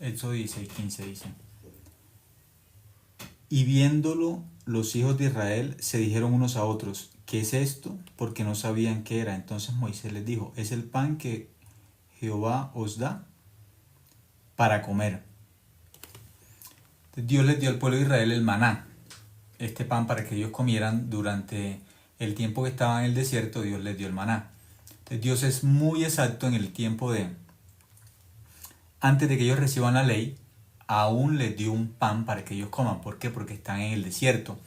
Éxodo 16:15 dice: y viéndolo, los hijos de Israel se dijeron unos a otros: ¿qué es esto? Porque no sabían qué era. Entonces Moisés les dijo: es el pan que Jehová os da para comer. Dios les dio al pueblo de Israel el maná, este pan para que ellos comieran durante el tiempo que estaban en el desierto. Dios les dio el maná. Entonces Dios es muy exacto en el tiempo antes de que ellos reciban la ley, aún les dio un pan para que ellos coman. ¿Por qué? Porque están en el desierto.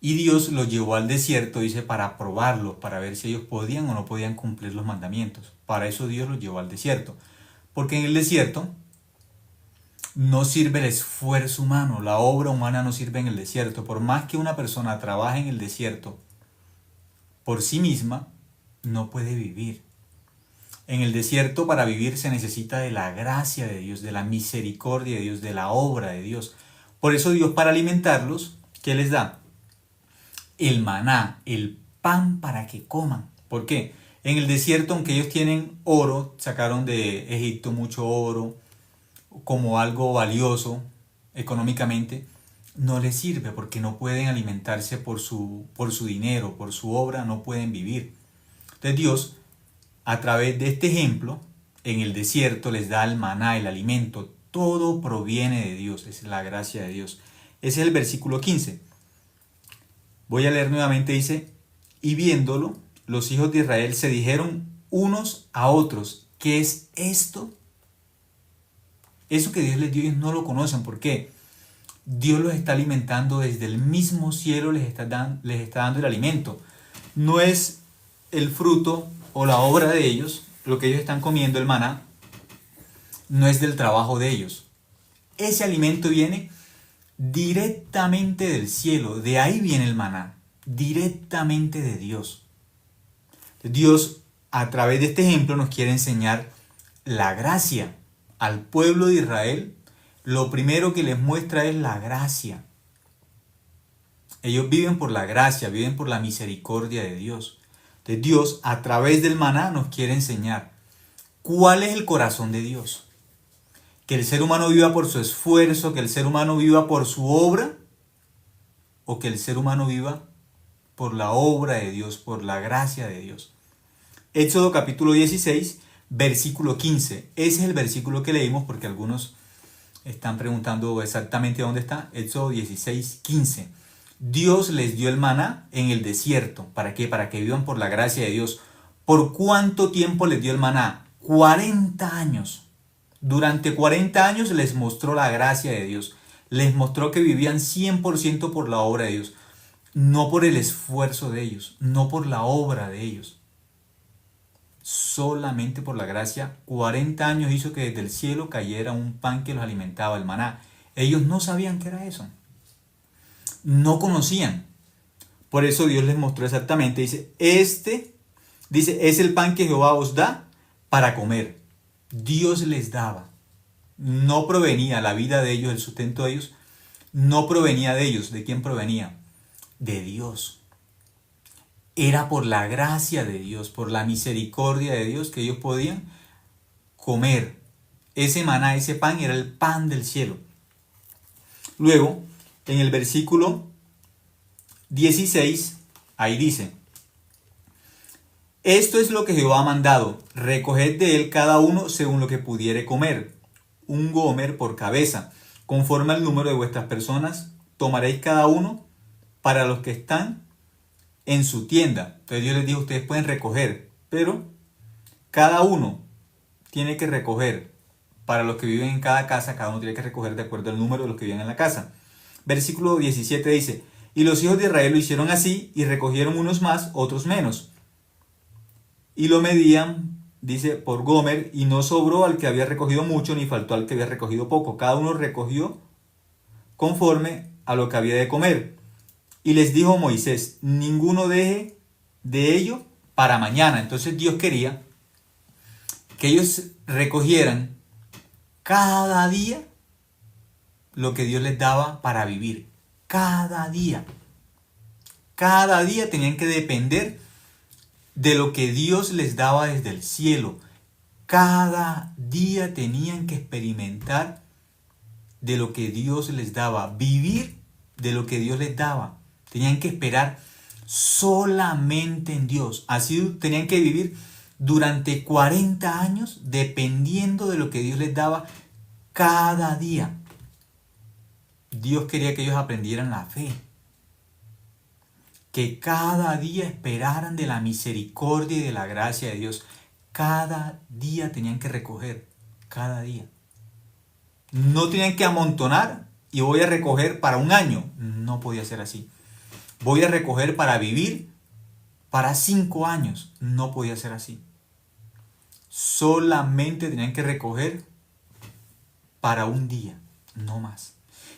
Y Dios los llevó al desierto, dice, para probarlos, para ver si ellos podían o no podían cumplir los mandamientos. Para eso Dios los llevó al desierto. Porque en el desierto no sirve el esfuerzo humano, la obra humana no sirve en el desierto. Por más que una persona trabaje en el desierto por sí misma, no puede vivir. En el desierto, para vivir, se necesita de la gracia de Dios, de la misericordia de Dios, de la obra de Dios. Por eso Dios, para alimentarlos, ¿qué les da? El maná, el pan para que coman. ¿Por qué? En el desierto, aunque ellos tienen oro, sacaron de Egipto mucho oro como algo valioso económicamente, no les sirve porque no pueden alimentarse por su dinero, por su obra, no pueden vivir. Entonces Dios, a través de este ejemplo, en el desierto les da el maná, el alimento. Todo proviene de Dios, es la gracia de Dios. Ese es el versículo 15. Voy a leer nuevamente, dice: y viéndolo, los hijos de Israel se dijeron unos a otros: ¿qué es esto? Eso que Dios les dio, ellos no lo conocen. ¿Por qué? Dios los está alimentando desde el mismo cielo, les está dando el alimento. No es el fruto o la obra de ellos, lo que ellos están comiendo, el maná, no es del trabajo de ellos. Ese alimento viene directamente del cielo, de ahí viene el maná, directamente de Dios. Dios, a través de este ejemplo, nos quiere enseñar la gracia. Al pueblo de Israel, lo primero que les muestra es la gracia. Ellos viven por la gracia, viven por la misericordia de Dios. Entonces Dios, a través del maná, nos quiere enseñar cuál es el corazón de Dios. Que el ser humano viva por su esfuerzo, que el ser humano viva por su obra, o que el ser humano viva por la obra de Dios, por la gracia de Dios. Éxodo capítulo 16, versículo 15. Ese es el versículo que leímos porque algunos están preguntando exactamente dónde está. Éxodo 16, 15. Dios les dio el maná en el desierto. ¿Para qué? Para que vivan por la gracia de Dios. ¿Por cuánto tiempo les dio el maná? 40 años. Durante 40 años les mostró la gracia de Dios. Les mostró que vivían 100% por la obra de Dios. No por el esfuerzo de ellos, no por la obra de ellos. Solamente por la gracia. 40 años hizo que desde el cielo cayera un pan que los alimentaba, el maná. Ellos no sabían qué era eso. No conocían. Por eso Dios les mostró exactamente. Dice, es el pan que Jehová os da para comer. Dios les daba. No provenía la vida de ellos, el sustento de ellos. No provenía de ellos. ¿De quién provenía? De Dios. Era por la gracia de Dios, por la misericordia de Dios que ellos podían comer. Ese maná, ese pan era el pan del cielo. Luego, en el versículo 16, ahí dice: esto es lo que Jehová ha mandado, recoged de él cada uno según lo que pudiere comer, un gomer por cabeza, conforme al número de vuestras personas, tomaréis cada uno para los que están en su tienda. Entonces Dios les dijo, ustedes pueden recoger, pero cada uno tiene que recoger. Para los que viven en cada casa, cada uno tiene que recoger de acuerdo al número de los que viven en la casa. Versículo 17 dice: y los hijos de Israel lo hicieron así, y recogieron unos más, otros menos. Y lo medían, dice, por gomer, y no sobró al que había recogido mucho, ni faltó al que había recogido poco. Cada uno recogió conforme a lo que había de comer. Y les dijo Moisés, ninguno deje de ello para mañana. Entonces Dios quería que ellos recogieran cada día lo que Dios les daba para vivir. Cada día. Cada día tenían que depender de lo que Dios les daba desde el cielo. Cada día tenían que experimentar de lo que Dios les daba, vivir de lo que Dios les daba. Tenían que esperar solamente en Dios. Así tenían que vivir durante 40 años dependiendo de lo que Dios les daba cada día. Dios quería que ellos aprendieran la fe, que cada día esperaran de la misericordia y de la gracia de Dios. Cada día tenían que recoger, cada día. No tenían que amontonar y voy a recoger para un año. No podía ser así. Voy a recoger para vivir para 5 años. No podía ser así. Solamente tenían que recoger para un día, no más.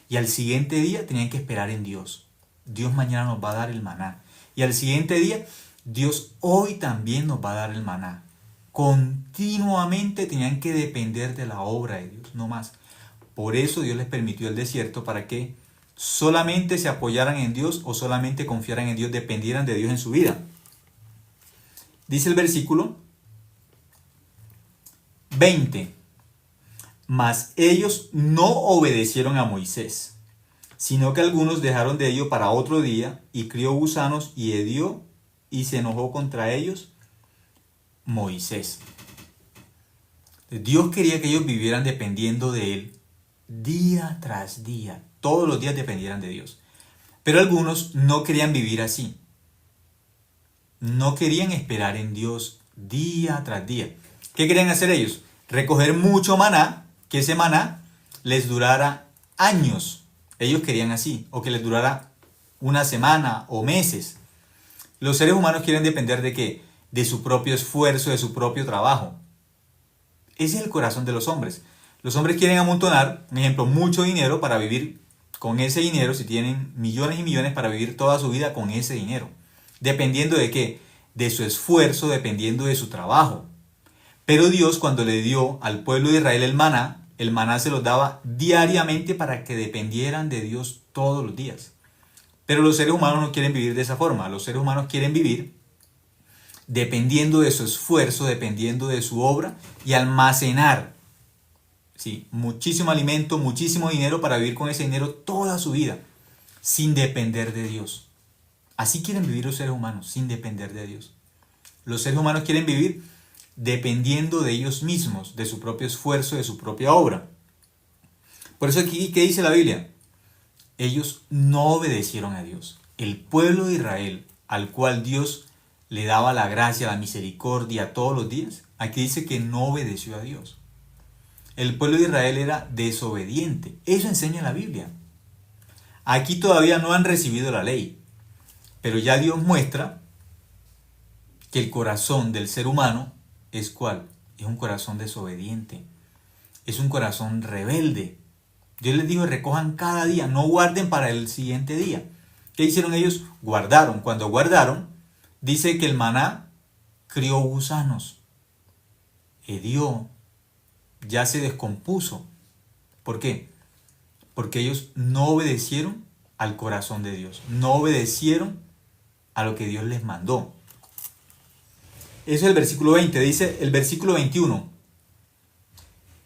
Y al siguiente día tenían que esperar en Dios. Dios mañana nos va a dar el maná. Y al siguiente día, Dios hoy también nos va a dar el maná. Continuamente tenían que depender de la obra de Dios, no más. Por eso Dios les permitió el desierto, para que solamente se apoyaran en Dios o solamente confiaran en Dios, dependieran de Dios en su vida. Dice el versículo 20. Mas ellos no obedecieron a Moisés, sino que algunos dejaron de ello para otro día, y crió gusanos y hedió, y se enojó contra ellos Moisés. Dios quería que ellos vivieran dependiendo de Él día tras día. Todos los días dependieran de Dios. Pero algunos no querían vivir así. No querían esperar en Dios día tras día. ¿Qué querían hacer ellos? Recoger mucho maná, que ese maná les durara años. Ellos querían así, o que les durara una semana o meses. Los seres humanos quieren depender ¿de qué? De su propio esfuerzo, de su propio trabajo. Ese es el corazón de los hombres. Los hombres quieren amontonar, por ejemplo, mucho dinero para vivir con ese dinero, si tienen millones y millones, para vivir toda su vida con ese dinero. Dependiendo de qué? De su esfuerzo, dependiendo de su trabajo. Pero Dios, cuando le dio al pueblo de Israel el maná se los daba diariamente para que dependieran de Dios todos los días. Pero los seres humanos no quieren vivir de esa forma. Los seres humanos quieren vivir dependiendo de su esfuerzo, dependiendo de su obra, y almacenar muchísimo alimento, muchísimo dinero para vivir con ese dinero toda su vida, sin depender de Dios. Así quieren vivir los seres humanos, sin depender de Dios. Los seres humanos quieren vivir dependiendo de ellos mismos, de su propio esfuerzo, de su propia obra. Por eso aquí, ¿qué dice la Biblia? Ellos no obedecieron a Dios. El pueblo de Israel, al cual Dios le daba la gracia, la misericordia todos los días, aquí dice que no obedeció a Dios. El pueblo de Israel era desobediente. Eso enseña la Biblia. Aquí todavía no han recibido la ley, pero ya Dios muestra que el corazón del ser humano es ¿cuál? Es un corazón desobediente. Es un corazón rebelde. Dios les dijo: recojan cada día, no guarden para el siguiente día. ¿Qué hicieron ellos? Guardaron. Cuando guardaron, dice que el maná crió gusanos, hedió, ya se descompuso. ¿Por qué? Porque ellos no obedecieron al corazón de Dios, no obedecieron a lo que Dios les mandó. Eso es el versículo 20. Dice el versículo 21.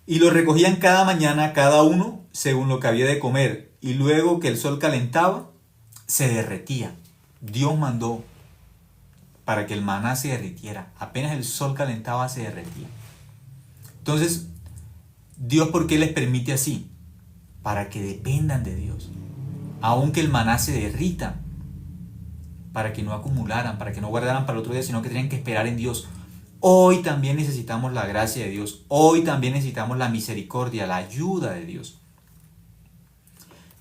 Y lo recogían cada mañana, cada uno, según lo que había de comer, y luego que el sol calentaba, se derretía. Dios mandó para que el maná se derritiera. Apenas el sol calentaba, se derretía. Entonces, Dios, ¿por qué les permite así? Para que dependan de Dios. Aunque el maná se derrita, para que no acumularan, para que no guardaran para el otro día, sino que tenían que esperar en Dios. Hoy también necesitamos la gracia de Dios. Hoy también necesitamos la misericordia, la ayuda de Dios.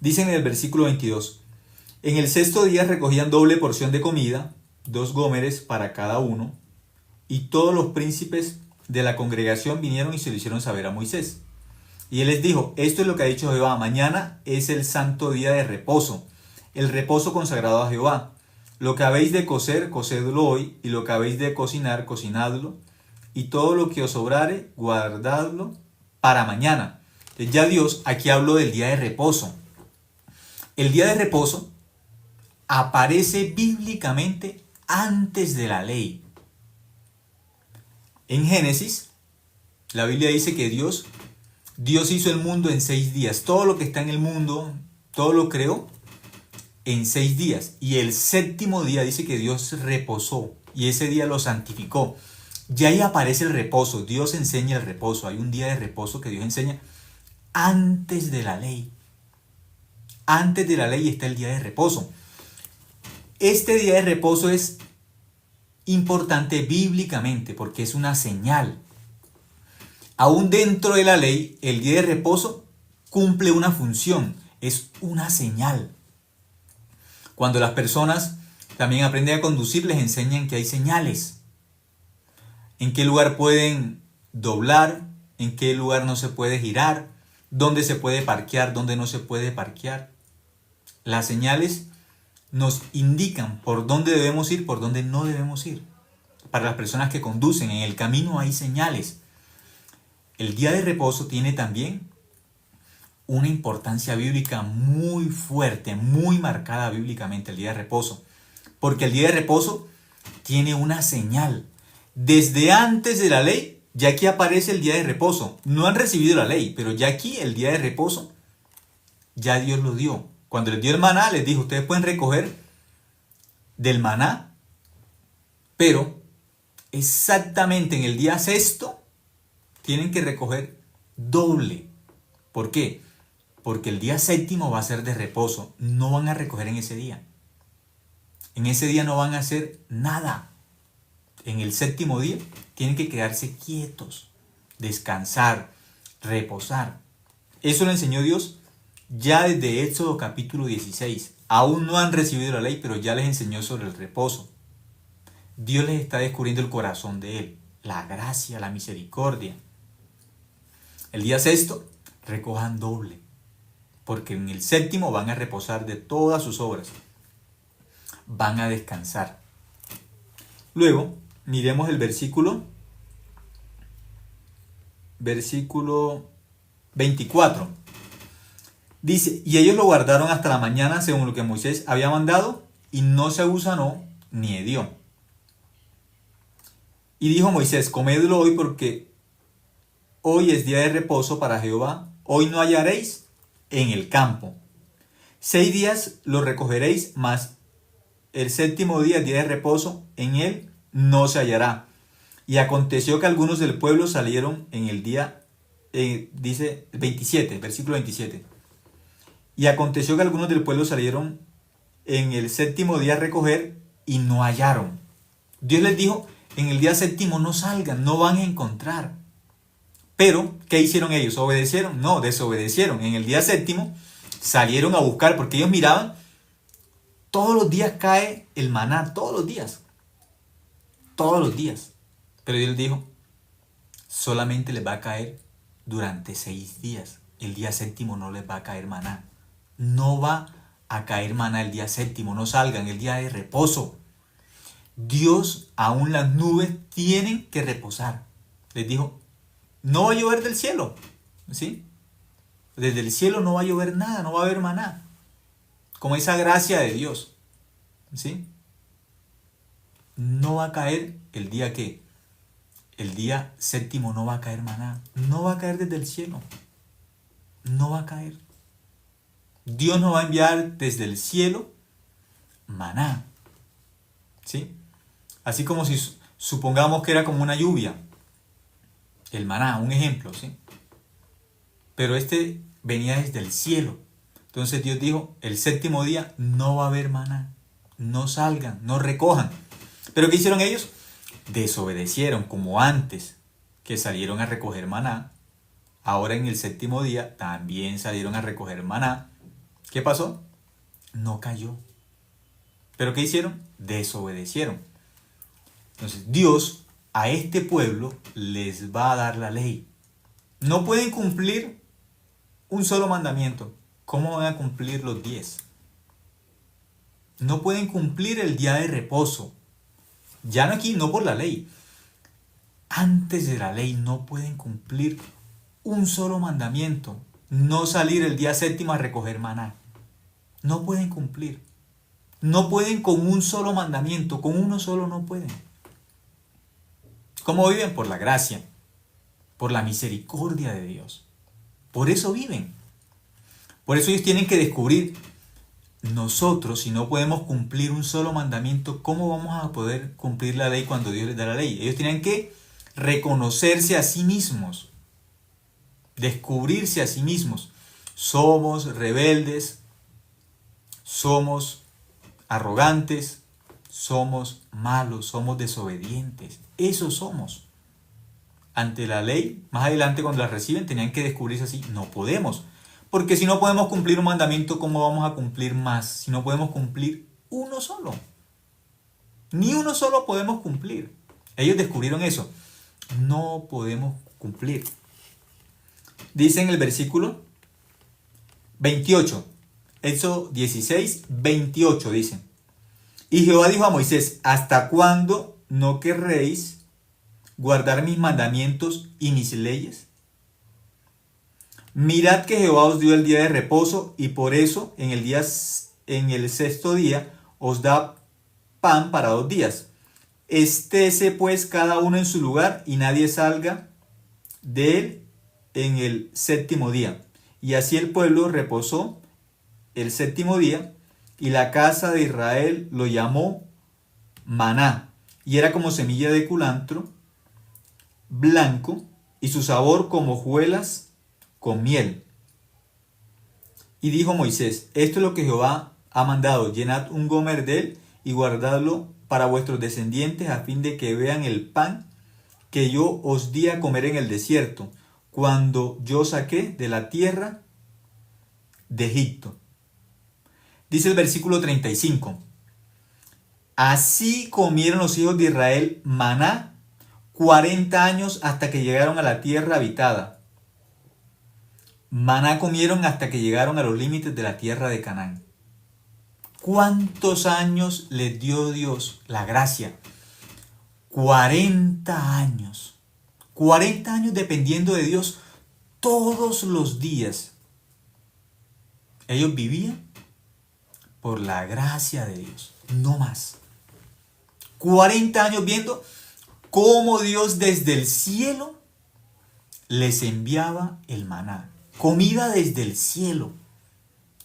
Dice en el versículo 22, en el sexto día recogían doble porción de comida, 2 gómeres para cada uno, y todos los príncipes de la congregación vinieron y se lo hicieron saber a Moisés. Y él les dijo: esto es lo que ha dicho Jehová: mañana es el santo día de reposo, el reposo consagrado a Jehová. Lo que habéis de cocer, cocedlo hoy, y lo que habéis de cocinar, cocinadlo, y todo lo que os sobrare, guardadlo para mañana. Entonces ya Dios aquí habló del día de reposo. El día de reposo aparece bíblicamente antes de la ley. En Génesis, La Biblia dice que Dios hizo el mundo en 6 días. Todo lo que está en el mundo, todo lo creó en 6 días. Y el séptimo día dice que Dios reposó y ese día lo santificó. Ya ahí aparece el reposo. Dios enseña el reposo. Hay un día de reposo que Dios enseña antes de la ley. Antes de la ley está el día de reposo. Este día de reposo es importante bíblicamente porque es una señal. Aún dentro de la ley, el día de reposo cumple una función, es una señal. Cuando las personas también aprenden a conducir, les enseñan que hay señales. En qué lugar pueden doblar, en qué lugar no se puede girar, dónde se puede parquear, dónde no se puede parquear. Las señales nos indican por dónde debemos ir, por dónde no debemos ir. Para las personas que conducen, en el camino hay señales. El día de reposo tiene también una importancia bíblica muy fuerte, muy marcada bíblicamente el día de reposo. Porque el día de reposo tiene una señal. Desde antes de la ley, ya aquí aparece el día de reposo. No han recibido la ley, pero ya aquí el día de reposo, ya Dios lo dio. Cuando les dio el maná, les dijo, ustedes pueden recoger del maná, pero exactamente en el día sexto, tienen que recoger doble. ¿Por qué? Porque el día séptimo va a ser de reposo. No van a recoger en ese día. En ese día no van a hacer nada. En el séptimo día tienen que quedarse quietos, descansar, reposar. Eso lo enseñó Dios ya desde Éxodo capítulo 16. Aún no han recibido la ley, pero ya les enseñó sobre el reposo. Dios les está descubriendo el corazón de Él, la gracia, la misericordia. El día sexto, recojan doble, porque en el séptimo van a reposar de todas sus obras. Van a descansar. Luego, miremos el versículo 24. Dice, y ellos lo guardaron hasta la mañana según lo que Moisés había mandado, y no se gusanó ni hedió. Y dijo Moisés, comedlo hoy porque hoy es día de reposo para Jehová, hoy no hallaréis en el campo. 6 días lo recogeréis, mas el séptimo día es día de reposo, en él no se hallará. Y aconteció que algunos del pueblo salieron en el día, dice 27, versículo 27. Y aconteció que algunos del pueblo salieron en el séptimo día a recoger y no hallaron. Dios les dijo, en el día séptimo no salgan, no van a encontrar. Pero, ¿qué hicieron ellos? ¿Obedecieron? No, desobedecieron. En el día séptimo salieron a buscar porque ellos miraban, todos los días cae el maná, todos los días. Todos los días. Pero Dios les dijo, solamente les va a caer durante 6 días. El día séptimo no les va a caer maná. No va a caer maná el día séptimo. No salgan el día de reposo. Dios, aún las nubes tienen que reposar. Les dijo, no va a llover del cielo. ¿Sí? Desde el cielo no va a llover nada, no va a haber maná. Como esa gracia de Dios. ¿Sí? No va a caer el día que el día séptimo no va a caer maná. No va a caer desde el cielo. No va a caer. Dios no va a enviar desde el cielo maná. ¿Sí? Así como si supongamos que era como una lluvia. El maná, un ejemplo, ¿sí? Pero este venía desde el cielo. Entonces Dios dijo, el séptimo día no va a haber maná. No salgan, no recojan. ¿Pero qué hicieron ellos? Desobedecieron, como antes que salieron a recoger maná. Ahora en el séptimo día también salieron a recoger maná. ¿Qué pasó? No cayó. ¿Pero qué hicieron? Desobedecieron. Entonces Dios a este pueblo les va a dar la ley. No pueden cumplir un solo mandamiento. ¿Cómo van a cumplir los 10? No pueden cumplir el día de reposo. Ya no aquí, no por la ley. Antes de la ley no pueden cumplir un solo mandamiento. No salir el día séptimo a recoger maná. No pueden cumplir. No pueden con un solo mandamiento. Con uno solo no pueden. ¿Cómo viven? Por la gracia. por la misericordia de Dios. Por eso viven. Por eso ellos tienen que descubrir, nosotros si no podemos cumplir un solo mandamiento, ¿cómo vamos a poder cumplir la ley cuando Dios les da la ley? Ellos tienen que reconocerse a sí mismos, descubrirse a sí mismos. Somos rebeldes, somos arrogantes, somos malos, somos desobedientes. Eso somos. Ante la ley, más adelante cuando la reciben, tenían que descubrirse así. No podemos. Porque si no podemos cumplir un mandamiento, ¿cómo vamos a cumplir más? Si no podemos cumplir uno solo. Ni uno solo podemos cumplir. Ellos descubrieron eso. No podemos cumplir. Dice en el versículo 28. Éxodo 16, 28 dice. Y Jehová dijo a Moisés, ¿hasta cuándo no querréis guardar mis mandamientos y mis leyes? Mirad que Jehová os dio el día de reposo y por eso en el sexto día os da pan para 2 días. Estése pues cada uno en su lugar y nadie salga de él en el séptimo día. Y así el pueblo reposó el séptimo día y la casa de Israel lo llamó maná. Y era como semilla de culantro blanco y su sabor como hojuelas con miel. Y dijo Moisés, esto es lo que Jehová ha mandado, llenad un gomer de él y guardadlo para vuestros descendientes a fin de que vean el pan que yo os di a comer en el desierto, cuando yo saqué de la tierra de Egipto. Dice el versículo 35, así comieron los hijos de Israel maná 40 años hasta que llegaron a la tierra habitada. Maná comieron hasta que llegaron a los límites de la tierra de Canaán. ¿Cuántos años les dio Dios la gracia? 40 años. 40 años dependiendo de Dios todos los días. Ellos vivían por la gracia de Dios, no más. 40 años viendo cómo Dios desde el cielo les enviaba el maná. Comida desde el cielo.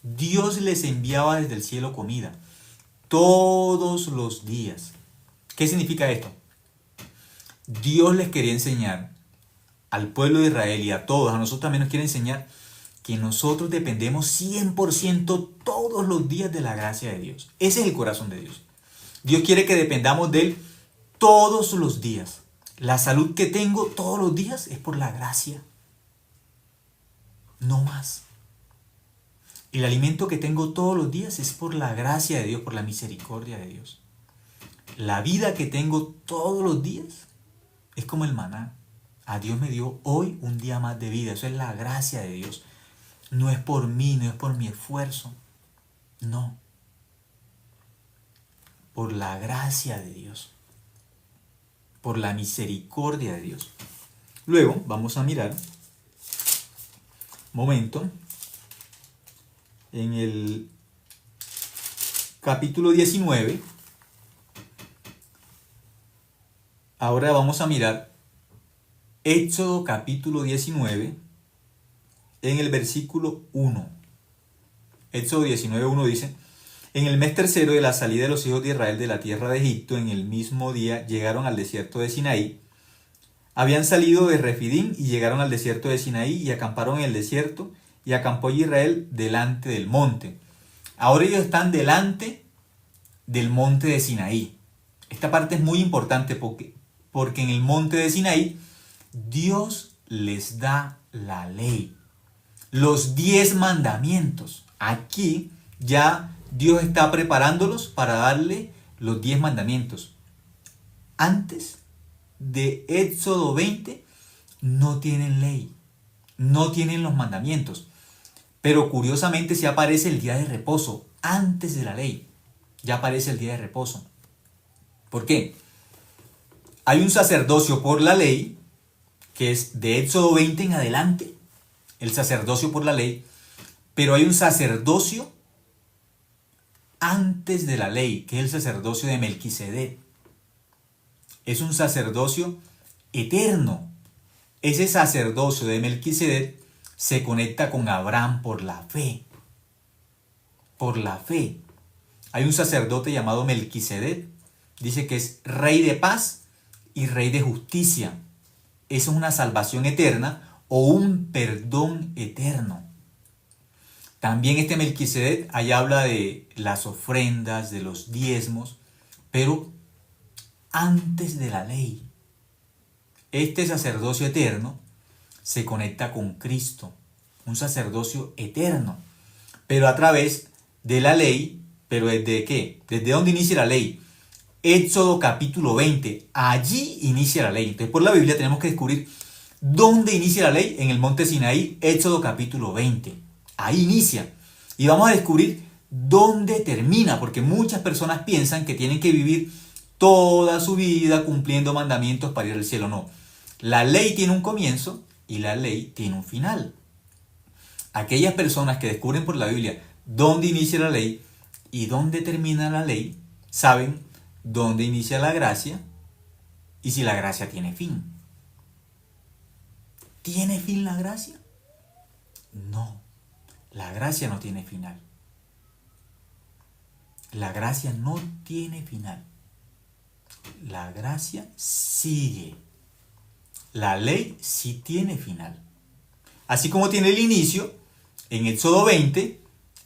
Dios les enviaba desde el cielo comida. Todos los días. ¿Qué significa esto? Dios les quería enseñar al pueblo de Israel y a todos, a nosotros también nos quiere enseñar que nosotros dependemos 100% todos los días de la gracia de Dios. Ese es el corazón de Dios. Dios quiere que dependamos de Él todos los días. La salud que tengo todos los días es por la gracia. No más. El alimento que tengo todos los días es por la gracia de Dios, por la misericordia de Dios. La vida que tengo todos los días es como el maná. A Dios me dio hoy un día más de vida. Eso es la gracia de Dios. No es por mí, no es por mi esfuerzo. No. Por la gracia de Dios. Por la misericordia de Dios. Luego vamos a mirar momento en el capítulo 19. Ahora vamos a mirar Éxodo capítulo 19 en el versículo 1. Éxodo 19:1 dice: en el mes tercero de la salida de los hijos de Israel de la tierra de Egipto, en el mismo día llegaron al desierto de Sinaí. Habían salido de Refidim y llegaron al desierto de Sinaí y acamparon en el desierto, y acampó Israel delante del monte. Ahora ellos están delante del monte de Sinaí. Esta parte es muy importante porque en el monte de Sinaí Dios les da la ley, los 10 mandamientos. Aquí ya Dios está preparándolos para darle los 10 mandamientos. Antes de Éxodo 20 no tienen ley, no tienen los mandamientos. Pero curiosamente sí aparece el día de reposo. Antes de la ley ya aparece el día de reposo. ¿Por qué? Hay un sacerdocio por la ley, que es de Éxodo 20 en adelante, el sacerdocio por la ley, pero hay un sacerdocio antes de la ley, que es el sacerdocio de Melquisedec. Es un sacerdocio eterno. ese sacerdocio de Melquisedec se conecta con Abraham por la fe. Por la fe. Hay un sacerdote llamado Melquisedec. Dice que es rey de paz y rey de justicia. Eso es una salvación eterna o un perdón eterno. También este Melquisedec ahí habla de las ofrendas, de los diezmos, pero antes de la ley. Este sacerdocio eterno se conecta con Cristo, un sacerdocio eterno, pero a través de la ley. ¿Pero desde qué? ¿Desde dónde inicia la ley? Éxodo capítulo 20, allí inicia la ley. Entonces por la Biblia tenemos que descubrir dónde inicia la ley, en el monte Sinaí, Éxodo capítulo 20. Ahí inicia. Y vamos a descubrir dónde termina, porque muchas personas piensan que tienen que vivir toda su vida cumpliendo mandamientos para ir al cielo. No. La ley tiene un comienzo y la ley tiene un final. Aquellas personas que descubren por la Biblia dónde inicia la ley y dónde termina la ley, saben dónde inicia la gracia y si la gracia tiene fin. ¿Tiene fin la gracia? No, la gracia no tiene final. La gracia no tiene final. La gracia sigue. La ley sí tiene final. Así como tiene el inicio, en Éxodo 20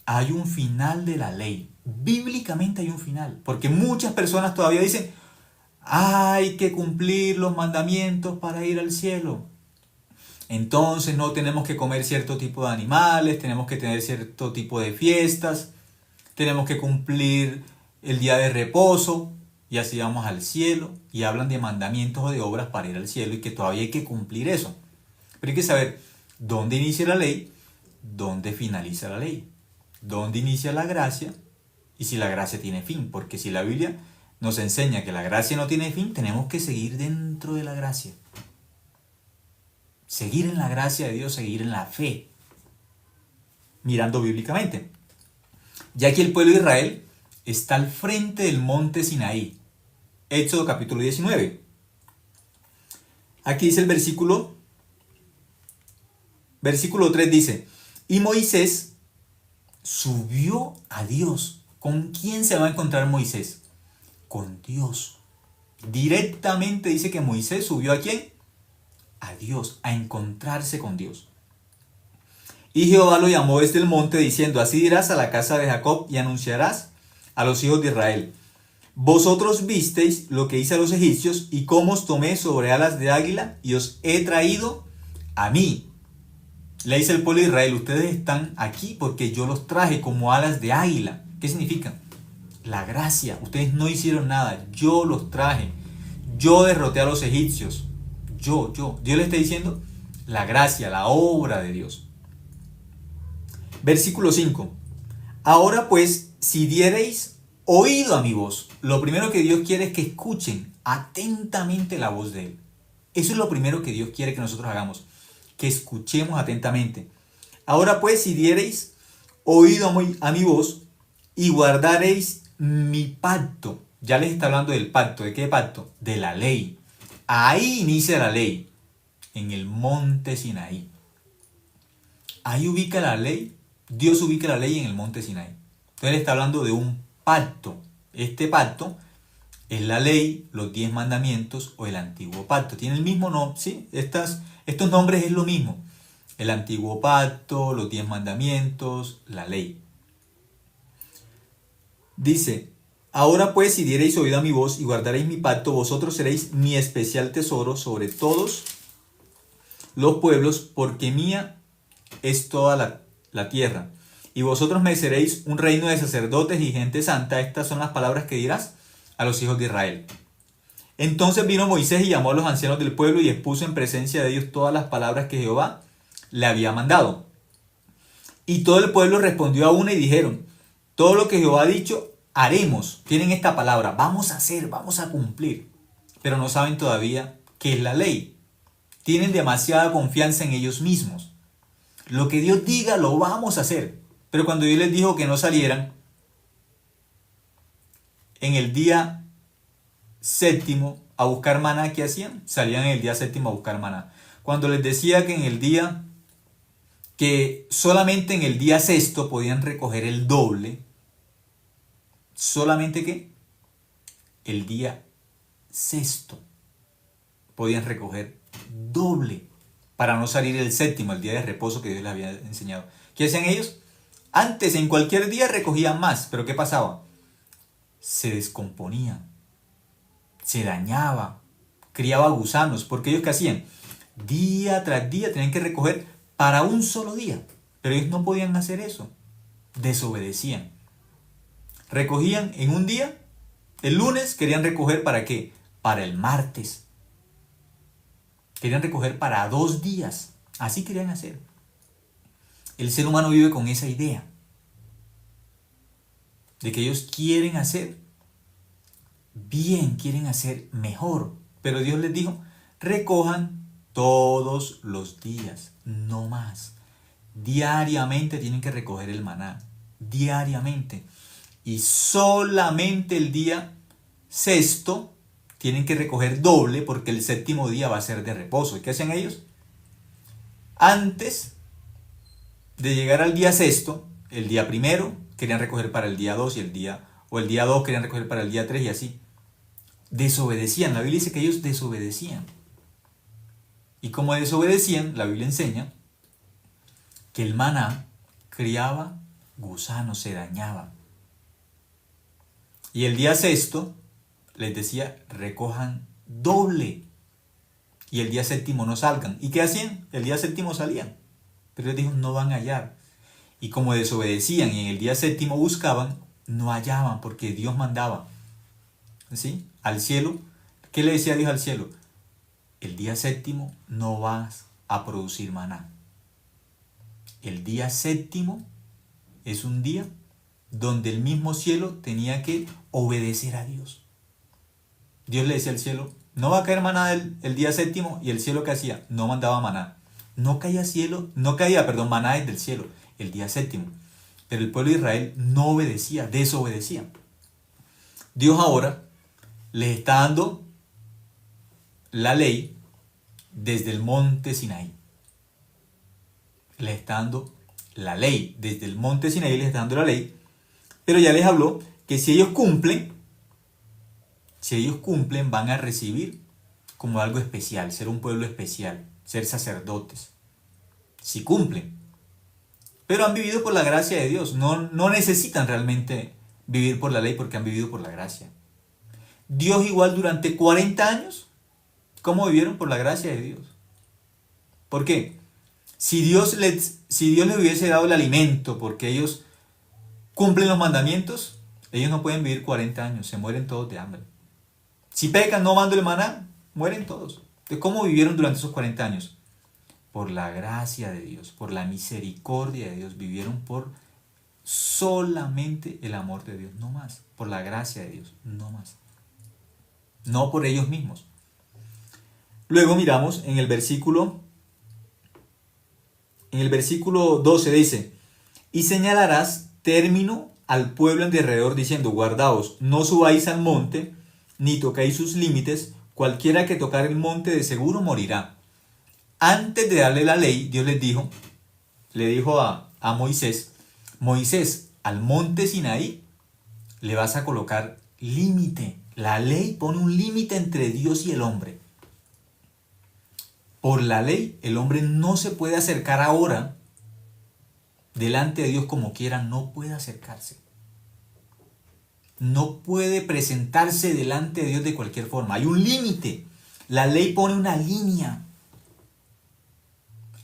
hay un final de la ley. Bíblicamente hay un final. Porque muchas personas todavía dicen, hay que cumplir los mandamientos para ir al cielo. Entonces no tenemos que comer cierto tipo de animales, tenemos que tener cierto tipo de fiestas, tenemos que cumplir el día de reposo y así vamos al cielo. Y hablan de mandamientos o de obras para ir al cielo y que todavía hay que cumplir eso. Pero hay que saber dónde inicia la ley, dónde finaliza la ley, dónde inicia la gracia y si la gracia tiene fin. Porque si la Biblia nos enseña que la gracia no tiene fin, tenemos que seguir dentro de la gracia. Seguir en la gracia de Dios, seguir en la fe, mirando bíblicamente. Ya que el pueblo de Israel está al frente del monte Sinaí. Éxodo capítulo 19. Aquí dice el versículo 3 dice, y Moisés subió a Dios. ¿Con quién se va a encontrar Moisés? Con Dios. Directamente dice que Moisés subió ¿a quién? A Dios, a encontrarse con Dios. Y Jehová lo llamó desde el monte diciendo, así dirás a la casa de Jacob y anunciarás a los hijos de Israel. Vosotros visteis lo que hice a los egipcios y cómo os tomé sobre alas de águila y os he traído a mí. Le dice el pueblo de Israel, ustedes están aquí porque yo los traje como alas de águila. ¿Qué significa? La gracia. Ustedes no hicieron nada, yo los traje. Yo derroté a los egipcios. Yo. Dios le está diciendo la gracia, la obra de Dios. Versículo 5. Ahora pues, si diereis oído a mi voz. Lo primero que Dios quiere es que escuchen atentamente la voz de Él. Eso es lo primero que Dios quiere que nosotros hagamos. Que escuchemos atentamente. Ahora pues, si diereis oído a mi voz y guardareis mi pacto. Ya les está hablando del pacto. ¿De qué pacto? De la ley. Ahí inicia la ley. En el monte Sinaí. Ahí ubica la ley. Dios ubica la ley en el monte Sinaí. Entonces él está hablando de un pacto. Este pacto es la ley, los 10 mandamientos o el antiguo pacto. Tiene el mismo nombre, ¿sí? Estos nombres es lo mismo. El antiguo pacto, los 10 mandamientos, la ley. Dice, ahora pues si diereis oído a mi voz y guardaréis mi pacto, vosotros seréis mi especial tesoro sobre todos los pueblos, porque mía es toda la tierra. Y vosotros me seréis un reino de sacerdotes y gente santa. Estas son las palabras que dirás a los hijos de Israel. Entonces vino Moisés y llamó a los ancianos del pueblo y expuso en presencia de ellos todas las palabras que Jehová le había mandado. Y todo el pueblo respondió a una y dijeron, todo lo que Jehová ha dicho, haremos. Tienen esta palabra, vamos a hacer, vamos a cumplir. Pero no saben todavía qué es la ley. Tienen demasiada confianza en ellos mismos. Lo que Dios diga lo vamos a hacer. Pero cuando Dios les dijo que no salieran, en el día séptimo a buscar maná, ¿qué hacían? Salían en el día séptimo a buscar maná. Cuando les decía que solamente en el día sexto podían recoger el doble, solamente que el día sexto podían recoger doble para no salir el séptimo, el día de reposo que Dios les había enseñado. ¿Qué hacían ellos? Antes, en cualquier día recogían más, pero ¿qué pasaba? Se descomponía, se dañaba, criaba gusanos, porque ellos ¿qué hacían? Día tras día tenían que recoger para un solo día, pero ellos no podían hacer eso, desobedecían. Recogían en un día, el lunes querían recoger ¿para qué? Para el martes. Querían recoger para 2 días, así querían hacer. El ser humano vive con esa idea de que ellos quieren hacer bien, quieren hacer mejor. Pero Dios les dijo, recojan todos los días, no más. Diariamente tienen que recoger el maná, diariamente. Y solamente el día sexto tienen que recoger doble porque el séptimo día va a ser de reposo. ¿Y qué hacen ellos? Antes de llegar al día sexto, el día primero querían recoger para el día 2 y el día 2 querían recoger para el día 3 y así. Desobedecían. La Biblia dice que ellos desobedecían. Y como desobedecían, la Biblia enseña que el maná criaba gusanos, se dañaba. Y el día sexto les decía, recojan doble. Y el día séptimo no salgan. ¿Y qué hacían? El día séptimo salían. Pero les dijo, no van a hallar. Y como desobedecían y en el día séptimo buscaban, no hallaban porque Dios mandaba. ¿Sí? Al cielo. ¿Qué le decía Dios al cielo? El día séptimo no vas a producir maná. El día séptimo es un día donde el mismo cielo tenía que obedecer a Dios. Dios le decía al cielo, no va a caer maná el día séptimo, y el cielo ¿qué hacía? No mandaba maná. No caía maná desde el cielo el día séptimo. Pero el pueblo de Israel no obedecía, desobedecía. Dios ahora les está dando la ley desde el monte Sinaí. Les está dando la ley desde el monte Sinaí, les está dando la ley, pero ya les habló que si ellos cumplen van a recibir como algo especial, ser un pueblo especial, ser sacerdotes, si cumplen. Pero han vivido por la gracia de Dios, no necesitan realmente vivir por la ley porque han vivido por la gracia. Dios igual durante 40 años, ¿cómo vivieron? Por la gracia de Dios. ¿Por qué? Si Dios les hubiese dado el alimento porque ellos cumplen los mandamientos, ellos no pueden vivir 40 años, se mueren todos de hambre. Si pecan no mando el maná, mueren todos. Entonces, ¿cómo vivieron durante esos 40 años? Por la gracia de Dios, por la misericordia de Dios, vivieron por solamente el amor de Dios, no más, por la gracia de Dios, no más. No por ellos mismos. Luego miramos en el versículo 12 dice, y señalarás término al pueblo en derredor diciendo, guardaos, no subáis al monte, ni toquéis sus límites, cualquiera que tocar el monte de seguro morirá. Antes de darle la ley, Dios le dijo a Moisés, Moisés, al monte Sinaí le vas a colocar límite. La ley pone un límite entre Dios y el hombre. Por la ley, el hombre no se puede acercar ahora delante de Dios como quiera, no puede acercarse. No puede presentarse delante de Dios de cualquier forma. Hay un límite. La ley pone una línea.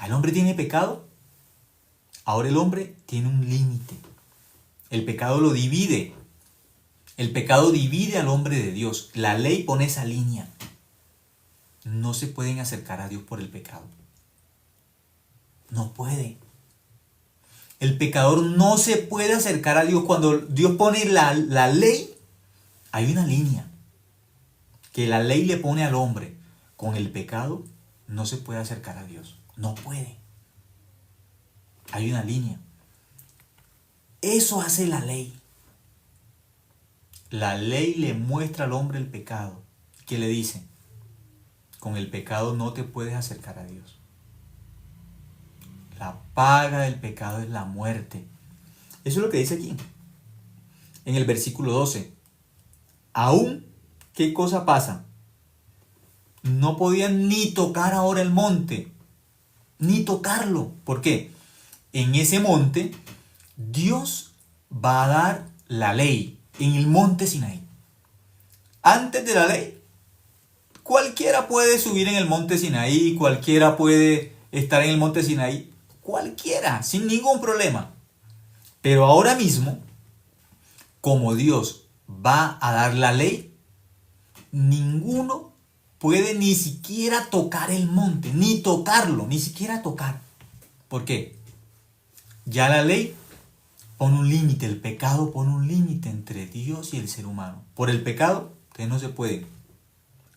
¿El hombre tiene pecado? Ahora el hombre tiene un límite. El pecado lo divide. El pecado divide al hombre de Dios. La ley pone esa línea. No se pueden acercar a Dios por el pecado. No puede. El pecador no se puede acercar a Dios. Cuando Dios pone la ley, hay una línea que la ley le pone al hombre. Con el pecado no se puede acercar a Dios. No puede. Hay una línea. Eso hace la ley. La ley le muestra al hombre el pecado. ¿Qué le dice? con el pecado no te puedes acercar a Dios. La paga del pecado es la muerte. Eso es lo que dice aquí, en el versículo 12. Aún, ¿qué cosa pasa? No podían ni tocar ahora el monte, ni tocarlo. ¿Por qué? En ese monte, Dios va a dar la ley, en el monte Sinaí. Antes de la ley, cualquiera puede subir en el monte Sinaí, cualquiera puede estar en el monte Sinaí, cualquiera, sin ningún problema. Pero ahora mismo, como Dios va a dar la ley, ninguno puede ni siquiera tocar el monte, ni tocarlo, ni siquiera tocar. ¿Por qué? Ya la ley pone un límite, el pecado pone un límite entre Dios y el ser humano. Por el pecado, ustedes no se pueden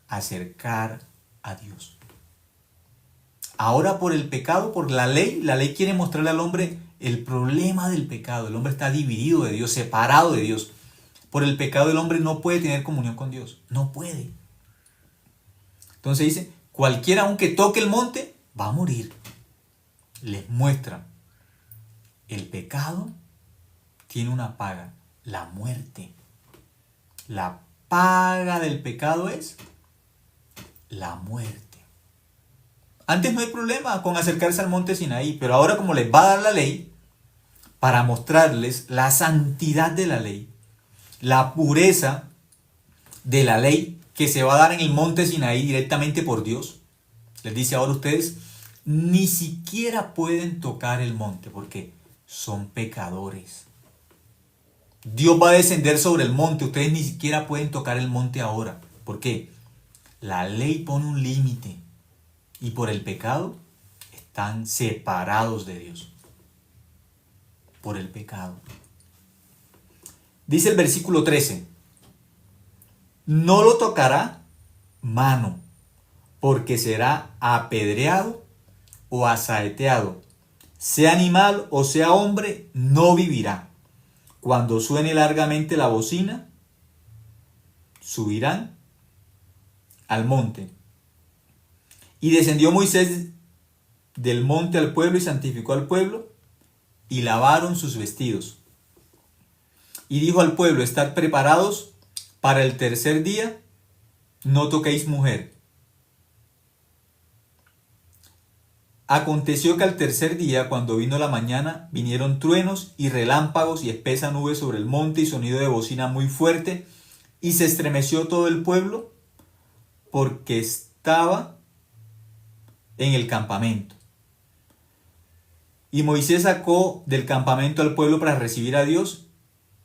acercar a Dios. Ahora por el pecado, por la ley quiere mostrarle al hombre el problema del pecado. El hombre está dividido de Dios, separado de Dios. Por el pecado el hombre no puede tener comunión con Dios. No puede. Entonces dice, cualquiera aunque toque el monte, va a morir. Les muestra, el pecado tiene una paga, la muerte. La paga del pecado es la muerte. Antes no hay problema con acercarse al monte Sinaí, pero ahora como les va a dar la ley, para mostrarles la santidad de la ley, la pureza de la ley que se va a dar en el monte Sinaí directamente por Dios, les dice ahora ustedes ni siquiera pueden tocar el monte porque son pecadores. Dios va a descender sobre el monte, ustedes ni siquiera pueden tocar el monte ahora. ¿Por qué? La ley pone un límite. Y por el pecado están separados de Dios. Por el pecado. Dice el versículo 13. No lo tocará mano, porque será apedreado o asaeteado. Sea animal o sea hombre, no vivirá. Cuando suene largamente la bocina, subirán al monte. Y descendió Moisés del monte al pueblo y santificó al pueblo y lavaron sus vestidos. Y dijo al pueblo, estad preparados para el tercer día, no toquéis mujer. Aconteció que al tercer día, cuando vino la mañana, vinieron truenos y relámpagos y espesa nube sobre el monte y sonido de bocina muy fuerte, y se estremeció todo el pueblo porque estaba en el campamento. Y Moisés sacó del campamento al pueblo para recibir a Dios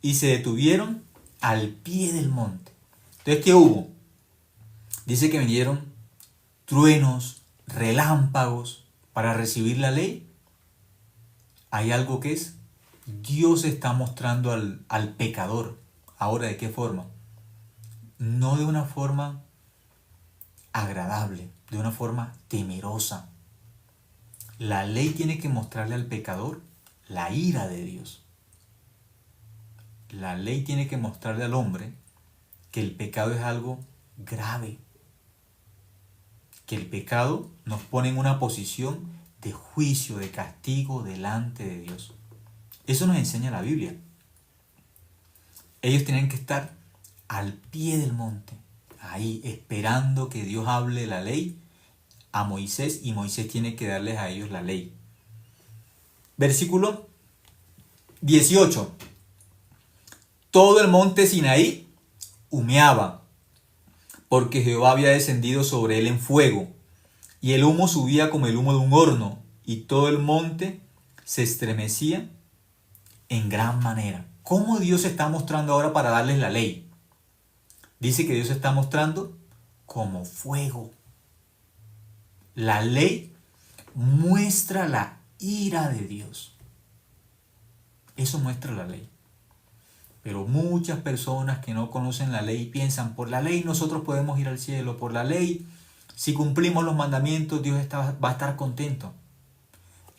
y se detuvieron al pie del monte. Entonces, ¿qué hubo? Dice que vinieron truenos, relámpagos para recibir la ley. Hay algo que es, Dios está mostrando al pecador. Ahora, ¿de qué forma? No de una forma agradable, de una forma temerosa. La ley tiene que mostrarle al pecador la ira de Dios. La ley tiene que mostrarle al hombre que el pecado es algo grave. Que el pecado nos pone en una posición de juicio, de castigo delante de Dios. Eso nos enseña la Biblia. Ellos tienen que estar al pie del monte, ahí esperando que Dios hable la ley a Moisés y Moisés tiene que darles a ellos la ley. Versículo 18. Todo el monte Sinaí humeaba, porque Jehová había descendido sobre él en fuego, y el humo subía como el humo de un horno, y todo el monte se estremecía en gran manera. ¿Cómo Dios se está mostrando ahora para darles la ley? Dice que Dios se está mostrando como fuego. La ley muestra la ira de Dios. Eso muestra la ley. Pero muchas personas que no conocen la ley piensan, por la ley nosotros podemos ir al cielo, por la ley, si cumplimos los mandamientos, Dios va a estar contento.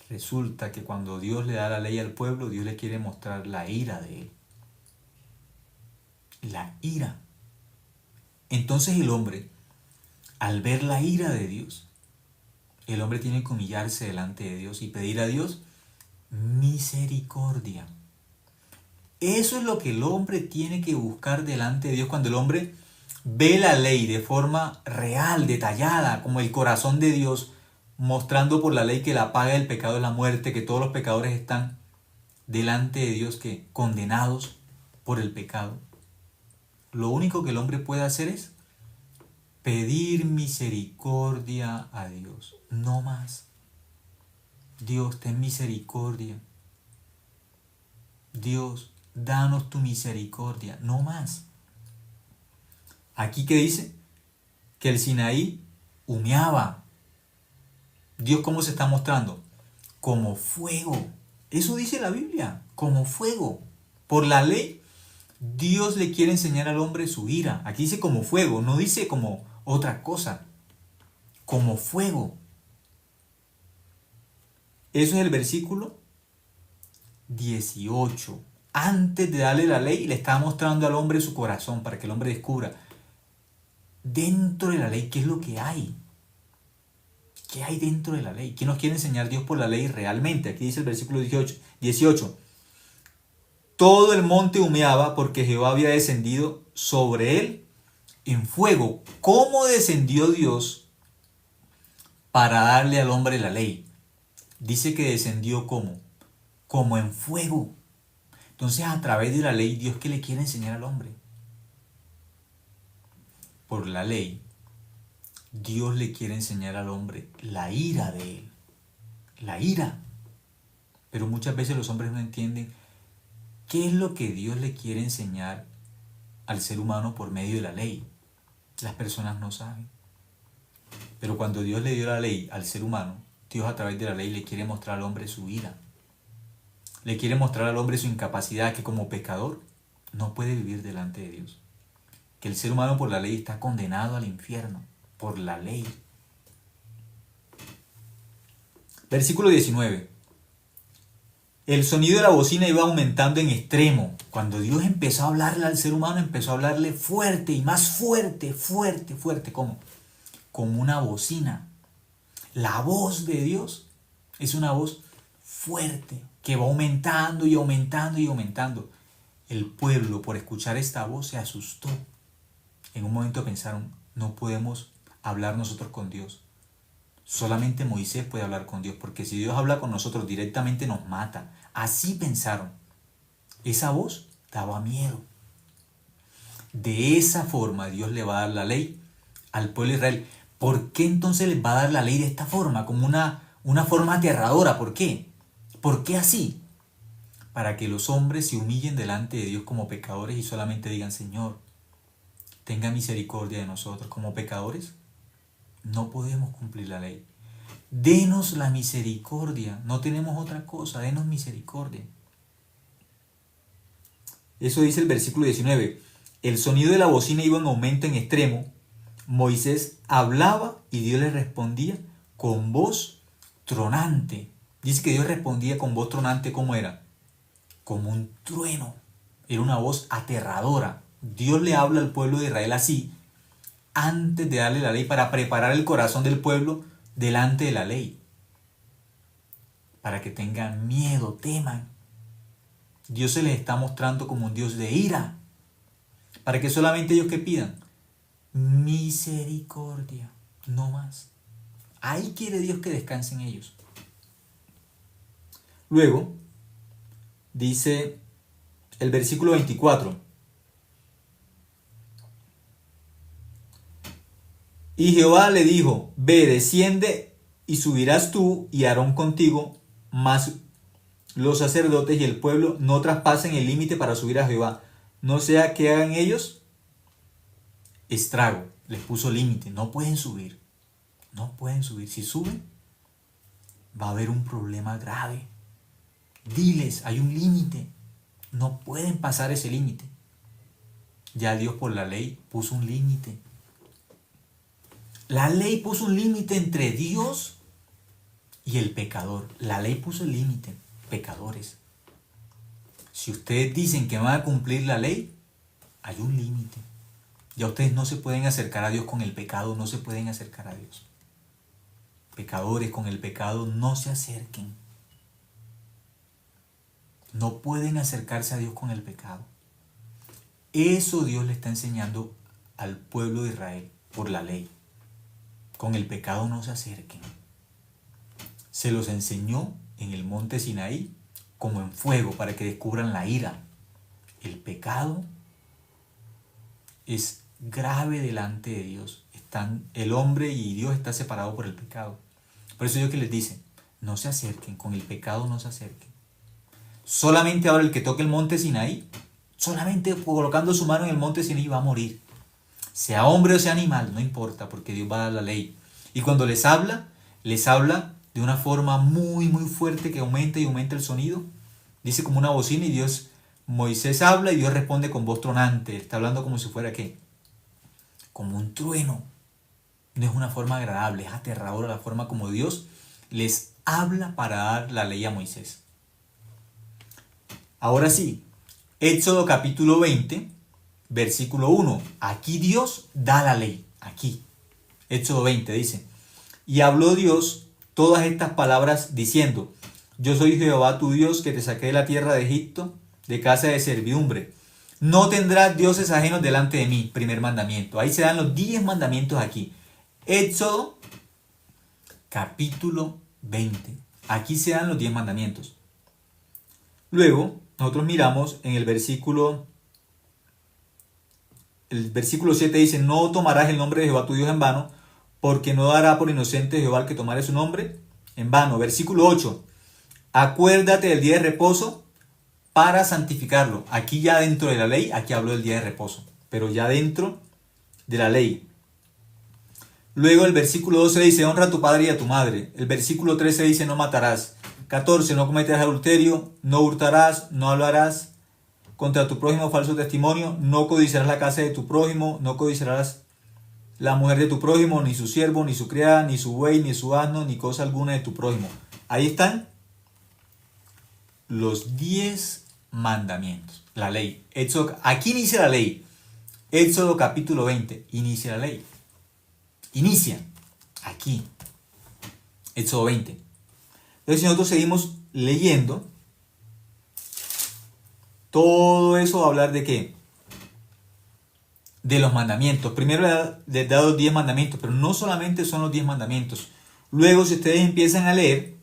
Resulta que cuando Dios le da la ley al pueblo, Dios le quiere mostrar la ira de él. La ira. Entonces el hombre, al ver la ira de Dios, el hombre tiene que humillarse delante de Dios y pedir a Dios misericordia. Eso es lo que el hombre tiene que buscar delante de Dios cuando el hombre ve la ley de forma real, detallada, como el corazón de Dios, mostrando por la ley que la paga del pecado es la muerte, que todos los pecadores están delante de Dios que condenados por el pecado. Lo único que el hombre puede hacer es pedir misericordia a Dios, no más. Dios, ten misericordia. Dios, danos tu misericordia, no más. Aquí que dice que el Sinaí humeaba. Dios, ¿cómo se está mostrando? Como fuego. Eso dice la Biblia, como fuego. Por la ley, Dios le quiere enseñar al hombre su ira. Aquí dice como fuego, no dice como otra cosa. Como fuego. Eso es el versículo 18. Antes de darle la ley, le estaba mostrando al hombre su corazón para que el hombre descubra dentro de la ley qué es lo que hay. ¿Qué hay dentro de la ley? ¿Qué nos quiere enseñar Dios por la ley realmente? Aquí dice el versículo 18. Todo el monte humeaba porque Jehová había descendido sobre él en fuego. ¿Cómo descendió Dios para darle al hombre la ley? Dice que descendió como en fuego. Entonces, a través de la ley, ¿Dios qué le quiere enseñar al hombre? Por la ley, Dios le quiere enseñar al hombre la ira de él. La ira. Pero muchas veces los hombres no entienden qué es lo que Dios le quiere enseñar al ser humano por medio de la ley. Las personas no saben. Pero cuando Dios le dio la ley al ser humano, Dios a través de la ley le quiere mostrar al hombre su ira. Le quiere mostrar al hombre su incapacidad, que como pecador no puede vivir delante de Dios. Que el ser humano por la ley está condenado al infierno. Por la ley. Versículo 19. El sonido de la bocina iba aumentando en extremo. Cuando Dios empezó a hablarle al ser humano, empezó a hablarle fuerte y más fuerte, fuerte, fuerte. ¿Cómo? Como una bocina. La voz de Dios es una voz fuerte que va aumentando y aumentando y aumentando. El pueblo, por escuchar esta voz, se asustó. En un momento pensaron, no podemos hablar nosotros con Dios. Solamente Moisés puede hablar con Dios, porque si Dios habla con nosotros directamente nos mata. Así pensaron. Esa voz daba miedo. De esa forma Dios le va a dar la ley al pueblo de Israel. ¿Por qué entonces les va a dar la ley de esta forma? Como una forma aterradora. ¿Por qué? ¿Por qué así? Para que los hombres se humillen delante de Dios como pecadores y solamente digan, Señor, tenga misericordia de nosotros. Como pecadores no podemos cumplir la ley. Denos la misericordia. No tenemos otra cosa. Denos misericordia. Eso dice el versículo 19. El sonido de la bocina iba en aumento en extremo. Moisés hablaba y Dios le respondía con voz tronante. Dice que Dios respondía con voz tronante. ¿Cómo era? Como un trueno. Era una voz aterradora. Dios le habla al pueblo de Israel así, antes de darle la ley, para preparar el corazón del pueblo delante de la ley. Para que tengan miedo, teman. Dios se les está mostrando como un Dios de ira. Para que solamente ellos que pidan misericordia, no más. Ahí quiere Dios que descansen ellos. Luego, dice el versículo 24. Y Jehová le dijo, ve, desciende y subirás tú y Aarón contigo, mas los sacerdotes y el pueblo no traspasen el límite para subir a Jehová. No sea que hagan ellos estrago. Les puso límite, no pueden subir. No pueden subir. Si suben, va a haber un problema grave. Diles, hay un límite. No pueden pasar ese límite. Ya Dios por la ley puso un límite. La ley puso un límite entre Dios y el pecador. La ley puso el límite. Pecadores. Si ustedes dicen que van a cumplir la ley, hay un límite. Ya ustedes no se pueden acercar a Dios con el pecado, no se pueden acercar a Dios. Pecadores, con el pecado no se acerquen. No pueden acercarse a Dios con el pecado. Eso Dios le está enseñando al pueblo de Israel por la ley. Con el pecado no se acerquen. Se los enseñó en el monte Sinaí como en fuego para que descubran la ira. El pecado es grave delante de Dios. El hombre y Dios está separado por el pecado. Por eso Dios que les dice, no se acerquen, con el pecado no se acerquen. Solamente ahora el que toque el monte Sinaí, solamente colocando su mano en el monte Sinaí va a morir. Sea hombre o sea animal, no importa, porque Dios va a dar la ley. Y cuando les habla de una forma muy, muy fuerte que aumenta y aumenta el sonido. Dice como una bocina y Moisés habla y Dios responde con voz tronante. Está hablando como si fuera, ¿qué? Como un trueno. No es una forma agradable, es aterradora la forma como Dios les habla para dar la ley a Moisés. Ahora sí, Éxodo capítulo 20, versículo 1. Aquí Dios da la ley. Aquí. Éxodo 20 dice, y habló Dios todas estas palabras diciendo, yo soy Jehová tu Dios que te saqué de la tierra de Egipto, de casa de servidumbre. No tendrás dioses ajenos delante de mí. Primer mandamiento. Ahí se dan los 10 mandamientos aquí. Éxodo capítulo 20. Aquí se dan los 10 mandamientos. Luego, nosotros miramos en el versículo 7 dice, no tomarás el nombre de Jehová tu Dios en vano, porque no dará por inocente Jehová el que tomare su nombre en vano. Versículo 8, acuérdate del día de reposo para santificarlo. Aquí ya dentro de la ley, aquí hablo del día de reposo, pero ya dentro de la ley. Luego el versículo 12 dice, honra a tu padre y a tu madre. El versículo 13 dice, no matarás. 14, no cometerás adulterio, no hurtarás, no hablarás contra tu prójimo falso testimonio, no codiciarás la casa de tu prójimo, no codiciarás la mujer de tu prójimo, ni su siervo, ni su criada, ni su buey, ni su asno, ni cosa alguna de tu prójimo. Ahí están los 10 mandamientos, la ley. Aquí inicia la ley. Éxodo capítulo 20, inicia la ley. Inicia aquí. Éxodo 20. Entonces, si nosotros seguimos leyendo, todo eso va a hablar de qué? De los mandamientos. Primero les da los 10 mandamientos, pero no solamente son los 10 mandamientos. Luego, si ustedes empiezan a leer,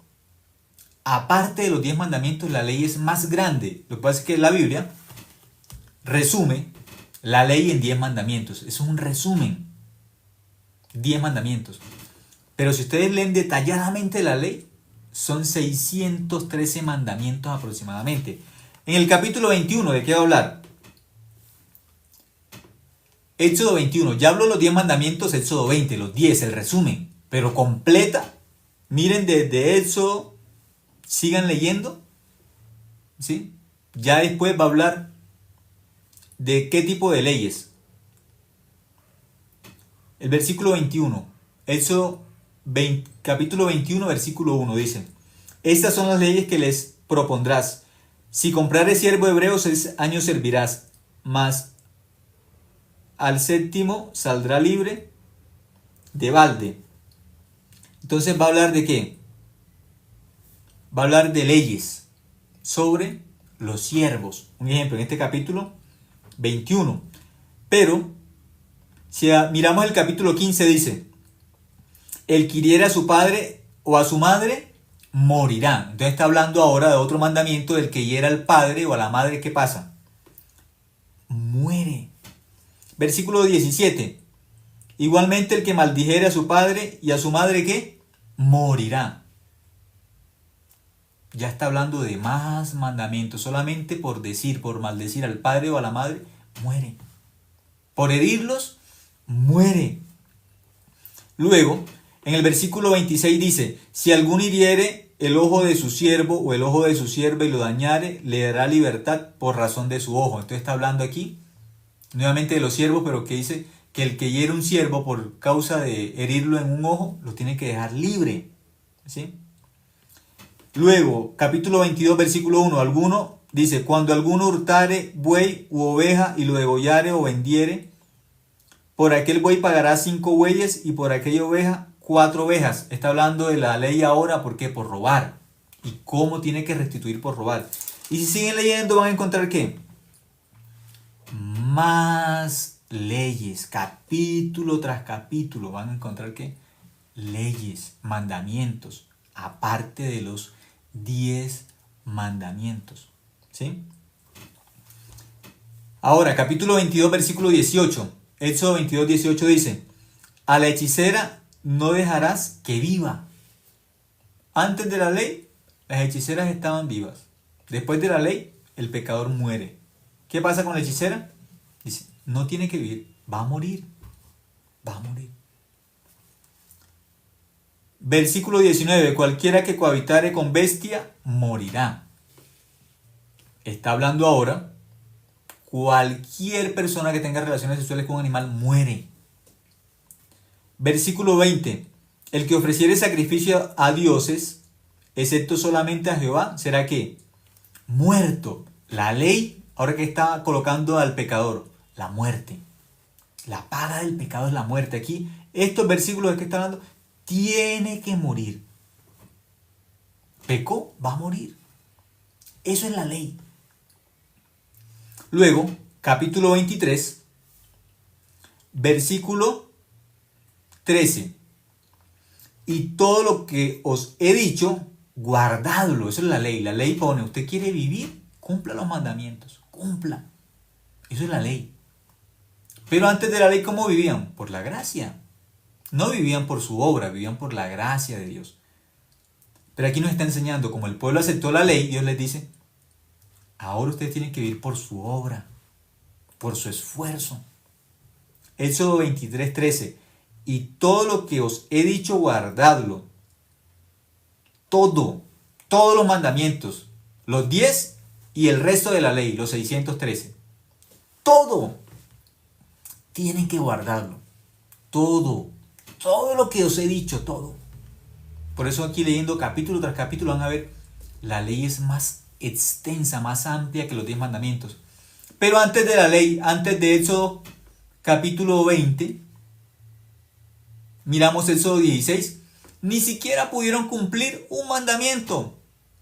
aparte de los 10 mandamientos, la ley es más grande. Lo que pasa es que la Biblia resume la ley en 10 mandamientos. Eso es un resumen. 10 mandamientos. Pero si ustedes leen detalladamente la ley, son 613 mandamientos aproximadamente. En el capítulo 21, ¿de qué va a hablar? Éxodo 21. Ya hablo los 10 mandamientos, Éxodo 20, los 10, el resumen. Pero completa. Miren desde Éxodo, sigan leyendo. ¿Sí? Ya después va a hablar de qué tipo de leyes. El versículo 21, Éxodo capítulo 21, versículo 1 dice, estas son las leyes que les propondrás. Si comprares siervo hebreo, 6 años servirás, mas al 7º saldrá libre de balde. Entonces va a hablar de qué? Va a hablar de leyes sobre los siervos. Un ejemplo, en este capítulo 21. Pero si miramos el capítulo 15 dice, el que hiriere a su padre o a su madre morirá. Entonces está hablando ahora de otro mandamiento, del que hiera al padre o a la madre, ¿qué pasa? Muere. Versículo 17, igualmente el que maldijere a su padre y a su madre, ¿qué? Morirá. Ya está hablando de más mandamientos, solamente por decir, por maldecir al padre o a la madre, muere. Por herirlos, muere. Luego, en el versículo 26 dice, si alguno hiriere el ojo de su siervo o el ojo de su sierva y lo dañare, le dará libertad por razón de su ojo. Entonces está hablando aquí nuevamente de los siervos, pero que dice que el que hiere un siervo por causa de herirlo en un ojo, lo tiene que dejar libre. ¿Sí? Luego, capítulo 22, versículo 1, dice, cuando alguno hurtare buey u oveja y lo degollare o vendiere, por aquel buey pagarás 5 bueyes y por aquella oveja 4 ovejas. Está hablando de la ley ahora, ¿por qué? Por robar. ¿Y cómo tiene que restituir por robar? Y si siguen leyendo van a encontrar ¿qué? Más leyes, capítulo tras capítulo, van a encontrar ¿qué? Leyes, mandamientos, aparte de los 10 mandamientos. ¿Sí? Ahora, capítulo 22, versículo 18. Éxodo 22, 18 dice: a la hechicera no dejarás que viva. Antes de la ley, las hechiceras estaban vivas. Después de la ley, el pecador muere. ¿Qué pasa con la hechicera? Dice, no tiene que vivir, va a morir. Va a morir. Versículo 19, cualquiera que cohabitare con bestia, morirá. Está hablando ahora, cualquier persona que tenga relaciones sexuales con un animal muere. Versículo 20, el que ofreciere sacrificio a dioses, excepto solamente a Jehová, será que muerto. La ley, ahora que está colocando al pecador, la muerte. La paga del pecado es la muerte. Aquí, estos versículos de que está hablando, tiene que morir. Pecó, va a morir. Eso es la ley. Luego, capítulo 23, versículo 13. Y todo lo que os he dicho, guardadlo. Eso es la ley. La ley pone, usted quiere vivir, cumpla los mandamientos. Cumpla. Eso es la ley. Pero antes de la ley, ¿cómo vivían? Por la gracia. No vivían por su obra, vivían por la gracia de Dios. Pero aquí nos está enseñando, como el pueblo aceptó la ley, Dios les dice, ahora ustedes tienen que vivir por su obra, por su esfuerzo. Éxodo 23, 13. Y todo lo que os he dicho, guardadlo. Todos los mandamientos, los 10 y el resto de la ley, los 613. Todo. Tienen que guardarlo. Todo lo que os he dicho, todo. Por eso aquí leyendo capítulo tras capítulo van a ver, la ley es más extensa, más amplia que los 10 mandamientos. Pero antes de la ley, antes de Éxodo capítulo 20, miramos Éxodo 16, ni siquiera pudieron cumplir un mandamiento.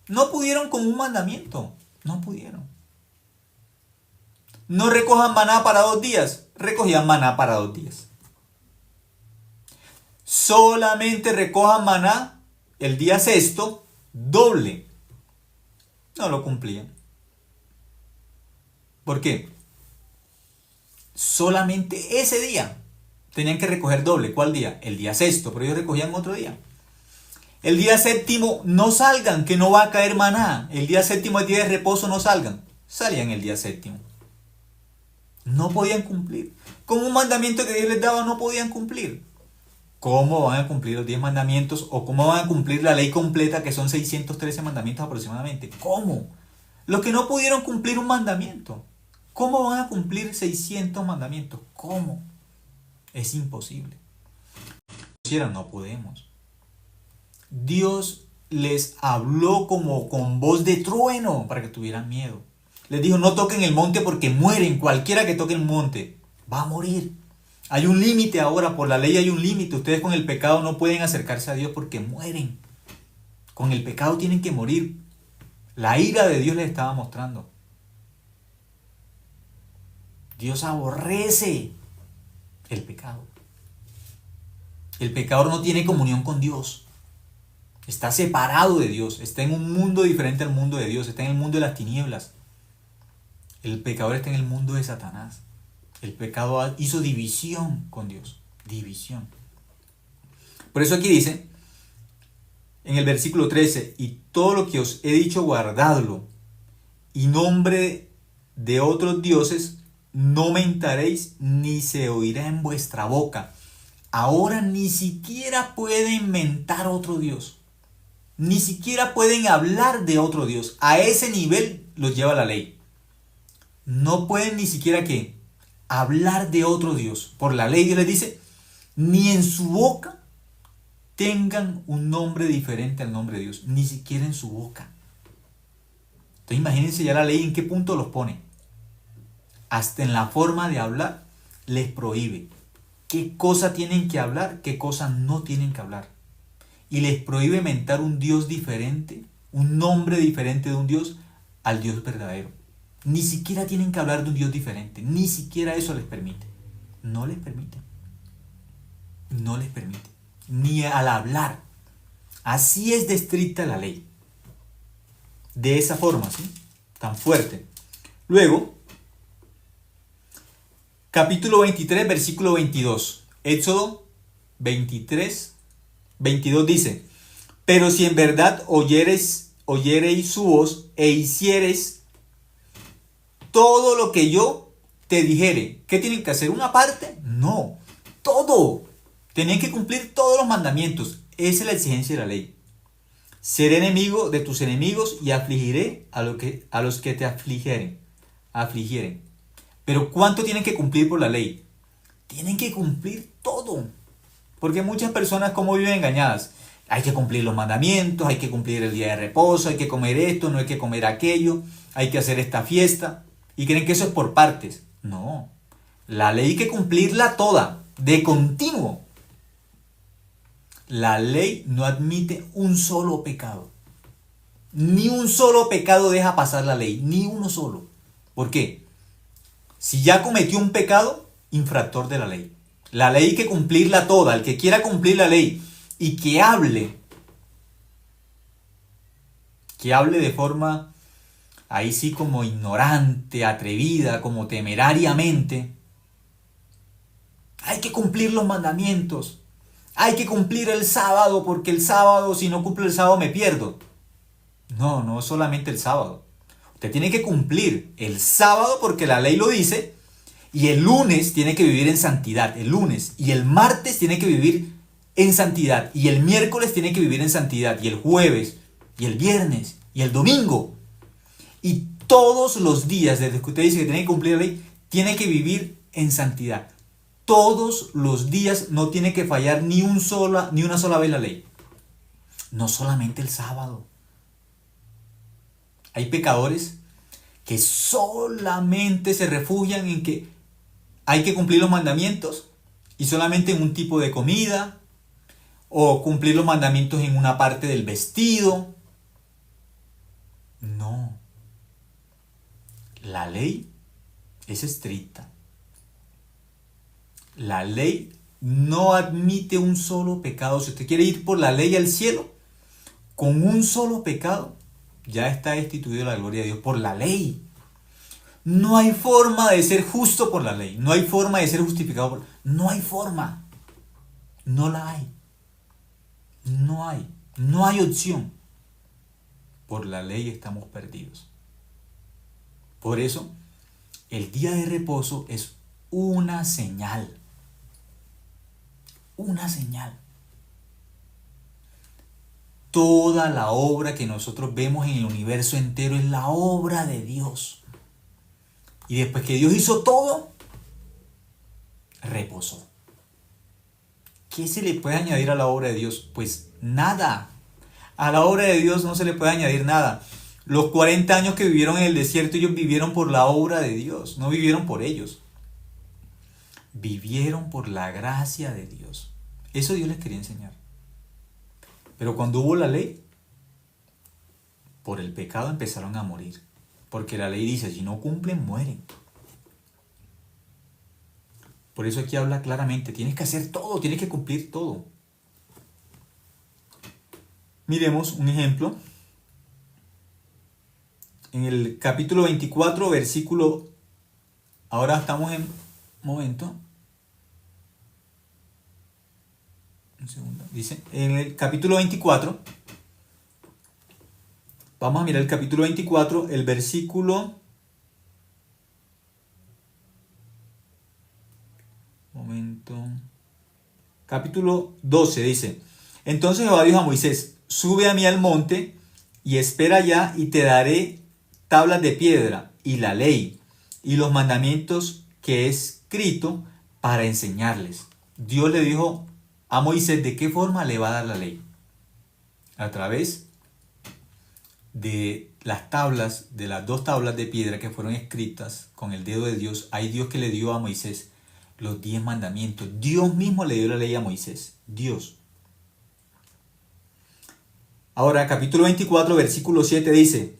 No pudieron con un mandamiento. No pudieron. No recojan maná para 2 días. Recogían maná para 2 días. Solamente recojan maná el día sexto, doble. No lo cumplían. ¿Por qué? Solamente ese día tenían que recoger doble. ¿Cuál día? El día sexto, pero ellos recogían otro día. El día séptimo no salgan, que no va a caer maná. El día séptimo es día de reposo, no salgan. Salían el día séptimo. No podían cumplir. Con un mandamiento que Dios les daba no podían cumplir. ¿Cómo van a cumplir los 10 mandamientos? ¿O cómo van a cumplir la ley completa, que son 613 mandamientos aproximadamente? ¿Cómo? Los que no pudieron cumplir un mandamiento. ¿Cómo van a cumplir 600 mandamientos? ¿Cómo? Es imposible. No podemos. Dios les habló como con voz de trueno para que tuvieran miedo. Les dijo, no toquen el monte porque mueren. Cualquiera que toque el monte va a morir. Hay un límite ahora, por la ley hay un límite. Ustedes con el pecado no pueden acercarse a Dios porque mueren. Con el pecado tienen que morir. La ira de Dios les estaba mostrando. Dios aborrece el pecado. El pecador no tiene comunión con Dios. Está separado de Dios. Está en un mundo diferente al mundo de Dios. Está en el mundo de las tinieblas. El pecador está en el mundo de Satanás. El pecado hizo división con Dios. División. Por eso aquí dice, en el versículo 13, y todo lo que os he dicho, guardadlo, y nombre de otros dioses no mentaréis, ni se oirá en vuestra boca. Ahora ni siquiera pueden mentar otro Dios. Ni siquiera pueden hablar de otro Dios. A ese nivel los lleva la ley. No pueden ni siquiera ¿qué? Hablar de otro Dios. Por la ley Dios les dice, ni en su boca tengan un nombre diferente al nombre de Dios. Ni siquiera en su boca. Entonces imagínense ya la ley en qué punto los pone. Hasta en la forma de hablar les prohíbe. qué cosa tienen que hablar, qué cosa no tienen que hablar. Y les prohíbe mentar un Dios diferente, un nombre diferente de un Dios al Dios verdadero. Ni siquiera tienen que hablar de un Dios diferente, ni siquiera eso les permite. No les permite. No les permite. Ni al hablar. Así es de estricta la ley. De esa forma, ¿sí? Tan fuerte. Luego, capítulo 23, versículo 22. Éxodo 23, 22 dice: pero si en verdad oyereis su voz e hiciereis todo lo que yo te dijere. ¿Qué tienen que hacer? ¿Una parte? No, todo. Tienen que cumplir todos los mandamientos. Esa es la exigencia de la ley. Seré enemigo de tus enemigos y afligiré a los que te afligieren. Pero ¿cuánto tienen que cumplir por la ley? Tienen que cumplir todo. Porque muchas personas, ¿cómo viven engañadas? Hay que cumplir los mandamientos, hay que cumplir el día de reposo, hay que comer esto, no hay que comer aquello, hay que hacer esta fiesta. Y creen que eso es por partes. No. La ley hay que cumplirla toda, de continuo. La ley no admite un solo pecado. Ni un solo pecado deja pasar la ley, ni uno solo. ¿Por qué? Si ya cometió un pecado, infractor de la ley. La ley hay que cumplirla toda. El que quiera cumplir la ley y que hable de forma ahí sí como ignorante, atrevida, como temerariamente, hay que cumplir los mandamientos. Hay que cumplir el sábado porque el sábado, si no cumplo el sábado, me pierdo. No, no solamente el sábado. Usted tiene que cumplir el sábado porque la ley lo dice. Y el lunes tiene que vivir en santidad. El lunes. Y el martes tiene que vivir en santidad. Y el miércoles tiene que vivir en santidad. Y el jueves. Y el viernes. Y el domingo. Y todos los días, desde que usted dice que tiene que cumplir la ley, tiene que vivir en santidad. Todos los días no tiene que fallar ni una sola vez la ley. No solamente el sábado. Hay pecadores que solamente se refugian en que hay que cumplir los mandamientos y solamente en un tipo de comida o cumplir los mandamientos en una parte del vestido. No. La ley es estricta. La ley no admite un solo pecado. Si usted quiere ir por la ley al cielo, con un solo pecado, ya está destituido la gloria de Dios por la ley. No hay forma de ser justo por la ley. No hay forma de ser justificado por... No hay forma. No la hay. No hay. No hay opción. Por la ley estamos perdidos. Por eso, el día de reposo es una señal. Una señal. Toda la obra que nosotros vemos en el universo entero es la obra de Dios. Y después que Dios hizo todo, reposó. ¿Qué se le puede añadir a la obra de Dios? Pues nada. A la obra de Dios no se le puede añadir nada. Los 40 años que vivieron en el desierto, ellos vivieron por la obra de Dios, no vivieron por ellos. Vivieron por la gracia de Dios. Eso Dios les quería enseñar. Pero cuando hubo la ley, por el pecado empezaron a morir. Porque la ley dice, si no cumplen, mueren. Por eso aquí habla claramente, tienes que hacer todo, tienes que cumplir todo. Miremos un ejemplo. En el capítulo 24, versículo... Ahora estamos en... Momento. Un segundo. Dice, en el capítulo 24... Vamos a mirar el capítulo 24, el versículo... Momento. Capítulo 12 dice: entonces Jehová dijo a Moisés: sube a mí al monte y espera allá y te daré tablas de piedra y la ley y los mandamientos que he escrito para enseñarles. Dios le dijo a Moisés de qué forma le va a dar la ley. A través de las tablas, de las 2 tablas de piedra que fueron escritas con el dedo de Dios. Hay Dios que le dio a Moisés Los 10 mandamientos. Dios mismo le dio la ley a Moisés. Dios. Ahora, capítulo 24, versículo 7 dice: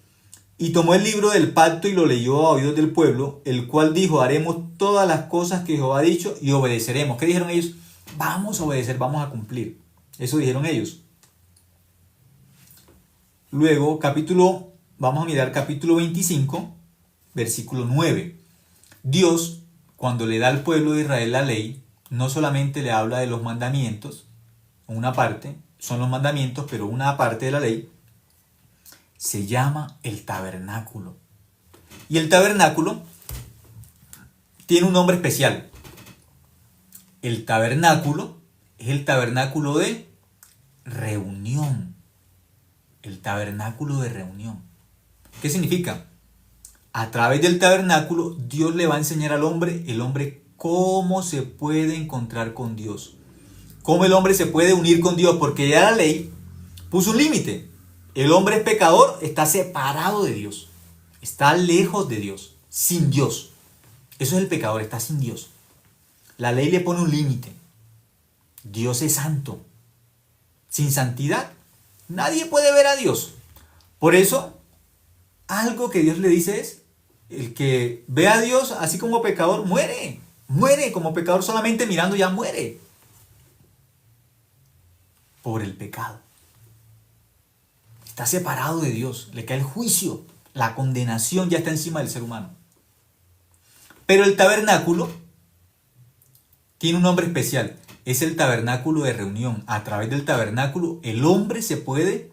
y tomó el libro del pacto y lo leyó a oídos del pueblo, el cual dijo: haremos todas las cosas que Jehová ha dicho y obedeceremos. ¿Qué dijeron ellos? Vamos a obedecer, vamos a cumplir. Eso dijeron ellos. Luego, vamos a mirar capítulo 25, versículo 9. Dios, cuando le da al pueblo de Israel la ley, no solamente le habla de los mandamientos, una parte son los mandamientos, pero una parte de la ley se llama el tabernáculo. Y el tabernáculo tiene un nombre especial. El tabernáculo es el tabernáculo de reunión. El tabernáculo de reunión. ¿Qué significa? A través del tabernáculo, Dios le va a enseñar al hombre, cómo se puede encontrar con Dios. Cómo el hombre se puede unir con Dios, porque ya la ley puso un límite. El hombre es pecador, está separado de Dios. Está lejos de Dios, sin Dios. Eso es el pecador, está sin Dios. La ley le pone un límite. Dios es santo. Sin santidad, nadie puede ver a Dios. Por eso, algo que Dios le dice es: el que ve a Dios así como pecador, muere. Muere como pecador, solamente mirando ya muere. Por el pecado. Está separado de Dios, le cae el juicio, la condenación ya está encima del ser humano. Pero el tabernáculo tiene un nombre especial, es el tabernáculo de reunión. A través del tabernáculo el hombre se puede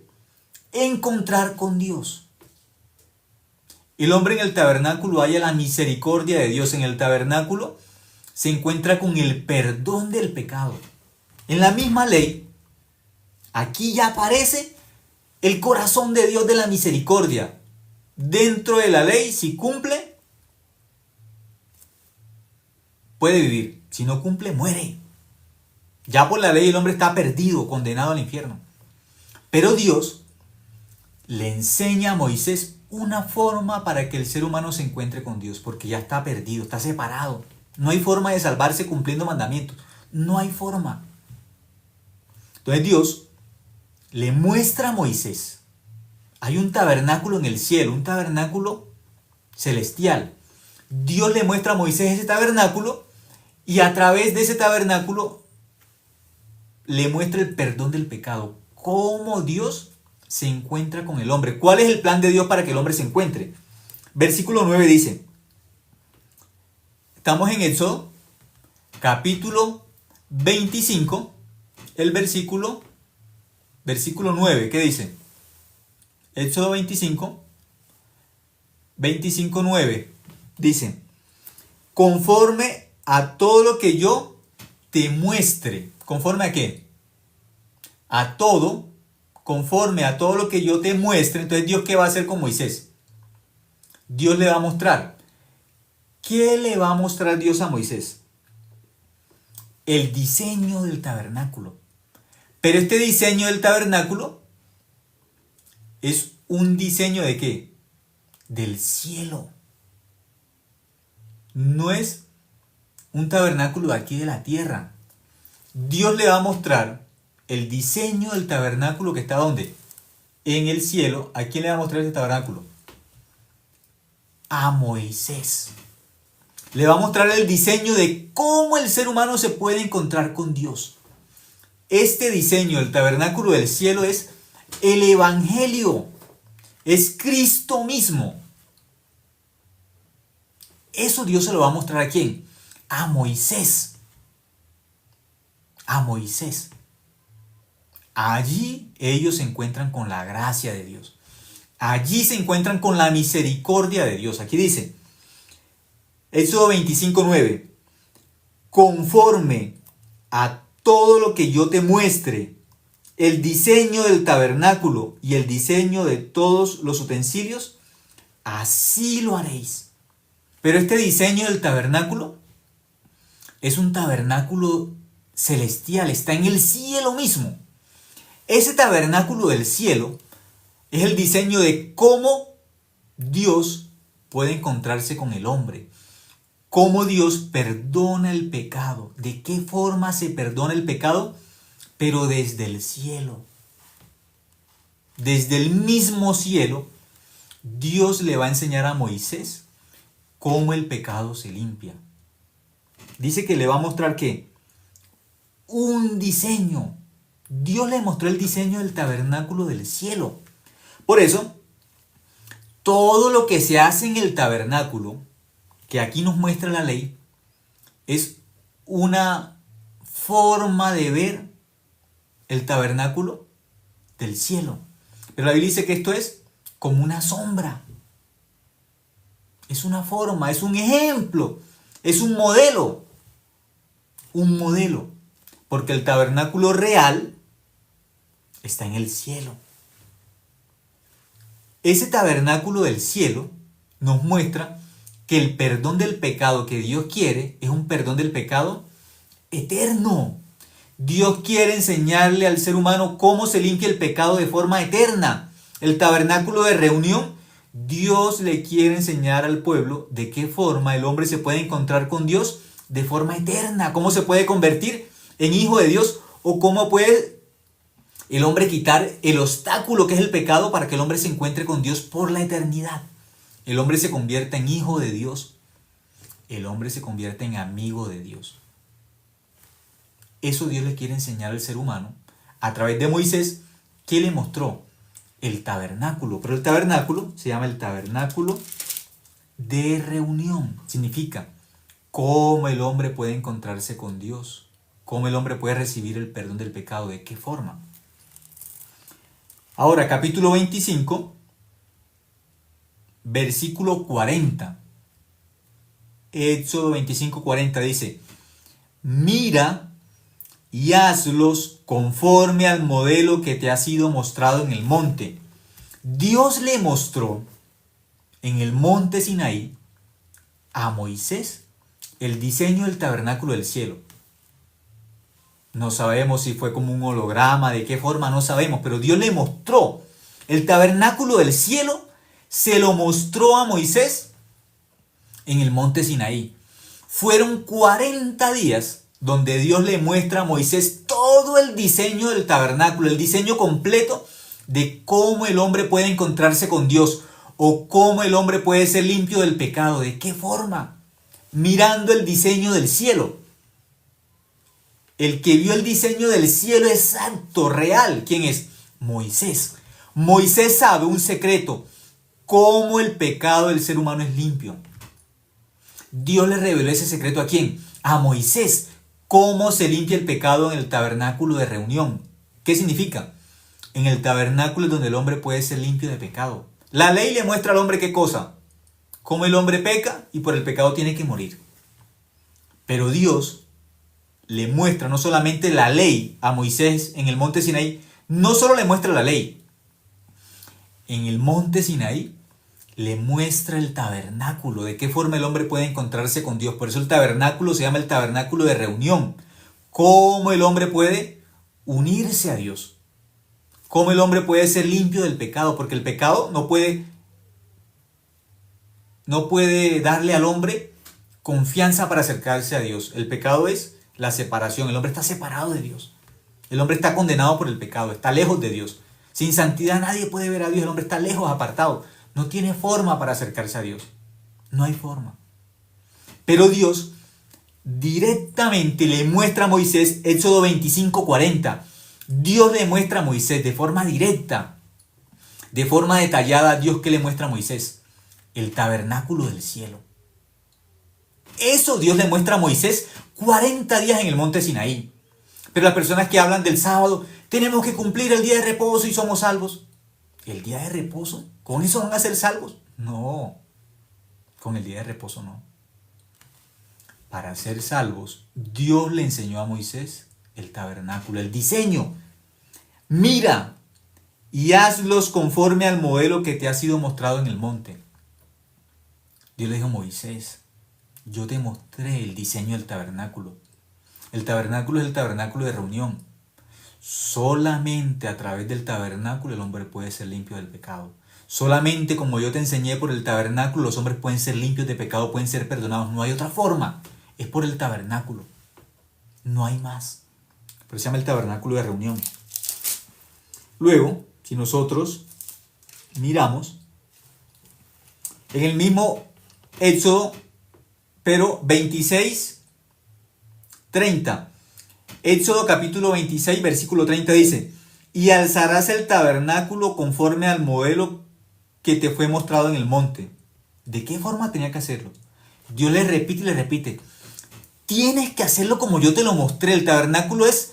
encontrar con Dios. El hombre en el tabernáculo halla la misericordia de Dios. En el tabernáculo se encuentra con el perdón del pecado. En la misma ley, aquí ya aparece el corazón de Dios de la misericordia. Dentro de la ley, si cumple, puede vivir. Si no cumple, muere. Ya por la ley el hombre está perdido, condenado al infierno. Pero Dios le enseña a Moisés una forma para que el ser humano se encuentre con Dios, porque ya está perdido, está separado. No hay forma de salvarse cumpliendo mandamientos. No hay forma. Entonces Dios le muestra a Moisés. Hay un tabernáculo en el cielo, un tabernáculo celestial. Dios le muestra a Moisés ese tabernáculo y a través de ese tabernáculo le muestra el perdón del pecado. Cómo Dios se encuentra con el hombre. ¿Cuál es el plan de Dios para que el hombre se encuentre? Versículo 9 dice, estamos en Éxodo, capítulo 25, el versículo 9, ¿qué dice? Éxodo 25, 9, dice, conforme a todo lo que yo te muestre. ¿Conforme a qué? A todo, conforme a todo lo que yo te muestre. Entonces, ¿Dios qué va a hacer con Moisés? Dios le va a mostrar. ¿Qué le va a mostrar Dios a Moisés? El diseño del tabernáculo. Pero este diseño del tabernáculo es un diseño ¿de qué? Del cielo. No es un tabernáculo de aquí de la tierra. Dios le va a mostrar el diseño del tabernáculo que está ¿dónde? En el cielo. ¿A quién le va a mostrar ese tabernáculo? A Moisés. Le va a mostrar el diseño de cómo el ser humano se puede encontrar con Dios. Este diseño del tabernáculo del cielo es el Evangelio. Es Cristo mismo. Eso Dios se lo va a mostrar ¿a quién? A Moisés. A Moisés. Allí ellos se encuentran con la gracia de Dios. Allí se encuentran con la misericordia de Dios. Aquí dice, Éxodo 25, 9. Conforme a todo lo que yo te muestre, el diseño del tabernáculo y el diseño de todos los utensilios, así lo haréis. Pero este diseño del tabernáculo es un tabernáculo celestial, está en el cielo mismo. Ese tabernáculo del cielo es el diseño de cómo Dios puede encontrarse con el hombre. cómo Dios perdona el pecado. ¿De qué forma se perdona el pecado? Pero desde el cielo. Desde el mismo cielo, Dios le va a enseñar a Moisés cómo el pecado se limpia. Dice que le va a mostrar ¿qué? Un diseño. Dios le mostró el diseño del tabernáculo del cielo. Por eso, todo lo que se hace en el tabernáculo, que aquí nos muestra la ley, es una forma de ver el tabernáculo del cielo. Pero la Biblia dice que esto es como una sombra. Es una forma, es un ejemplo, es un modelo. Un modelo. Porque el tabernáculo real está en el cielo. Ese tabernáculo del cielo nos muestra que el perdón del pecado que Dios quiere es un perdón del pecado eterno. Dios quiere enseñarle al ser humano cómo se limpia el pecado de forma eterna. El tabernáculo de reunión, Dios le quiere enseñar al pueblo de qué forma el hombre se puede encontrar con Dios de forma eterna, cómo se puede convertir en hijo de Dios o cómo puede el hombre quitar el obstáculo que es el pecado para que el hombre se encuentre con Dios por la eternidad. El hombre se convierta en hijo de Dios. El hombre se convierte en amigo de Dios. Eso Dios le quiere enseñar al ser humano a través de Moisés, que le mostró el tabernáculo. Pero el tabernáculo se llama el tabernáculo de reunión. Significa cómo el hombre puede encontrarse con Dios, cómo el hombre puede recibir el perdón del pecado, de qué forma. Ahora, capítulo 25, versículo 40. Éxodo 25, 40 dice: mira y hazlos conforme al modelo que te ha sido mostrado en el monte. Dios le mostró en el monte Sinaí a Moisés el diseño del tabernáculo del cielo. No sabemos si fue como un holograma, de qué forma, no sabemos, pero Dios le mostró el tabernáculo del cielo, se lo mostró a Moisés en el monte Sinaí. Fueron 40 días donde Dios le muestra a Moisés todo el diseño del tabernáculo, el diseño completo de cómo el hombre puede encontrarse con Dios o cómo el hombre puede ser limpio del pecado, de qué forma, mirando el diseño del cielo. El que vio el diseño del cielo exacto, real, ¿quién es? Moisés. Moisés sabe un secreto, cómo el pecado del ser humano es limpio. Dios le reveló ese secreto ¿a quién? A Moisés. ¿Cómo se limpia el pecado en el tabernáculo de reunión? ¿Qué significa? En el tabernáculo es donde el hombre puede ser limpio de pecado. La ley le muestra al hombre qué cosa. Cómo el hombre peca y por el pecado tiene que morir. Pero Dios le muestra no solamente la ley a Moisés en el monte Sinaí, no solo le muestra la ley. En el monte Sinaí le muestra el tabernáculo, de qué forma el hombre puede encontrarse con Dios. Por eso el tabernáculo se llama el tabernáculo de reunión. Cómo el hombre puede unirse a Dios. Cómo el hombre puede ser limpio del pecado, porque el pecado no puede darle al hombre confianza para acercarse a Dios. El pecado es la separación. El hombre está separado de Dios. El hombre está condenado por el pecado, está lejos de Dios. Sin santidad nadie puede ver a Dios. El hombre está lejos, apartado. No tiene forma para acercarse a Dios. No hay forma. Pero Dios directamente le muestra a Moisés, Éxodo 25, 40. Dios le muestra a Moisés de forma directa, de forma detallada. Dios que le muestra a Moisés el tabernáculo del cielo. Eso Dios le muestra a Moisés 40 días en el monte Sinaí. Pero las personas que hablan del sábado, tenemos que cumplir el día de reposo y somos salvos. ¿El día de reposo? ¿Con eso van a ser salvos? No, con el día de reposo no. Para ser salvos, Dios le enseñó a Moisés el tabernáculo, el diseño. Mira y hazlos conforme al modelo que te ha sido mostrado en el monte. Dios le dijo a Moisés, yo te mostré el diseño del tabernáculo. El tabernáculo es el tabernáculo de reunión. Solamente a través del tabernáculo el hombre puede ser limpio del pecado. Solamente como yo te enseñé por el tabernáculo, los hombres pueden ser limpios de pecado, pueden ser perdonados. No hay otra forma. Es por el tabernáculo. No hay más. Por eso se llama el tabernáculo de reunión. Luego, si nosotros miramos en el mismo Éxodo, pero 26, 30. Éxodo capítulo 26, versículo 30 dice: y alzarás el tabernáculo conforme al modelo que te fue mostrado en el monte. ¿De qué forma tenía que hacerlo? Dios le repite y le repite: tienes que hacerlo como yo te lo mostré. El tabernáculo es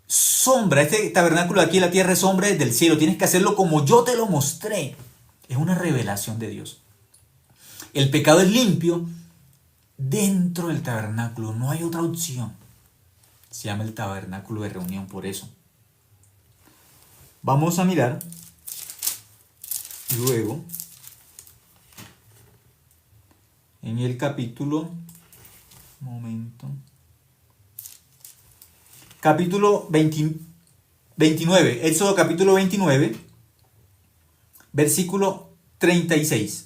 sombra. Este tabernáculo aquí en la tierra es sombra desde el cielo. Tienes que hacerlo como yo te lo mostré. Es una revelación de Dios. El pecado es limpio dentro del tabernáculo. No hay otra opción. Se llama el tabernáculo de reunión por eso. Vamos a mirar luego en el capítulo, capítulo 29, Éxodo capítulo 29, versículo 36.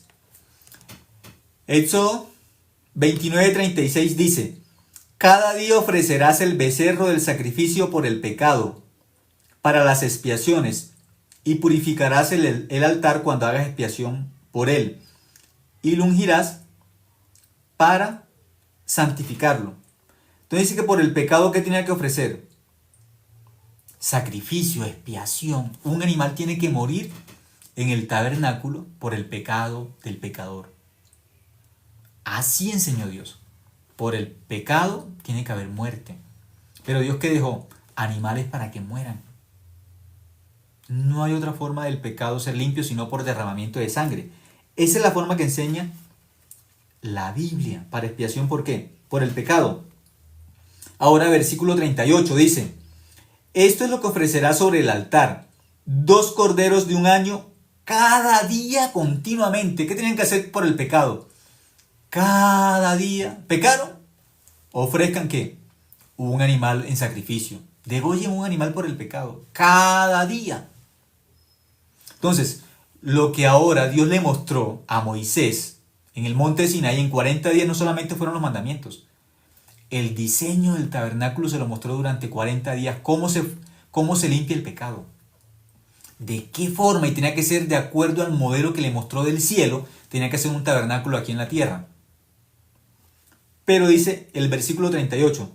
Éxodo 29, 36 dice: cada día ofrecerás el becerro del sacrificio por el pecado, para las expiaciones, y purificarás el altar cuando hagas expiación por él, y lo ungirás para santificarlo. Entonces dice que por el pecado, ¿qué tenía que ofrecer? Sacrificio, expiación. Un animal tiene que morir en el tabernáculo por el pecado del pecador. Así enseñó Dios. Por el pecado tiene que haber muerte. Pero Dios, ¿qué dejó? Animales para que mueran. No hay otra forma del pecado ser limpio sino por derramamiento de sangre. Esa es la forma que enseña la Biblia para expiación. ¿Por qué? Por el pecado. Ahora versículo 38 dice: esto es lo que ofrecerá sobre el altar: 2 corderos de un año cada día continuamente. ¿Qué tenían que hacer por el pecado? Cada día pecaron, ofrezcan ¿qué? Un animal en sacrificio. Degollen un animal por el pecado. Cada día. Entonces, lo que ahora Dios le mostró a Moisés en el monte Sinaí en 40 días no solamente fueron los mandamientos. El diseño del tabernáculo se lo mostró durante 40 días. Cómo se limpia el pecado. ¿De qué forma? Y tenía que ser de acuerdo al modelo que le mostró del cielo. Tenía que ser un tabernáculo aquí en la tierra. Pero dice el versículo 38: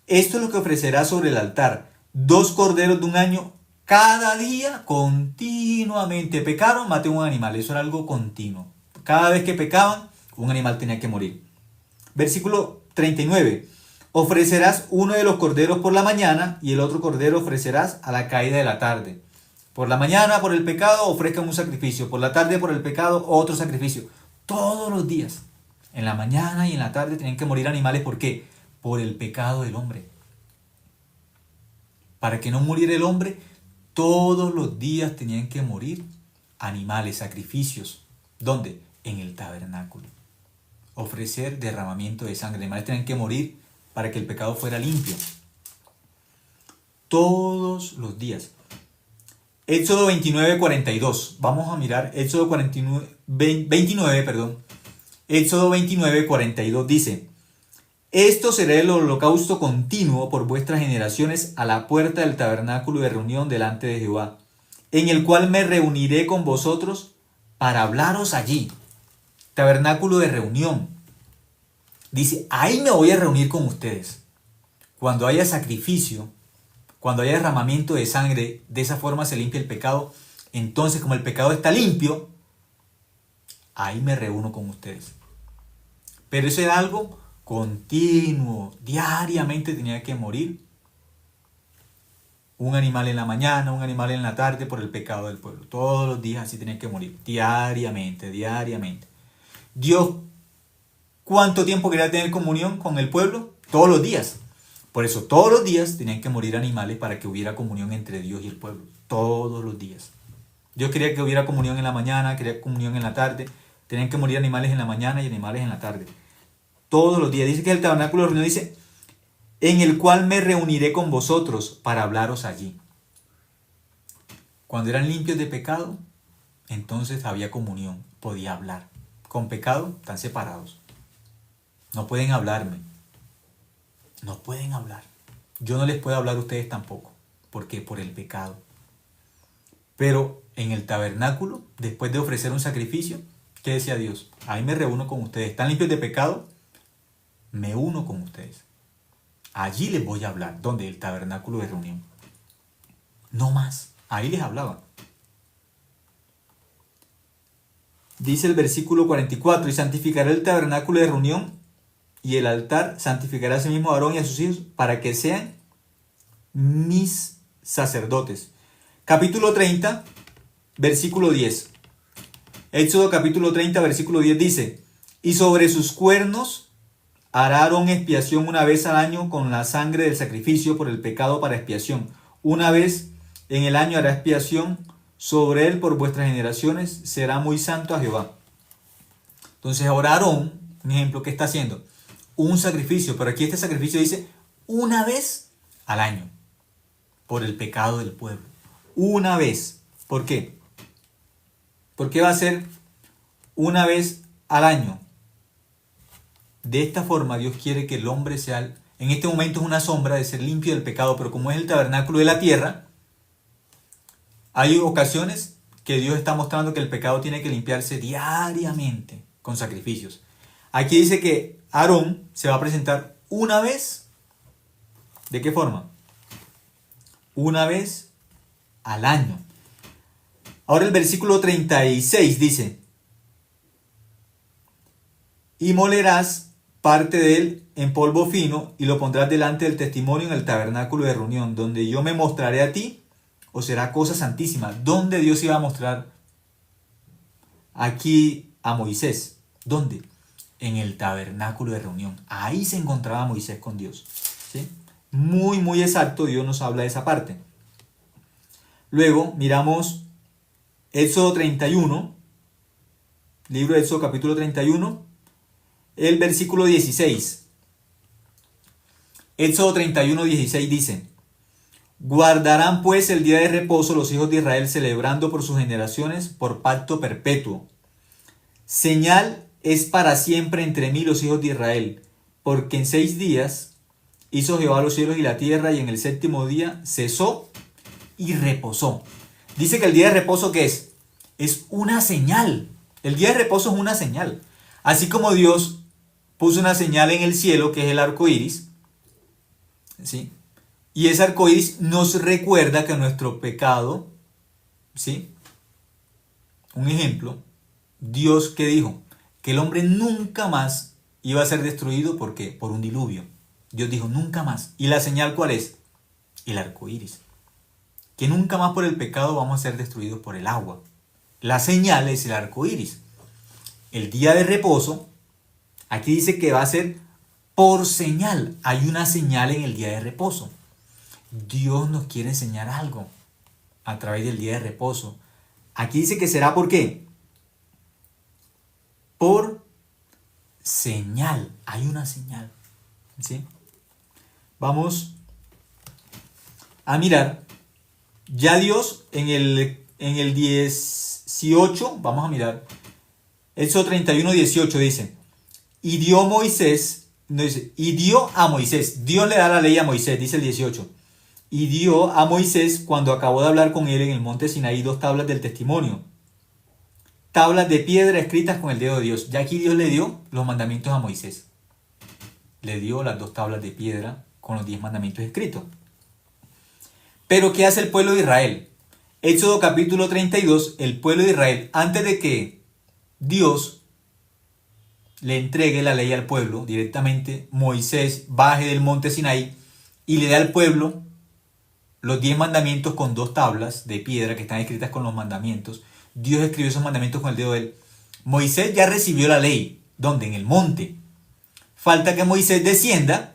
esto es lo que ofrecerá sobre el altar: 2 corderos de un año cada día continuamente. Pecaron, maté un animal. Eso era algo continuo. Cada vez que pecaban, un animal tenía que morir. Versículo 39. Ofrecerás uno de los corderos por la mañana y el otro cordero ofrecerás a la caída de la tarde. Por la mañana, por el pecado, ofrezcan un sacrificio. Por la tarde, por el pecado, otro sacrificio. Todos los días. En la mañana y en la tarde tenían que morir animales. ¿Por qué? Por el pecado del hombre. Para que no muriera el hombre, todos los días tenían que morir animales, sacrificios. ¿Dónde? En el tabernáculo. Ofrecer derramamiento de sangre. Animales tenían que morir para que el pecado fuera limpio. Todos los días. Éxodo 29, 42. Vamos a mirar Éxodo 29. Éxodo 29, 42 dice: esto será el holocausto continuo por vuestras generaciones a la puerta del tabernáculo de reunión delante de Jehová, en el cual me reuniré con vosotros para hablaros allí. Tabernáculo de reunión. Dice, ahí me voy a reunir con ustedes. Cuando haya sacrificio, cuando haya derramamiento de sangre, de esa forma se limpia el pecado. Entonces, como el pecado está limpio, ahí me reúno con ustedes. Pero eso era algo continuo. Diariamente tenía que morir un animal en la mañana, un animal en la tarde por el pecado del pueblo. Todos los días así tenía que morir. Diariamente. Dios, ¿cuánto tiempo quería tener comunión con el pueblo? Todos los días. Por eso todos los días tenían que morir animales para que hubiera comunión entre Dios y el pueblo. Todos los días. Dios quería que hubiera comunión en la mañana, quería comunión en la tarde. Tenían que morir animales en la mañana y animales en la tarde. Todos los días. Dice que el tabernáculo de reunión dice, en el cual me reuniré con vosotros para hablaros allí. Cuando eran limpios de pecado, entonces había comunión, podía hablar. Con pecado están separados. No pueden hablarme. No pueden hablar. Yo no les puedo hablar a ustedes tampoco. ¿Por qué? Por el pecado. Pero en el tabernáculo, después de ofrecer un sacrificio, ¿qué decía Dios? Ahí me reúno con ustedes. ¿Están limpios de pecado? Me uno con ustedes. Allí les voy a hablar. ¿Dónde? El tabernáculo de reunión. No más. Ahí les hablaba. Dice el versículo 44, y santificará el tabernáculo de reunión y el altar, santificará a sí mismo a Aarón y a sus hijos para que sean mis sacerdotes. Capítulo 30, versículo 10. Éxodo capítulo 30, versículo 10 dice, y sobre sus cuernos hará Aarón expiación una vez al año con la sangre del sacrificio por el pecado para expiación. Una vez en el año hará expiación sobre él por vuestras generaciones, será muy santo a Jehová. Entonces ahora Aarón, un ejemplo, ¿qué está haciendo? Un sacrificio, pero aquí este sacrificio dice una vez al año, por el pecado del pueblo. Una vez. ¿Por qué? ¿Por qué va a ser una vez al año? De esta forma Dios quiere que el hombre sea, en este momento es una sombra de ser limpio del pecado, pero como es el tabernáculo de la tierra, hay ocasiones que Dios está mostrando que el pecado tiene que limpiarse diariamente con sacrificios. Aquí dice que Aarón se va a presentar una vez. ¿De qué forma? Una vez al año. Ahora el versículo 36 dice, y molerás parte de él en polvo fino y lo pondrás delante del testimonio en el tabernáculo de reunión, donde yo me mostraré a ti, o será cosa santísima. ¿Dónde Dios iba a mostrar aquí a Moisés? ¿Dónde? En el tabernáculo de reunión. Ahí se encontraba Moisés con Dios. ¿Sí? Muy, muy exacto, Dios nos habla de esa parte. Luego miramos Éxodo 31, libro de Éxodo capítulo 31, el versículo 16. Éxodo 31, 16 dice, guardarán pues el día de reposo los hijos de Israel celebrando por sus generaciones por pacto perpetuo. Señal es para siempre entre mí los hijos de Israel, porque en 6 días hizo Jehová los cielos y la tierra y en el 7º día cesó y reposó. Dice que el día de reposo, ¿qué es? Es una señal. El día de reposo es una señal. Así como Dios puso una señal en el cielo, que es el arco iris, ¿sí? Y ese arco iris nos recuerda que nuestro pecado, ¿sí? Un ejemplo, Dios, ¿qué dijo? Que el hombre nunca más iba a ser destruido, ¿por qué? Por un diluvio. Dios dijo, nunca más. ¿Y la señal cuál es? El arco iris. Que nunca más por el pecado vamos a ser destruidos por el agua. La señal es el arco iris. El día de reposo, aquí dice que va a ser por señal. Hay una señal en el día de reposo. Dios nos quiere enseñar algo a través del día de reposo. Aquí dice que será ¿por qué? Por señal. Hay una señal. ¿Sí? Vamos a mirar. Ya Dios en el 18, vamos a mirar. Éxodo 31, 18 dice, y dio Moisés, no dice, y dio a Moisés. Dios le da la ley a Moisés, dice el 18. Y dio a Moisés, cuando acabó de hablar con él en el monte Sinaí, 2 tablas del testimonio. Tablas de piedra escritas con el dedo de Dios. Ya aquí Dios le dio los mandamientos a Moisés. Le dio las 2 tablas de piedra con los 10 mandamientos escritos. Pero ¿qué hace el pueblo de Israel? Éxodo capítulo 32, el pueblo de Israel, antes de que Dios le entregue la ley al pueblo, directamente Moisés baje del monte Sinaí y le da al pueblo los 10 mandamientos con 2 tablas de piedra que están escritas con los mandamientos. Dios escribió esos mandamientos con el dedo de él. Moisés ya recibió la ley. ¿Dónde? En el monte. Falta que Moisés descienda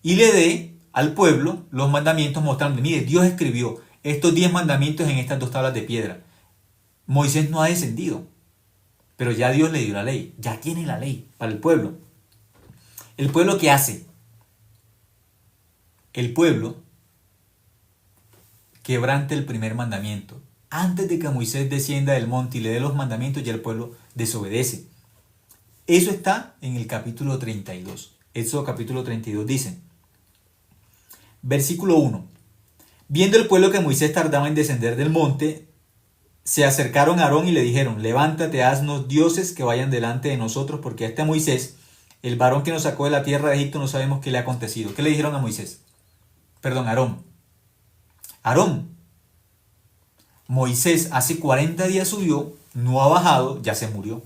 y le dé al pueblo los mandamientos mostrando, mire, Dios escribió estos 10 mandamientos en estas 2 tablas de piedra. Moisés no ha descendido, pero ya Dios le dio la ley, ya tiene la ley para el pueblo. ¿El pueblo qué hace? El pueblo quebranta el primer mandamiento. Antes de que Moisés descienda del monte y le dé los mandamientos, ya el pueblo desobedece. Eso está en el capítulo 32. Éxodo capítulo 32 dice, versículo 1. Viendo el pueblo que Moisés tardaba en descender del monte, se acercaron a Aarón y le dijeron, levántate, haznos dioses que vayan delante de nosotros, porque a este Moisés, el varón que nos sacó de la tierra de Egipto, no sabemos qué le ha acontecido. ¿Qué le dijeron a Moisés? Perdón, Aarón. Aarón, Moisés hace 40 días subió, no ha bajado, ya se murió.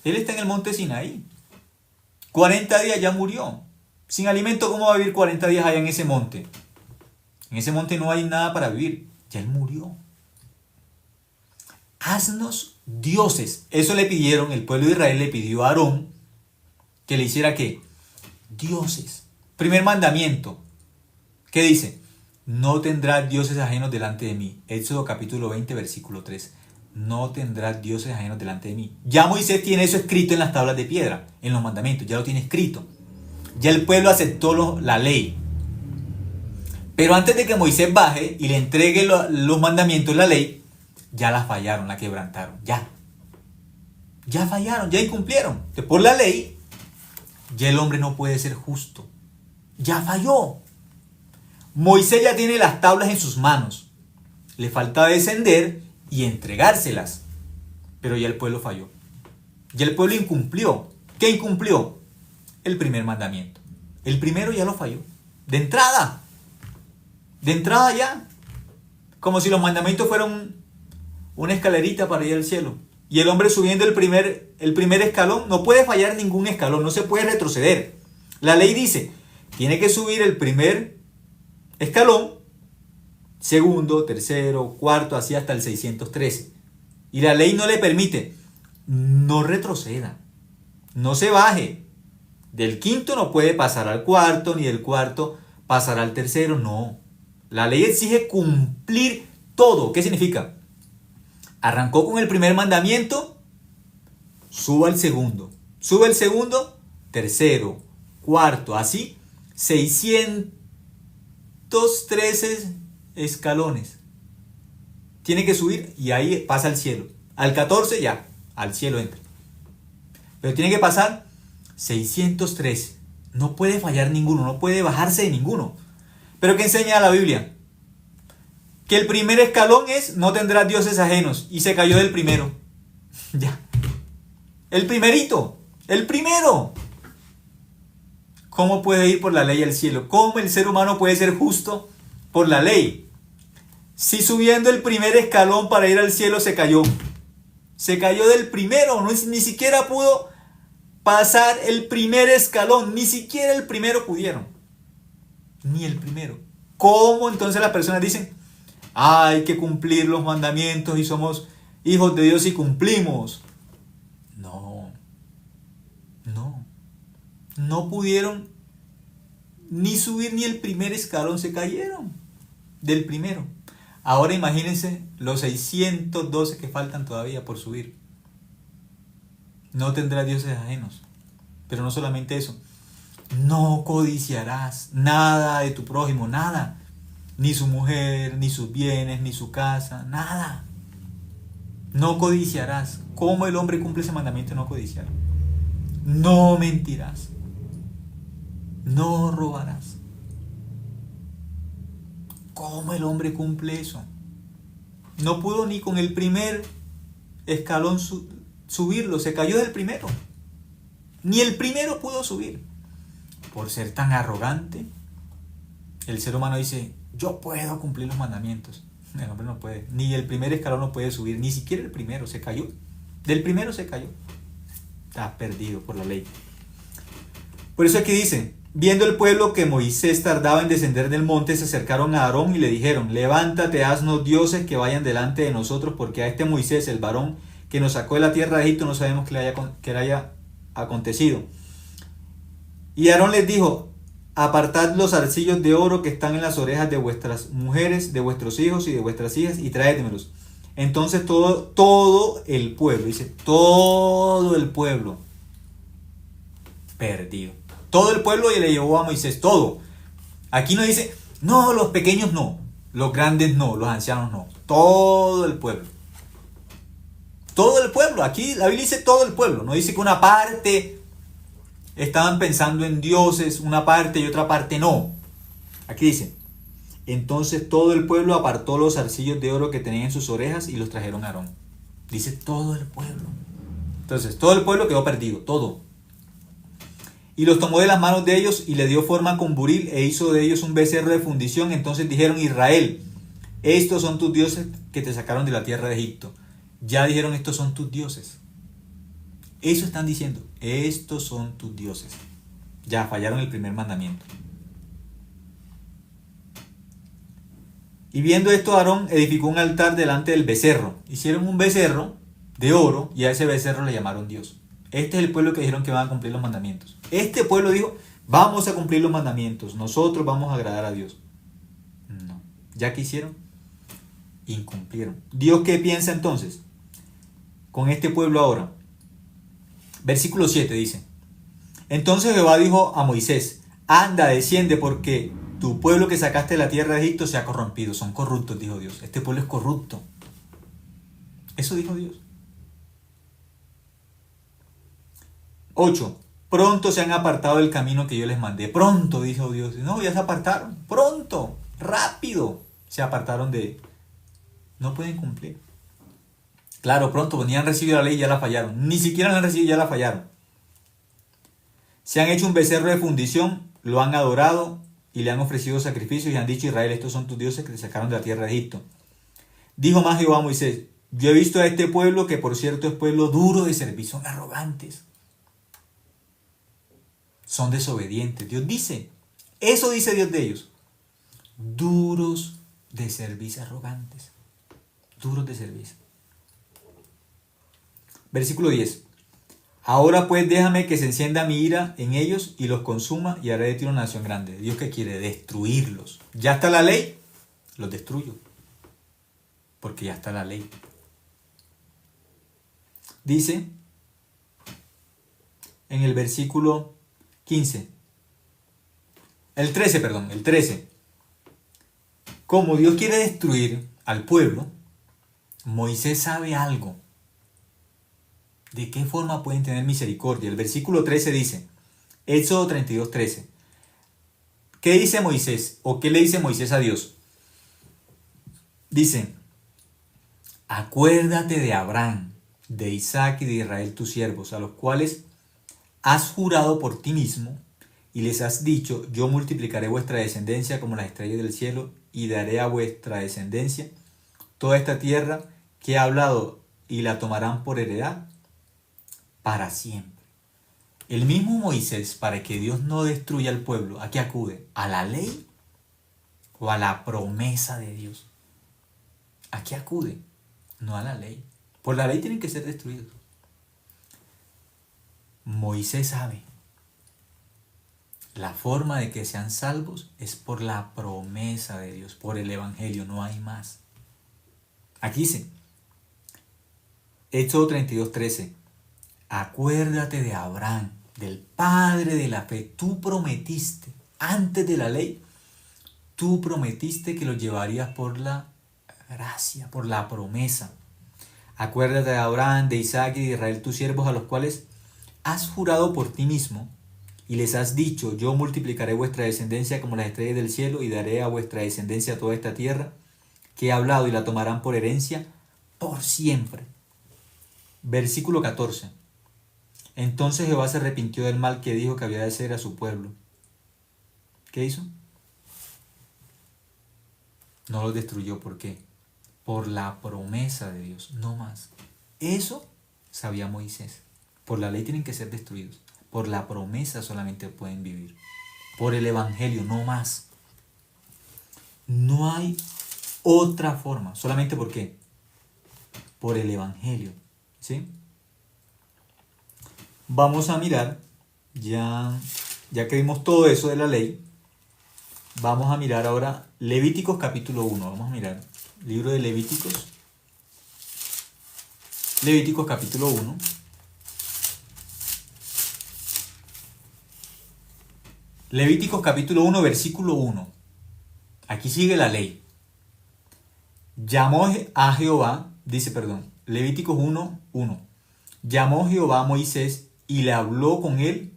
Él está en el monte Sinaí. 40 días ya murió. Sin alimento, ¿cómo va a vivir 40 días allá en ese monte? En ese monte no hay nada para vivir. Ya él murió. Haznos dioses. Eso le pidieron, el pueblo de Israel le pidió a Aarón que le hiciera ¿qué? Dioses. Primer mandamiento. ¿Qué dice? No tendrás dioses ajenos delante de mí. Éxodo capítulo 20, versículo 3. No tendrás dioses ajenos delante de mí. Ya Moisés tiene eso escrito en las tablas de piedra, en los mandamientos, ya lo tiene escrito. Ya el pueblo aceptó la ley. Pero antes de que Moisés baje y le entregue los mandamientos, la ley, ya la fallaron, la quebrantaron, ya. Ya fallaron, ya incumplieron. Por la ley, ya el hombre no puede ser justo. Ya falló. Moisés ya tiene las tablas en sus manos. Le falta descender y entregárselas. Pero ya el pueblo falló. Ya el pueblo incumplió. ¿Qué incumplió? El primer mandamiento. El primero ya lo falló. De entrada. De entrada ya. Como si los mandamientos fueran una escalerita para ir al cielo. Y el hombre subiendo el primer escalón, no puede fallar ningún escalón, no se puede retroceder. La ley dice, tiene que subir el primer escalón, segundo, tercero, cuarto, así hasta el 613. Y la ley no le permite, no retroceda, no se baje. Del quinto no puede pasar al cuarto, ni del cuarto pasar al tercero, no. La ley exige cumplir todo. ¿Qué significa? Arrancó con el primer mandamiento, suba al segundo. Sube el segundo, tercero, cuarto, así 613 escalones. Tiene que subir y ahí pasa al cielo. Al 14 ya, al cielo entra. Pero tiene que pasar 613. No puede fallar ninguno, no puede bajarse de ninguno. Pero ¿qué enseña la Biblia? Que el primer escalón es no tendrás dioses ajenos. Y se cayó del primero. Ya. El primerito. El primero. ¿Cómo puede ir por la ley al cielo? ¿Cómo el ser humano puede ser justo por la ley? Si subiendo el primer escalón para ir al cielo se cayó. Se cayó del primero. Ni siquiera pudo pasar el primer escalón. Ni siquiera el primero pudieron. Ni el primero. ¿Cómo entonces las personas dicen, hay que cumplir los mandamientos y somos hijos de Dios y cumplimos? No pudieron ni subir ni el primer escalón, se cayeron del primero. Ahora imagínense los 612 que faltan todavía por subir. No tendrás dioses ajenos. Pero no solamente eso. No codiciarás nada de tu prójimo, nada. Ni su mujer, ni sus bienes, ni su casa, nada. No codiciarás. ¿Cómo el hombre cumple ese mandamiento de no codiciar? No mentirás. No robarás. ¿Cómo el hombre cumple eso? No pudo ni con el primer escalón subirlo. Se cayó del primero. Ni el primero pudo subir. Por ser tan arrogante, el ser humano dice, yo puedo cumplir los mandamientos. El hombre no puede. Ni el primer escalón no puede subir. Ni siquiera el primero. Se cayó. Del primero se cayó. Está perdido por la ley. Por eso aquí dice, viendo el pueblo que Moisés tardaba en descender del monte, se acercaron a Aarón y le dijeron, levántate, haznos dioses que vayan delante de nosotros, porque a este Moisés, el varón que nos sacó de la tierra de Egipto, no sabemos qué le haya acontecido. Y Aarón les dijo, apartad los zarcillos de oro que están en las orejas de vuestras mujeres, de vuestros hijos y de vuestras hijas, y tráetemelos. Entonces todo el pueblo, dice, todo el pueblo, perdido. Todo el pueblo y le llevó a Moisés, todo. Aquí no dice, no, los pequeños no. Los grandes no, los ancianos no. Todo el pueblo. Todo el pueblo. Aquí la Biblia dice todo el pueblo. No dice que una parte estaban pensando en dioses, una parte y otra parte no. Aquí dice: entonces todo el pueblo apartó los zarcillos de oro que tenían en sus orejas y los trajeron a Aarón. Dice todo el pueblo. Entonces todo el pueblo quedó perdido, todo. Y los tomó de las manos de ellos y le dio forma con buril e hizo de ellos un becerro de fundición. Entonces dijeron: Israel, estos son tus dioses que te sacaron de la tierra de Egipto. Ya dijeron: estos son tus dioses. Eso están diciendo: estos son tus dioses. Ya fallaron el primer mandamiento. Y viendo esto, Aarón edificó un altar delante del becerro. Hicieron un becerro de oro y a ese becerro le llamaron Dios. Este es el pueblo que dijeron que van a cumplir los mandamientos. Este pueblo dijo: vamos a cumplir los mandamientos, nosotros vamos a agradar a Dios. No. ¿Ya qué hicieron? Incumplieron. ¿Dios qué piensa entonces con este pueblo ahora? Versículo 7 dice: entonces Jehová dijo a Moisés: anda, desciende, porque tu pueblo que sacaste de la tierra de Egipto se ha corrompido. Son corruptos, dijo Dios. Este pueblo es corrupto. Eso dijo Dios. 8. Pronto se han apartado del camino que yo les mandé. Pronto, dijo Dios. No, ya se apartaron. Pronto, rápido. Se apartaron de... No pueden cumplir. Claro, pronto, ni han recibido la ley y ya la fallaron. Ni siquiera la han recibido y ya la fallaron. Se han hecho un becerro de fundición, lo han adorado y le han ofrecido sacrificios y han dicho: Israel, estos son tus dioses que te sacaron de la tierra de Egipto. Dijo más Jehová a Moisés: yo he visto a este pueblo, que por cierto es pueblo duro de servir, son arrogantes, son desobedientes. Dios dice, eso dice Dios de ellos: duros de servicio, arrogantes, duros de servicio. Versículo 10. Ahora pues déjame que se encienda mi ira en ellos y los consuma, y haré de ti una nación grande. Dios que quiere destruirlos. Ya está la ley, los destruyo. Porque ya está la ley. Dice en el versículo 15. El 13. Como Dios quiere destruir al pueblo, Moisés sabe algo. ¿De qué forma pueden tener misericordia? El versículo 13 dice, Éxodo 32:13. ¿Qué dice Moisés? ¿O qué le dice Moisés a Dios? Dice: acuérdate de Abraham, de Isaac y de Israel tus siervos, a los cuales has jurado por ti mismo, y les has dicho: yo multiplicaré vuestra descendencia como las estrellas del cielo, y daré a vuestra descendencia toda esta tierra que he hablado, y la tomarán por heredad para siempre. El mismo Moisés, para que Dios no destruya al pueblo, ¿a qué acude? ¿A la ley o a la promesa de Dios? ¿A qué acude? No a la ley. Por la ley tienen que ser destruidos. Moisés sabe, la forma de que sean salvos es por la promesa de Dios, por el evangelio, no hay más. Aquí dice, Éxodo 32:13. Acuérdate de Abraham, del padre de la fe. Tú prometiste, antes de la ley, tú prometiste que lo llevarías por la gracia, por la promesa. Acuérdate de Abraham, de Isaac y de Israel tus siervos, a los cuales has jurado por ti mismo, y les has dicho: yo multiplicaré vuestra descendencia como las estrellas del cielo, y daré a vuestra descendencia toda esta tierra que he hablado, y la tomarán por herencia por siempre. Versículo 14. Entonces Jehová se arrepintió del mal que dijo que había de hacer a su pueblo. ¿Qué hizo? No los destruyó. ¿Por qué? Por la promesa de Dios, no más. Eso sabía Moisés. Por la ley tienen que ser destruidos. Por la promesa solamente pueden vivir. Por el evangelio, no más. No hay otra forma. ¿Solamente por qué? Por el evangelio. ¿Sí? Vamos a mirar, ya que vimos todo eso de la ley, vamos a mirar ahora Levíticos capítulo 1. Vamos a mirar, libro de Levíticos. Levíticos capítulo 1. Levíticos capítulo 1, versículo 1. Aquí sigue la ley. Llamó a Jehová, Levíticos 1:1. Llamó Jehová a Moisés y le habló con él,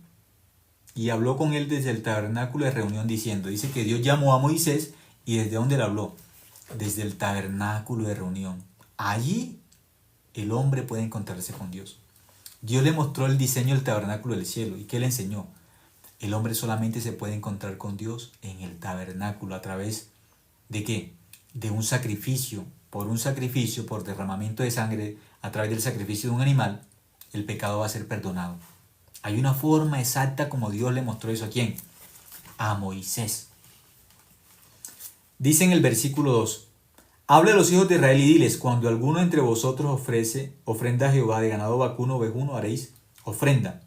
y habló con él desde el tabernáculo de reunión diciendo, dice que Dios llamó a Moisés y desde dónde le habló, desde el tabernáculo de reunión. Allí el hombre puede encontrarse con Dios. Dios le mostró el diseño del tabernáculo del cielo. ¿Y qué le enseñó? El hombre solamente se puede encontrar con Dios en el tabernáculo. ¿A través de qué? De un sacrificio. Por derramamiento de sangre, a través del sacrificio de un animal, el pecado va a ser perdonado. Hay una forma exacta como Dios le mostró eso. ¿A quién? A Moisés. Dice en el versículo 2. Habla a los hijos de Israel y diles, cuando alguno entre vosotros ofrece ofrenda a Jehová de ganado vacuno o ovejuno, haréis ofrenda.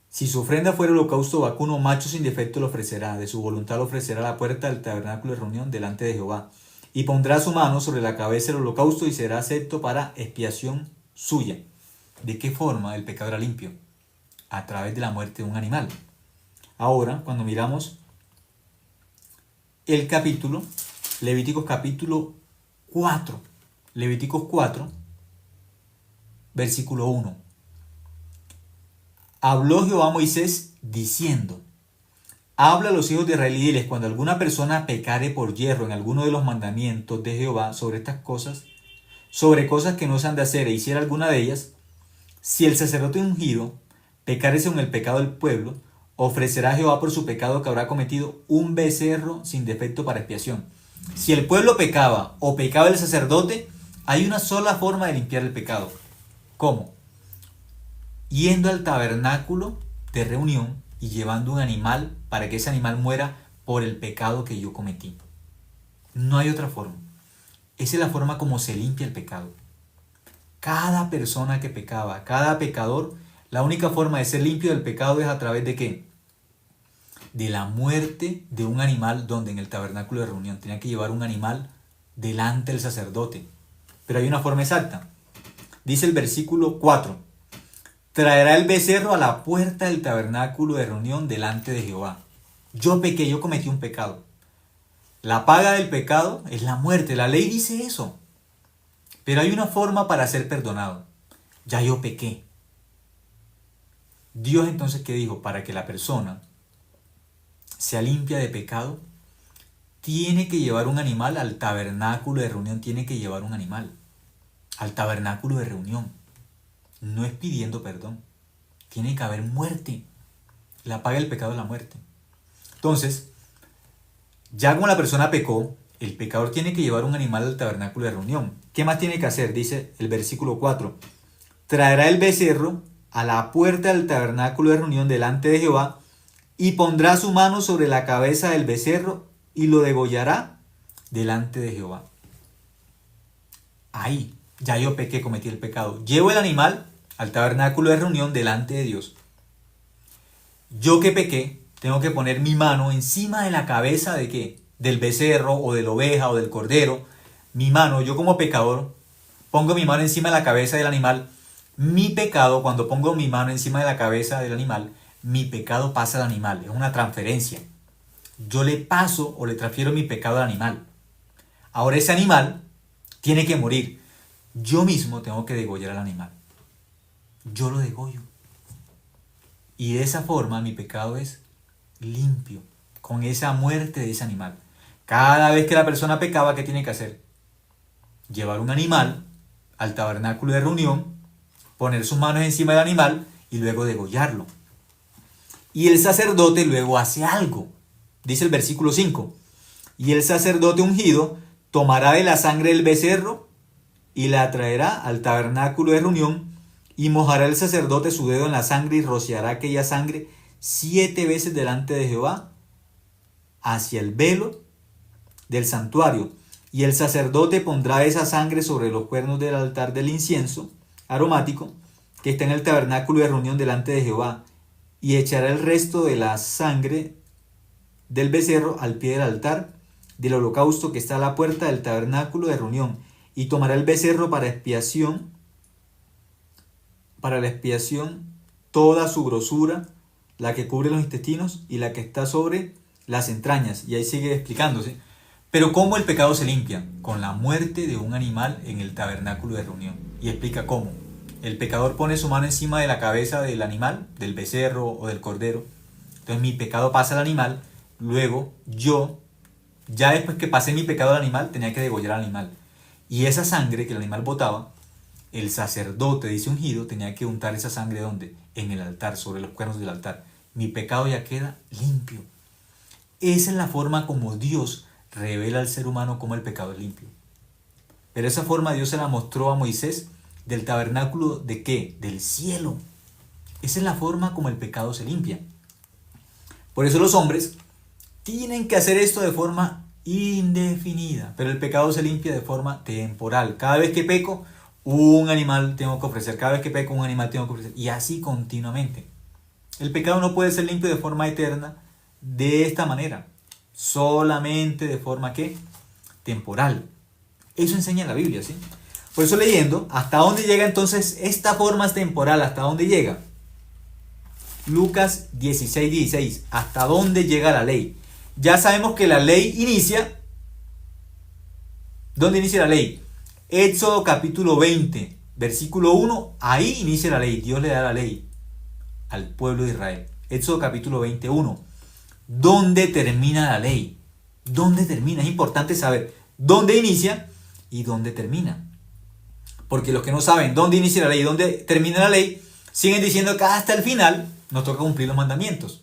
Si su ofrenda fuera holocausto vacuno, macho sin defecto lo ofrecerá, de su voluntad lo ofrecerá a la puerta del tabernáculo de reunión delante de Jehová. Y pondrá su mano sobre la cabeza del holocausto y será acepto para expiación suya. ¿De qué forma el pecado era limpio? A través de la muerte de un animal. Ahora, cuando miramos el capítulo, Levíticos capítulo 4, Levíticos 4, versículo 1. Habló Jehová a Moisés diciendo, habla a los hijos de Israel y diles, cuando alguna persona pecare por yerro en alguno de los mandamientos de Jehová sobre estas cosas, sobre cosas que no se han de hacer, e hiciera alguna de ellas, si el sacerdote ungido pecare según el pecado del pueblo, ofrecerá a Jehová por su pecado que habrá cometido un becerro sin defecto para expiación. Si el pueblo pecaba o pecaba el sacerdote, hay una sola forma de limpiar el pecado. ¿Cómo? Yendo al tabernáculo de reunión y llevando un animal para que ese animal muera por el pecado que yo cometí. No hay otra forma. Esa es la forma como se limpia el pecado. Cada persona que pecaba, cada pecador, la única forma de ser limpio del pecado es a través de ¿qué? De la muerte de un animal, donde en el tabernáculo de reunión tenía que llevar un animal delante del sacerdote. Pero hay una forma exacta. Dice el versículo 4. Traerá el becerro a la puerta del tabernáculo de reunión delante de Jehová. Yo pequé, yo cometí un pecado. La paga del pecado es la muerte. La ley dice eso. Pero hay una forma para ser perdonado. Ya yo pequé. Dios entonces, ¿qué dijo? Para que la persona sea limpia de pecado, tiene que llevar un animal al tabernáculo de reunión. Tiene que llevar un animal al tabernáculo de reunión. No es pidiendo perdón. Tiene que haber muerte. La paga del pecado es la muerte. Entonces, ya como la persona pecó, el pecador tiene que llevar un animal al tabernáculo de reunión. ¿Qué más tiene que hacer? Dice el versículo 4. Traerá el becerro a la puerta del tabernáculo de reunión delante de Jehová y pondrá su mano sobre la cabeza del becerro y lo degollará delante de Jehová. Ahí, ya yo pequé, cometí el pecado. Llevo el animal al tabernáculo de reunión delante de Dios. Yo que pequé, tengo que poner mi mano encima de la cabeza de ¿qué? Del becerro o de la oveja o del cordero. Mi mano, yo como pecador, pongo mi mano encima de la cabeza del animal. Mi pecado, cuando pongo mi mano encima de la cabeza del animal, mi pecado pasa al animal. Es una transferencia. Yo le paso o le transfiero mi pecado al animal. Ahora ese animal tiene que morir. Yo mismo tengo que degollar al animal. Yo lo degollo. Y de esa forma mi pecado es limpio, con esa muerte de ese animal. Cada vez que la persona pecaba, ¿qué tiene que hacer? Llevar un animal al tabernáculo de reunión, poner sus manos encima del animal y luego degollarlo. Y el sacerdote luego hace algo. Dice el versículo 5. Y el sacerdote ungido tomará de la sangre del becerro y la traerá al tabernáculo de reunión y mojará el sacerdote su dedo en la sangre y rociará aquella sangre 7 veces delante de Jehová hacia el velo del santuario. Y el sacerdote pondrá esa sangre sobre los cuernos del altar del incienso aromático que está en el tabernáculo de reunión delante de Jehová, y echará el resto de la sangre del becerro al pie del altar del holocausto que está a la puerta del tabernáculo de reunión, y tomará el becerro para la expiación toda su grosura, la que cubre los intestinos y la que está sobre las entrañas. Y ahí sigue explicándose. Pero ¿cómo el pecado se limpia? Con la muerte de un animal en el tabernáculo de reunión. Y explica cómo. El pecador pone su mano encima de la cabeza del animal, del becerro o del cordero. Entonces mi pecado pasa al animal. Luego yo, ya después que pasé mi pecado al animal, tenía que degollar al animal. Y esa sangre que el animal botaba, el sacerdote, dice ungido, tenía que untar esa sangre ¿dónde? En el altar, sobre los cuernos del altar. Mi pecado ya queda limpio. Esa es la forma como Dios revela al ser humano cómo el pecado es limpio. Pero esa forma Dios se la mostró a Moisés del tabernáculo ¿de qué? Del cielo. Esa es la forma como el pecado se limpia. Por eso los hombres tienen que hacer esto de forma indefinida, pero el pecado se limpia de forma temporal. Cada vez que peco, un animal tengo que ofrecer. Cada vez que peco, un animal tengo que ofrecer. Y así continuamente. El pecado no puede ser limpio de forma eterna de esta manera. Solamente de forma ¿qué? Temporal. Eso enseña la Biblia, ¿sí? Por eso leyendo, ¿hasta dónde llega entonces esta forma temporal? ¿Hasta dónde llega? Lucas 16:16. ¿Hasta dónde llega la ley? Ya sabemos que la ley inicia. ¿Dónde inicia la ley? Éxodo capítulo 20, versículo 1. Ahí inicia la ley. Dios le da la ley al pueblo de Israel. Éxodo capítulo 21. ¿Dónde termina la ley? ¿Dónde termina? Es importante saber dónde inicia y dónde termina. Porque los que no saben dónde inicia la ley y dónde termina la ley, siguen diciendo que hasta el final nos toca cumplir los mandamientos.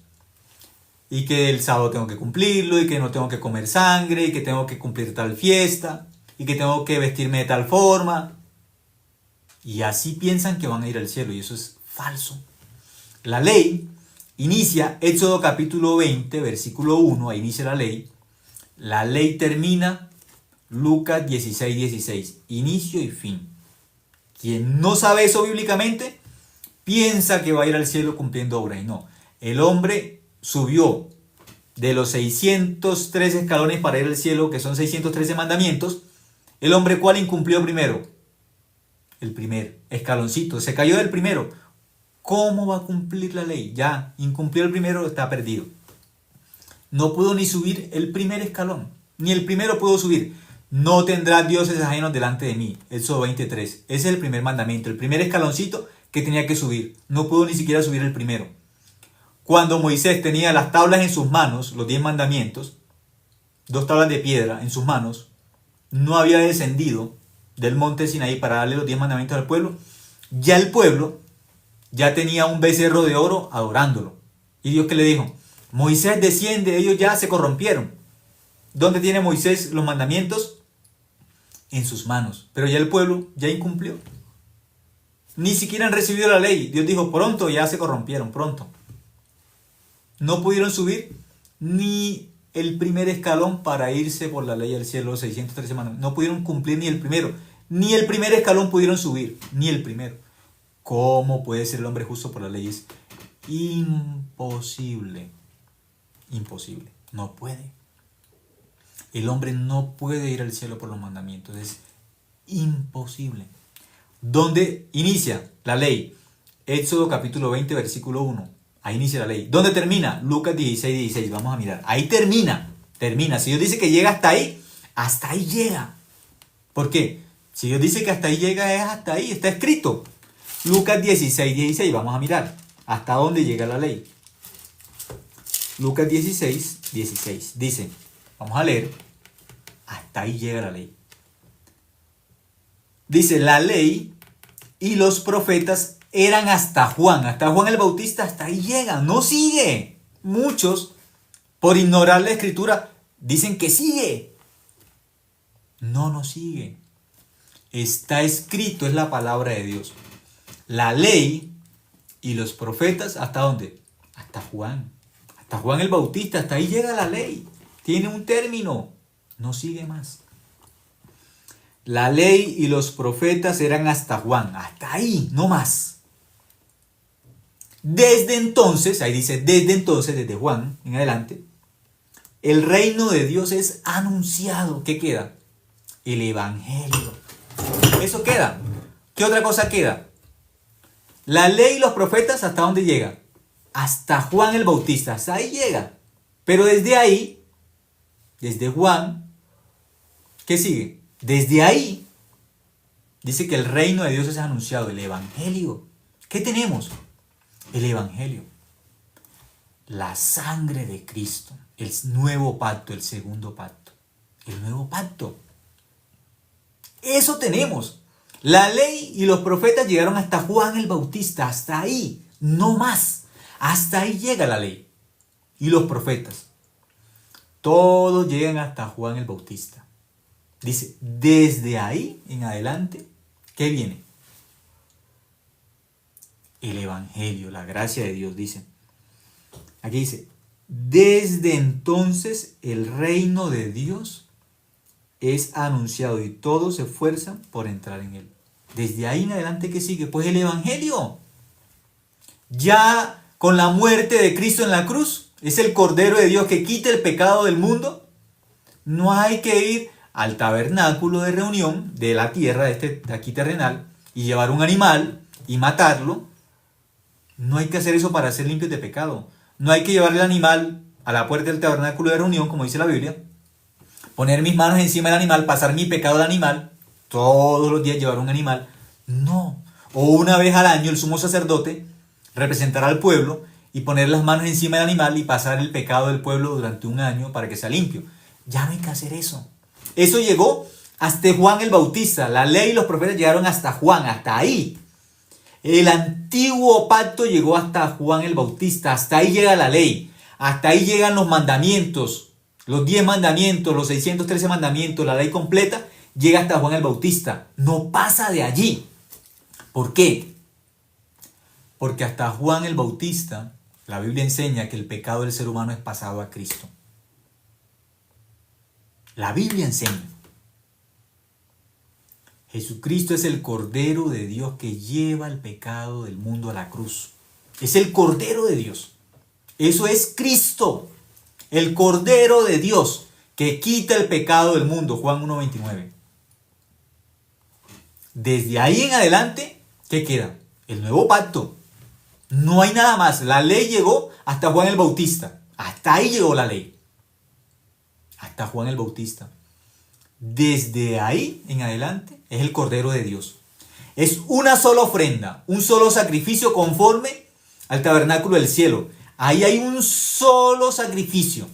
Y que el sábado tengo que cumplirlo, y que no tengo que comer sangre, y que tengo que cumplir tal fiesta, y que tengo que vestirme de tal forma. Y así piensan que van a ir al cielo, y eso es falso. La ley inicia, Éxodo capítulo 20, versículo 1, ahí inicia la ley. La ley termina, Lucas 16:16, inicio y fin. Quien no sabe eso bíblicamente, piensa que va a ir al cielo cumpliendo obras. Y no, el hombre subió de los 613 escalones para ir al cielo, que son 613 mandamientos. El hombre, ¿cuál incumplió primero? El primer escaloncito, se cayó del primero. ¿Cómo va a cumplir la ley? Ya, incumplió el primero, está perdido. No pudo ni subir el primer escalón, ni el primero pudo subir. No tendrás dioses ajenos delante de mí. Éxodo 23. Ese es el primer mandamiento, el primer escaloncito que tenía que subir. No pudo ni siquiera subir el primero. Cuando Moisés tenía las tablas en sus manos, los 10 mandamientos, 2 tablas de piedra en sus manos, no había descendido del monte Sinaí para darle los 10 mandamientos al pueblo. Ya el pueblo ya tenía un becerro de oro adorándolo. Y Dios que le dijo, Moisés desciende, ellos ya se corrompieron. ¿Dónde tiene Moisés los mandamientos? En sus manos. Pero ya el pueblo ya incumplió. Ni siquiera han recibido la ley. Dios dijo, pronto ya se corrompieron, pronto. No pudieron subir ni el primer escalón para irse por la ley al cielo, 613 mandamientos. No pudieron cumplir ni el primero. Ni el primer escalón pudieron subir, ni el primero. ¿Cómo puede ser el hombre justo por las leyes? Imposible. Imposible. No puede. El hombre no puede ir al cielo por los mandamientos. Es imposible. ¿Dónde inicia la ley? Éxodo capítulo 20, versículo 1. Ahí inicia la ley. ¿Dónde termina? Lucas 16:16. Vamos a mirar. Ahí termina. Termina. Si Dios dice que llega hasta ahí llega. ¿Por qué? Si Dios dice que hasta ahí llega, es hasta ahí. Está escrito. Lucas 16:16. Vamos a mirar. ¿Hasta dónde llega la ley? Lucas 16:16. Dice, vamos a leer. Hasta ahí llega la ley. Dice, la ley y los profetas eran hasta Juan. Hasta Juan el Bautista, hasta ahí llega. No sigue. Muchos, por ignorar la escritura, dicen que sigue. No sigue. Está escrito, es la palabra de Dios. La ley y los profetas, ¿hasta dónde? Hasta Juan. Hasta Juan el Bautista, hasta ahí llega la ley. Tiene un término. No sigue más. La ley y los profetas eran hasta Juan. Hasta ahí, no más. Desde entonces, ahí dice, desde Juan en adelante, el reino de Dios es anunciado. ¿Qué queda? El evangelio. Eso queda. ¿Qué otra cosa queda? La ley y los profetas, ¿hasta dónde llega? Hasta Juan el Bautista. Hasta ahí llega. Pero desde ahí, desde Juan, ¿Qué sigue? Desde ahí dice que el reino de Dios es anunciado, el evangelio. ¿Qué tenemos? El evangelio. La sangre de Cristo, el nuevo pacto, el segundo pacto. El nuevo pacto. Eso tenemos. La ley y los profetas llegaron hasta Juan el Bautista, hasta ahí, no más. Hasta ahí llega la ley y los profetas. Todos llegan hasta Juan el Bautista. Dice, desde ahí en adelante, ¿qué viene? El evangelio, la gracia de Dios, dice. Aquí dice, desde entonces el reino de Dios es anunciado y todos se esfuerzan por entrar en él. Desde ahí en adelante, ¿qué sigue? Pues el evangelio. Ya con la muerte de Cristo en la cruz, es el Cordero de Dios que quita el pecado del mundo. No hay que ir al tabernáculo de reunión de la tierra, de aquí terrenal, y llevar un animal y matarlo. No hay que hacer eso para ser limpios de pecado. No hay que llevar el animal a la puerta del tabernáculo de reunión, como dice la Biblia, poner mis manos encima del animal, pasar mi pecado al animal, todos los días llevar un animal. No. O una vez al año el sumo sacerdote representará al pueblo y poner las manos encima del animal y pasar el pecado del pueblo durante un año para que sea limpio. Ya no hay que hacer eso. Eso llegó hasta Juan el Bautista. La ley y los profetas llegaron hasta Juan, hasta ahí. El antiguo pacto llegó hasta Juan el Bautista. Hasta ahí llega la ley. Hasta ahí llegan los mandamientos. Los 10 mandamientos, los 613 mandamientos, la ley completa, llega hasta Juan el Bautista. No pasa de allí. ¿Por qué? Porque hasta Juan el Bautista, la Biblia enseña que el pecado del ser humano es pasado a Cristo. La Biblia enseña. Jesucristo es el Cordero de Dios que lleva el pecado del mundo a la cruz. Es el Cordero de Dios. Eso es Cristo. El Cordero de Dios que quita el pecado del mundo. Juan 1:29. Desde ahí en adelante, ¿qué queda? El nuevo pacto. No hay nada más. La ley llegó hasta Juan el Bautista. Hasta ahí llegó la ley. Hasta Juan el Bautista. Desde ahí en adelante es el Cordero de Dios. Es una sola ofrenda, un solo sacrificio conforme al tabernáculo del cielo. Ahí hay un solo sacrificio.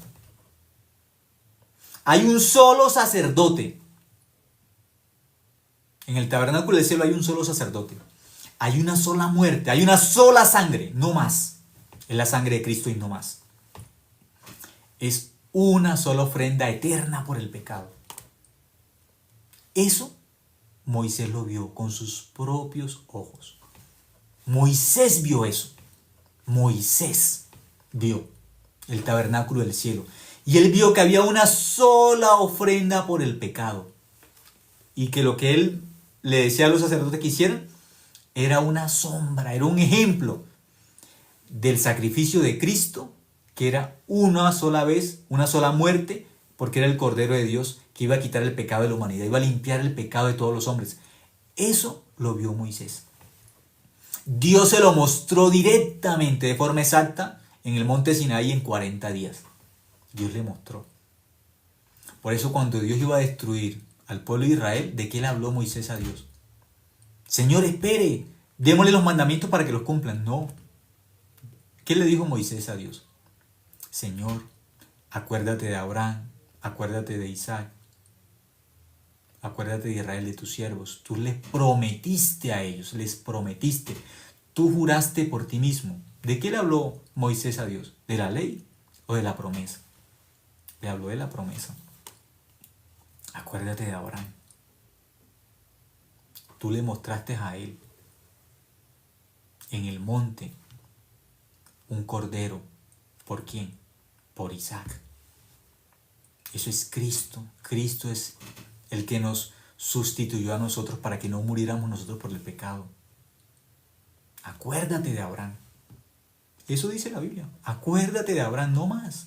Hay un solo sacerdote. En el tabernáculo del cielo hay un solo sacerdote. Hay una sola muerte, hay una sola sangre, no más. Es la sangre de Cristo y no más. Es una sola ofrenda eterna por el pecado. Eso Moisés lo vio con sus propios ojos. Moisés vio eso. Moisés vio el tabernáculo del cielo. Y él vio que había una sola ofrenda por el pecado. Y que lo que él le decía a los sacerdotes que hicieran era una sombra, era un ejemplo del sacrificio de Cristo, que era una sola vez, una sola muerte, porque era el Cordero de Dios que iba a quitar el pecado de la humanidad, iba a limpiar el pecado de todos los hombres. Eso lo vio Moisés. Dios se lo mostró directamente, de forma exacta, en el monte Sinaí en 40 días. Dios le mostró. Por eso cuando Dios iba a destruir al pueblo de Israel, ¿de qué le habló Moisés a Dios? Señor, espere, démosle los mandamientos para que los cumplan. No. ¿Qué le dijo Moisés a Dios? Señor, acuérdate de Abraham, acuérdate de Isaac, acuérdate de Israel, de tus siervos. Tú les prometiste a ellos, les prometiste. Tú juraste por ti mismo. ¿De qué le habló Moisés a Dios? ¿De la ley o de la promesa? Le habló de la promesa. Acuérdate de Abraham. Tú le mostraste a él en el monte un cordero. ¿Por quién? Por Isaac. Eso es Cristo. Cristo es el que nos sustituyó a nosotros para que no muriéramos nosotros por el pecado. Acuérdate de Abraham. Eso dice la Biblia. Acuérdate de Abraham, no más.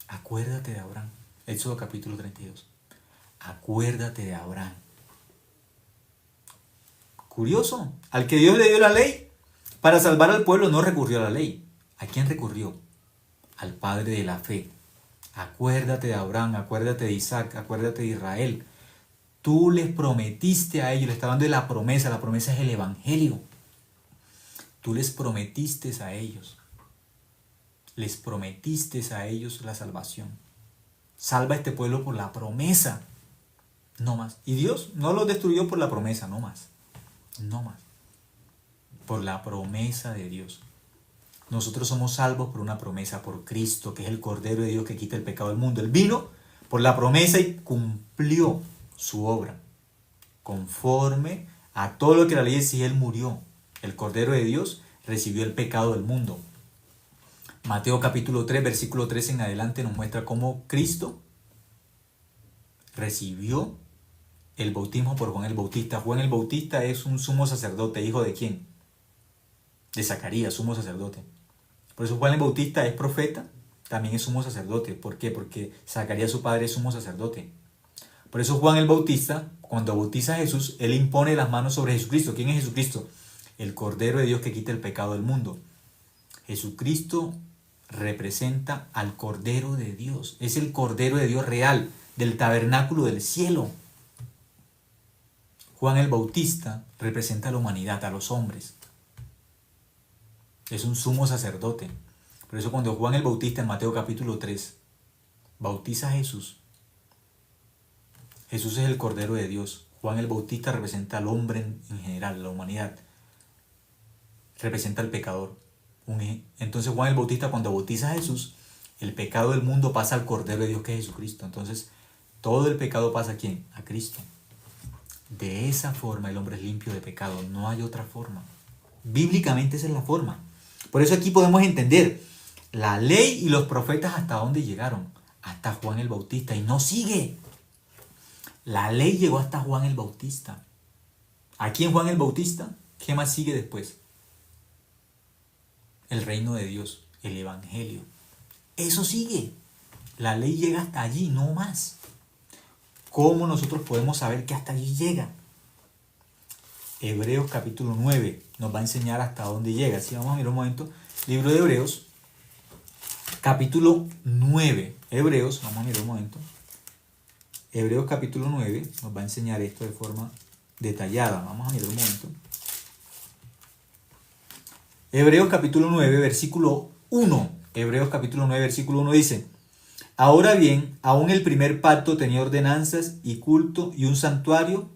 Acuérdate de Abraham. Éxodo capítulo 32. Acuérdate de Abraham. Curioso. Al que Dios le dio la ley para salvar al pueblo no recurrió a la ley. ¿A quién recurrió? Al Padre de la fe. Acuérdate de Abraham, acuérdate de Isaac, acuérdate de Israel. Tú les prometiste a ellos, le está hablando de la promesa es el evangelio. Tú les prometiste a ellos la salvación. Salva a este pueblo por la promesa, no más. Y Dios no los destruyó por la promesa, no más. No más. Por la promesa de Dios. Nosotros somos salvos por una promesa, por Cristo, que es el Cordero de Dios que quita el pecado del mundo. Él vino por la promesa y cumplió su obra. Conforme a todo lo que la ley decía, Él murió. El Cordero de Dios recibió el pecado del mundo. Mateo capítulo 3, versículo 3 en adelante nos muestra cómo Cristo recibió el bautismo por Juan el Bautista. Juan el Bautista es un sumo sacerdote. ¿Hijo de quién? De Zacarías, sumo sacerdote. Por eso Juan el Bautista es profeta, también es sumo sacerdote. ¿Por qué? Porque Zacarías, su padre, es sumo sacerdote. Por eso Juan el Bautista, cuando bautiza a Jesús, él impone las manos sobre Jesucristo. ¿Quién es Jesucristo? El Cordero de Dios que quita el pecado del mundo. Jesucristo representa al Cordero de Dios. Es el Cordero de Dios real, del tabernáculo del cielo. Juan el Bautista representa a la humanidad, a los hombres. Es un sumo sacerdote. Por eso cuando Juan el Bautista en Mateo capítulo 3 bautiza a Jesús, Jesús es el Cordero de Dios. Juan el Bautista representa al hombre en general, la humanidad. Representa al pecador. Entonces Juan el Bautista cuando bautiza a Jesús, el pecado del mundo pasa al Cordero de Dios que es Jesucristo. Entonces todo el pecado pasa ¿a quién? A Cristo. De esa forma el hombre es limpio de pecado. No hay otra forma. Bíblicamente esa es la forma. Por eso aquí podemos entender la ley y los profetas hasta dónde llegaron. Hasta Juan el Bautista. Y no sigue. La ley llegó hasta Juan el Bautista. Aquí en Juan el Bautista, ¿qué más sigue después? El reino de Dios, el evangelio. Eso sigue. La ley llega hasta allí, no más. ¿Cómo nosotros podemos saber que hasta allí llega? Hebreos capítulo 9 nos va a enseñar hasta dónde llega. Si vamos a mirar un momento, libro de Hebreos, capítulo 9. Hebreos, vamos a mirar un momento. Hebreos capítulo 9 nos va a enseñar esto de forma detallada. Vamos a mirar un momento. Hebreos capítulo 9, versículo 1. Hebreos capítulo 9, versículo 1 dice: Ahora bien, aún el primer pacto tenía ordenanzas y culto y un santuario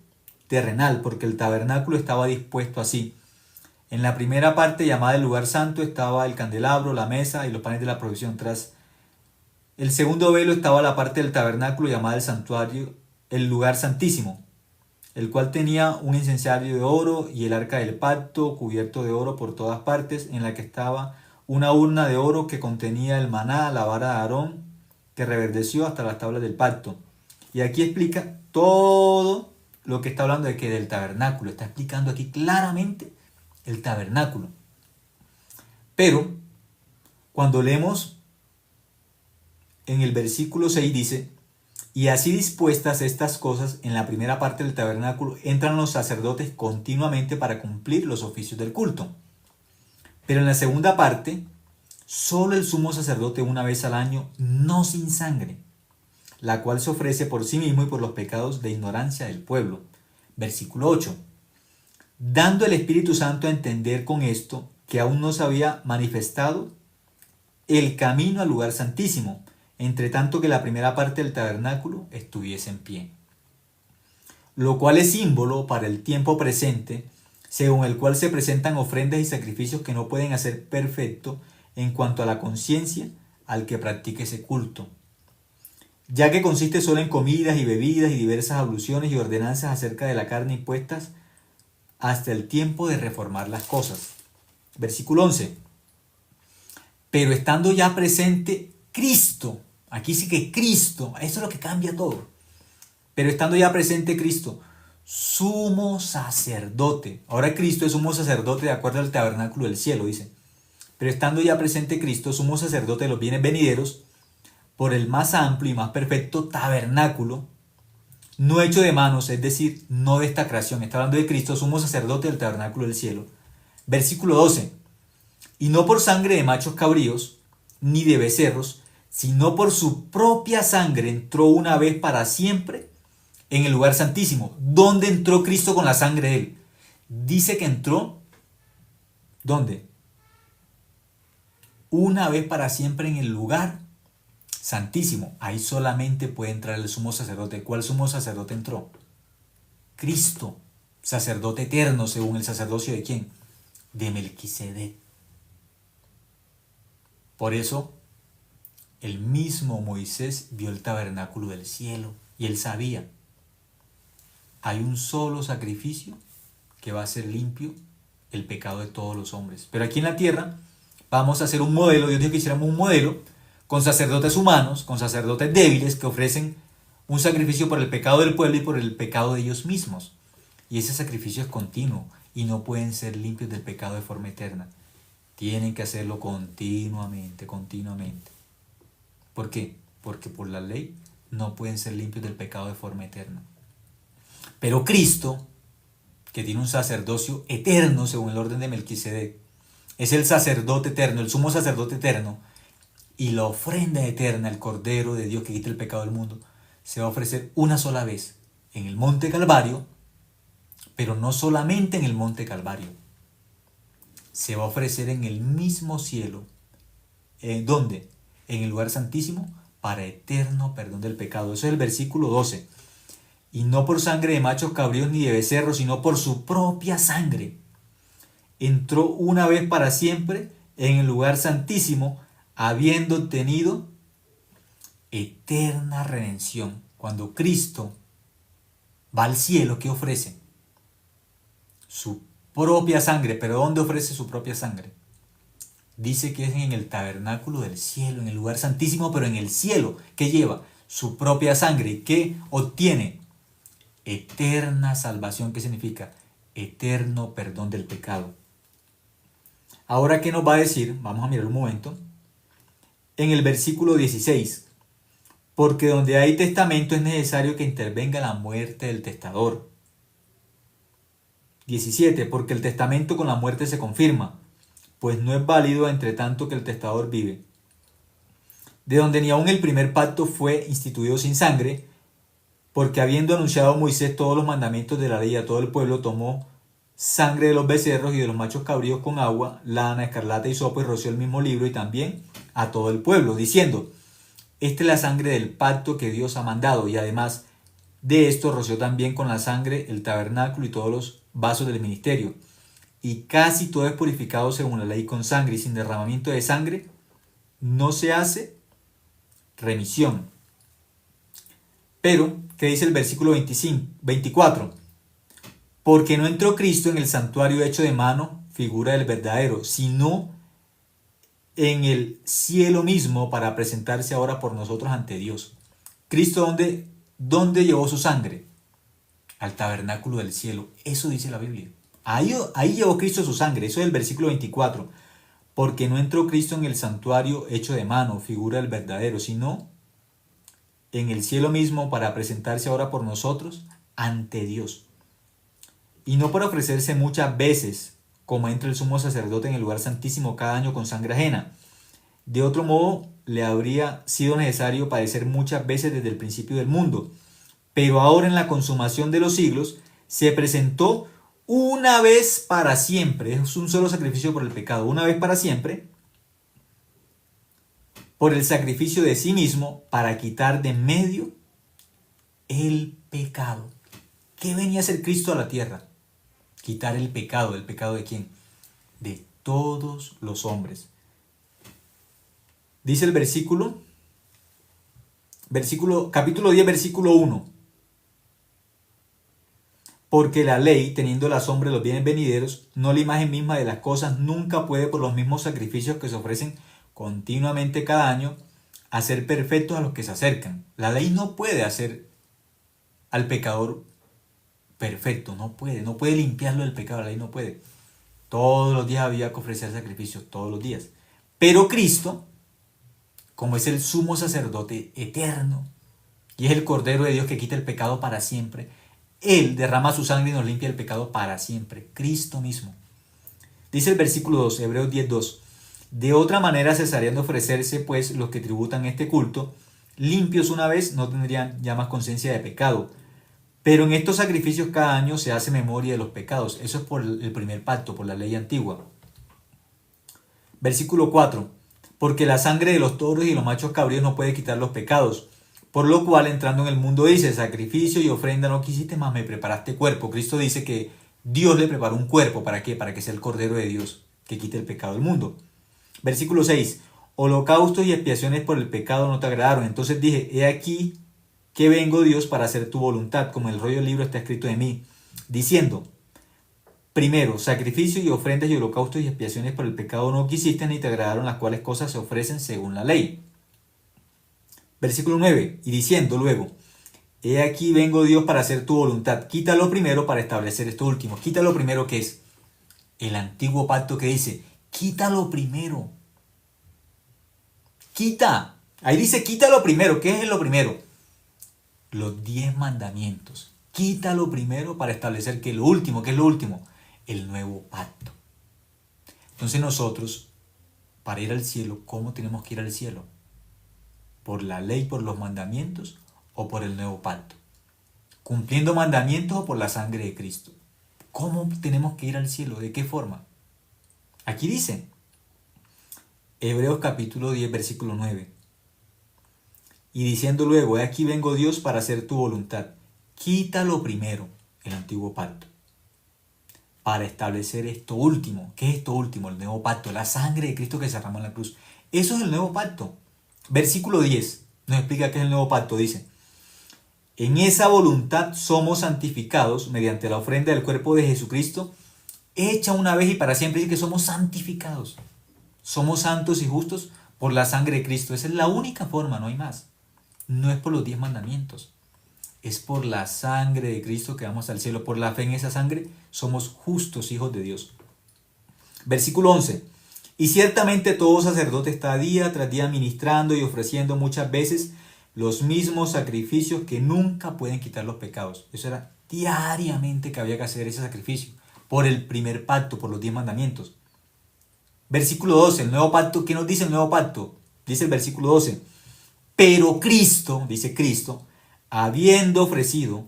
terrenal, porque el tabernáculo estaba dispuesto así. En la primera parte, llamada el lugar santo, estaba el candelabro, la mesa y los panes de la provisión. Tras el segundo velo estaba la parte del tabernáculo llamada el santuario, el lugar santísimo, el cual tenía un incensario de oro y el arca del pacto cubierto de oro por todas partes, en la que estaba una urna de oro que contenía el maná, la vara de Aarón, que reverdeció hasta las tablas del pacto. Y aquí explica todo lo que está hablando de que del tabernáculo. Está explicando aquí claramente el tabernáculo. Pero cuando leemos en el versículo 6 dice: Y así dispuestas estas cosas, en la primera parte del tabernáculo entran los sacerdotes continuamente para cumplir los oficios del culto. Pero en la segunda parte, solo el sumo sacerdote una vez al año, no sin sangre, la cual se ofrece por sí mismo y por los pecados de ignorancia del pueblo. Versículo 8. Dando el Espíritu Santo a entender con esto que aún no se había manifestado el camino al lugar santísimo, entre tanto que la primera parte del tabernáculo estuviese en pie. Lo cual es símbolo para el tiempo presente, según el cual se presentan ofrendas y sacrificios que no pueden hacer perfecto en cuanto a la conciencia al que practique ese culto, ya que consiste solo en comidas y bebidas y diversas abluciones y ordenanzas acerca de la carne impuestas hasta el tiempo de reformar las cosas. Versículo 11. Pero estando ya presente Cristo, aquí sí que Cristo, eso es lo que cambia todo. Pero estando ya presente Cristo, sumo sacerdote. Ahora Cristo es sumo sacerdote de acuerdo al tabernáculo del cielo, dice. Pero estando ya presente Cristo, sumo sacerdote de los bienes venideros, por el más amplio y más perfecto tabernáculo, no hecho de manos, es decir, no de esta creación. Está hablando de Cristo, sumo sacerdote del tabernáculo del cielo. Versículo 12. Y no por sangre de machos cabríos, ni de becerros, sino por su propia sangre entró una vez para siempre en el lugar santísimo. ¿Dónde entró Cristo con la sangre de él? Dice que entró, ¿dónde? Una vez para siempre en el lugar santísimo. Ahí solamente puede entrar el sumo sacerdote. ¿Cuál sumo sacerdote entró? Cristo, sacerdote eterno, según el sacerdocio de ¿quién? De Melquisedec. Por eso, el mismo Moisés vio el tabernáculo del cielo y él sabía, hay un solo sacrificio que va a hacer limpio el pecado de todos los hombres. Pero aquí en la tierra vamos a hacer un modelo, Dios dijo que hiciéramos un modelo con sacerdotes humanos, con sacerdotes débiles que ofrecen un sacrificio por el pecado del pueblo y por el pecado de ellos mismos. Y ese sacrificio es continuo y no pueden ser limpios del pecado de forma eterna. Tienen que hacerlo continuamente, continuamente. ¿Por qué? Porque por la ley no pueden ser limpios del pecado de forma eterna. Pero Cristo, que tiene un sacerdocio eterno según el orden de Melquisedec, es el sacerdote eterno, el sumo sacerdote eterno, y la ofrenda eterna, el Cordero de Dios que quita el pecado del mundo, se va a ofrecer una sola vez en el Monte Calvario, pero no solamente en el Monte Calvario, se va a ofrecer en el mismo cielo. ¿Dónde? En el lugar santísimo, para eterno perdón del pecado. Eso es el versículo 12. Y no por sangre de machos cabríos ni de becerros, sino por su propia sangre. Entró una vez para siempre en el lugar santísimo, habiendo obtenido eterna redención. Cuando Cristo va al cielo, ¿qué ofrece? Su propia sangre. ¿Pero dónde ofrece su propia sangre? Dice que es en el tabernáculo del cielo, en el lugar santísimo, pero en el cielo. ¿Qué lleva? Su propia sangre. ¿Y qué obtiene? Eterna salvación. ¿Qué significa? Eterno perdón del pecado. Ahora, ¿qué nos va a decir? Vamos a mirar un momento. En el versículo 16. Porque donde hay testamento es necesario que intervenga la muerte del testador. 17. Porque el testamento con la muerte se confirma, pues no es válido entre tanto que el testador vive. De donde ni aun el primer pacto fue instituido sin sangre, porque habiendo anunciado Moisés todos los mandamientos de la ley a todo el pueblo, tomó sangre de los becerros y de los machos cabríos con agua, lana, escarlata y hisopo, y roció el mismo libro y también a todo el pueblo, diciendo: esta es la sangre del pacto que Dios ha mandado. Y además de esto roció también con la sangre el tabernáculo y todos los vasos del ministerio. Y casi todo es purificado según la ley con sangre, y sin derramamiento de sangre no se hace remisión. Pero, ¿qué dice el versículo 24? Porque no entró Cristo en el santuario hecho de mano, figura del verdadero, sino en el cielo mismo, para presentarse ahora por nosotros ante Dios. ¿Cristo dónde llevó su sangre? Al tabernáculo del cielo. Eso dice la Biblia. Ahí llevó Cristo su sangre. Eso es el versículo 24. Porque no entró Cristo en el santuario hecho de mano, figura del verdadero, sino en el cielo mismo, para presentarse ahora por nosotros ante Dios. Y no para ofrecerse muchas veces, como entra el sumo sacerdote en el lugar santísimo cada año con sangre ajena. De otro modo, le habría sido necesario padecer muchas veces desde el principio del mundo. Pero ahora, en la consumación de los siglos, se presentó una vez para siempre. Es un solo sacrificio por el pecado. Una vez para siempre, por el sacrificio de sí mismo, para quitar de en medio el pecado. ¿Qué venía a hacer Cristo a la tierra? Quitar el pecado. ¿El pecado de quién? De todos los hombres. Dice el capítulo 10, versículo 1. Porque la ley, teniendo la sombra de los bienes venideros, no la imagen misma de las cosas, nunca puede, por los mismos sacrificios que se ofrecen continuamente cada año, hacer perfectos a los que se acercan. La ley no puede hacer al pecador perfecto, no puede limpiarlo del pecado, la ley no puede. Todos los días había que ofrecer sacrificios, todos los días. Pero Cristo, como es el sumo sacerdote eterno, y es el Cordero de Dios que quita el pecado para siempre, Él derrama su sangre y nos limpia el pecado para siempre. Cristo mismo. Dice el versículo 2, Hebreos 10:2. De otra manera cesarían de ofrecerse, pues, los que tributan este culto, limpios una vez, no tendrían ya más conciencia de pecado. Pero en estos sacrificios cada año se hace memoria de los pecados. Eso es por el primer pacto, por la ley antigua. Versículo 4. Porque la sangre de los toros y los machos cabríos no puede quitar los pecados. Por lo cual, entrando en el mundo, dice, sacrificio y ofrenda no quisiste, más me preparaste cuerpo. Cristo dice que Dios le preparó un cuerpo. ¿Para qué? Para que sea el Cordero de Dios, que quite el pecado del mundo. Versículo 6. Holocaustos y expiaciones por el pecado no te agradaron. Entonces dije, he aquí que vengo, Dios, para hacer tu voluntad, como el rollo del libro está escrito de mí, diciendo, primero, sacrificio y ofrendas y holocaustos y expiaciones por el pecado no quisiste, ni te agradaron, las cuales cosas se ofrecen según la ley. Versículo 9, y diciendo luego, he aquí vengo, Dios, para hacer tu voluntad, quítalo primero para establecer esto último. Quítalo primero, ¿qué es? El antiguo pacto que dice, quítalo primero. Quita. Ahí dice, quítalo primero. ¿Qué es lo primero? Los 10 mandamientos. Quítalo primero para establecer que lo último, ¿qué es lo último? El nuevo pacto. Entonces nosotros, para ir al cielo, ¿cómo tenemos que ir al cielo? ¿Por la ley, por los mandamientos o por el nuevo pacto? ¿Cumpliendo mandamientos o por la sangre de Cristo? ¿Cómo tenemos que ir al cielo? ¿De qué forma? Aquí dice, Hebreos capítulo 10, versículo 9. Y diciendo luego, he aquí vengo, Dios, para hacer tu voluntad. Quítalo primero, el antiguo pacto, para establecer esto último. ¿Qué es esto último? El nuevo pacto, la sangre de Cristo que se derramó en la cruz. Eso es el nuevo pacto. Versículo 10 nos explica qué es el nuevo pacto. Dice, en esa voluntad somos santificados mediante la ofrenda del cuerpo de Jesucristo, hecha una vez y para siempre. Dice que somos santificados. Somos santos y justos por la sangre de Cristo. Esa es la única forma, no hay más. No es por los 10 mandamientos. Es por la sangre de Cristo que vamos al cielo. Por la fe en esa sangre somos justos hijos de Dios. Versículo 11. Y ciertamente todo sacerdote está día tras día ministrando y ofreciendo muchas veces los mismos sacrificios que nunca pueden quitar los pecados. Eso era diariamente que había que hacer ese sacrificio. Por el primer pacto, por los 10 mandamientos. Versículo 12. El nuevo pacto. ¿Qué nos dice el nuevo pacto? Dice el versículo 12. Pero Cristo, dice Cristo, habiendo ofrecido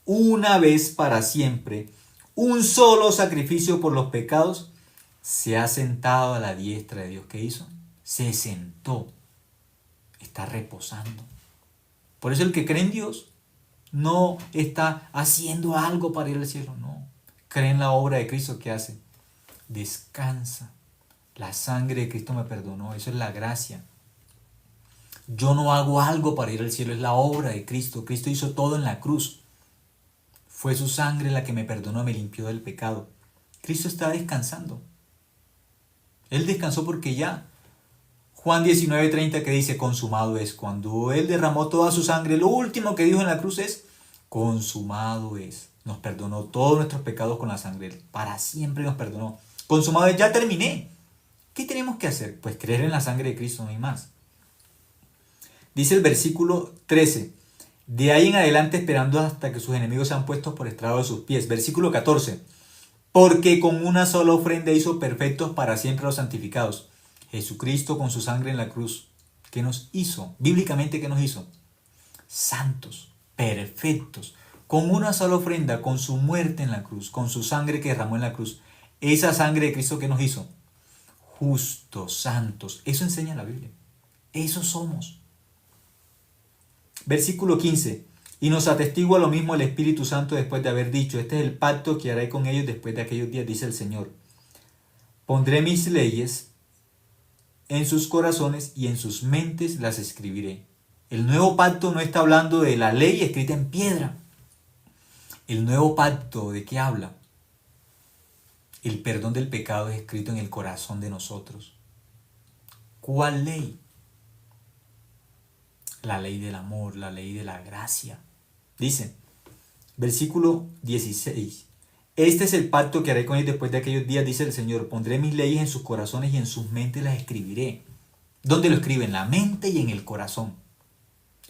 una vez para siempre un solo sacrificio por los pecados, se ha sentado a la diestra de Dios. ¿Qué hizo? Se sentó. Está reposando. Por eso el que cree en Dios no está haciendo algo para ir al cielo. No. Cree en la obra de Cristo que hace. Descansa. La sangre de Cristo me perdonó. Eso es la gracia. Yo no hago algo para ir al cielo, es la obra de Cristo. Cristo hizo todo en la cruz. Fue su sangre la que me perdonó, me limpió del pecado. Cristo está descansando. Él descansó porque ya. Juan 19:30 que dice, consumado es. Cuando Él derramó toda su sangre, lo último que dijo en la cruz es, consumado es. Nos perdonó todos nuestros pecados con la sangre. Para siempre nos perdonó. Consumado es, ya terminé. ¿Qué tenemos que hacer? Pues creer en la sangre de Cristo, no hay más. Dice el versículo 13, de ahí en adelante esperando hasta que sus enemigos sean puestos por estrado de sus pies. Versículo 14, porque con una sola ofrenda hizo perfectos para siempre los santificados. Jesucristo con su sangre en la cruz, ¿qué nos hizo? Bíblicamente, ¿qué nos hizo? Santos, perfectos, con una sola ofrenda, con su muerte en la cruz, con su sangre que derramó en la cruz. Esa sangre de Cristo, ¿qué nos hizo? Justos, santos. Eso enseña la Biblia. Eso somos. Versículo 15. Y nos atestigua lo mismo el Espíritu Santo después de haber dicho, este es el pacto que haré con ellos después de aquellos días, dice el Señor. Pondré mis leyes en sus corazones y en sus mentes las escribiré. El nuevo pacto no está hablando de la ley escrita en piedra. El nuevo pacto, ¿de qué habla? El perdón del pecado es escrito en el corazón de nosotros. ¿Cuál ley? La ley del amor, la ley de la gracia. Dice, versículo 16. Este es el pacto que haré con ellos después de aquellos días, dice el Señor. Pondré mis leyes en sus corazones y en sus mentes las escribiré. ¿Dónde lo escribe? En la mente y en el corazón.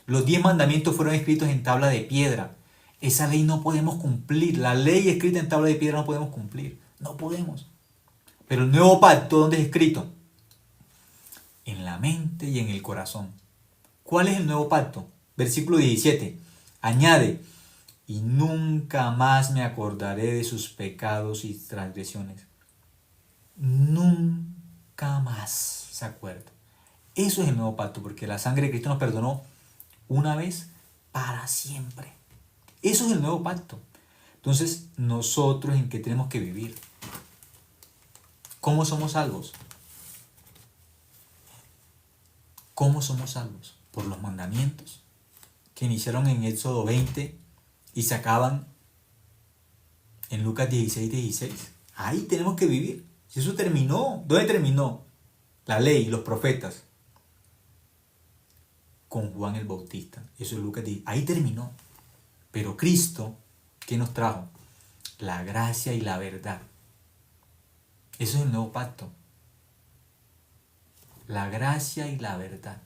Los 10 mandamientos fueron escritos en tabla de piedra. Esa ley no podemos cumplir. La ley escrita en tabla de piedra no podemos cumplir. No podemos. Pero el nuevo pacto, ¿dónde es escrito? En la mente y en el corazón. ¿Cuál es el nuevo pacto? Versículo 17. Añade, y nunca más me acordaré de sus pecados y transgresiones. Nunca más se acuerda. Eso es el nuevo pacto, porque la sangre de Cristo nos perdonó una vez para siempre. Eso es el nuevo pacto. Entonces, nosotros en qué tenemos que vivir. ¿Cómo somos salvos? ¿Cómo somos salvos? Por los mandamientos que iniciaron en Éxodo 20 y se acaban en Lucas 16:16. Ahí tenemos que vivir. Si eso terminó, ¿dónde terminó? La ley, los profetas. Con Juan el Bautista. Eso es Lucas 10. Ahí terminó. Pero Cristo, ¿qué nos trajo? La gracia y la verdad. Eso es el nuevo pacto. La gracia y la verdad.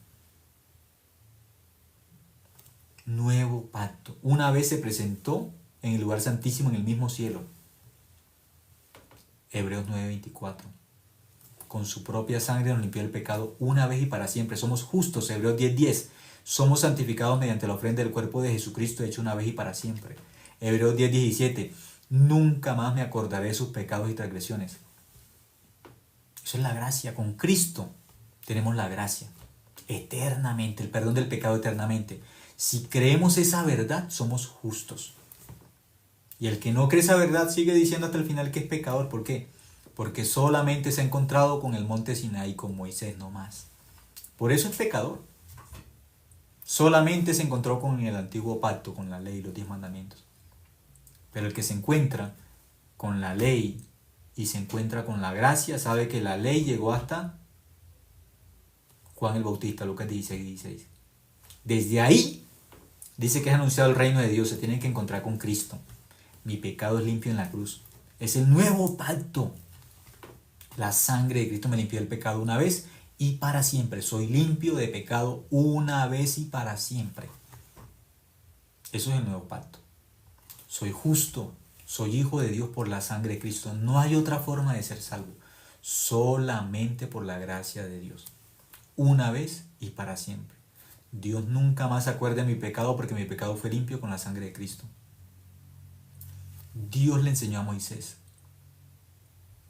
Nuevo pacto. Una vez se presentó en el lugar santísimo en el mismo cielo. Hebreos 9:24. Con su propia sangre nos limpió el pecado una vez y para siempre. Somos justos. Hebreos 10:10. Somos santificados mediante la ofrenda del cuerpo de Jesucristo hecho una vez y para siempre. Hebreos 10:17. Nunca más me acordaré de sus pecados y transgresiones. Eso es la gracia. Con Cristo tenemos la gracia. Eternamente. El perdón del pecado eternamente. Si creemos esa verdad, somos justos. Y el que no cree esa verdad sigue diciendo hasta el final que es pecador. ¿Por qué? Porque solamente se ha encontrado con el monte Sinaí, con Moisés, no más. Por eso es pecador. Solamente se encontró con el antiguo pacto, con la ley, los 10 mandamientos. Pero el que se encuentra con la ley y se encuentra con la gracia, sabe que la ley llegó hasta Juan el Bautista, Lucas 16:16. Desde ahí dice que es anunciado el reino de Dios, se tienen que encontrar con Cristo. Mi pecado es limpio en la cruz. Es el nuevo pacto. La sangre de Cristo me limpió el pecado una vez y para siempre. Soy limpio de pecado una vez y para siempre. Eso es el nuevo pacto. Soy justo, soy hijo de Dios por la sangre de Cristo. No hay otra forma de ser salvo. Solamente por la gracia de Dios. Una vez y para siempre. Dios nunca más se acuerda de mi pecado porque mi pecado fue limpio con la sangre de Cristo. Dios le enseñó a Moisés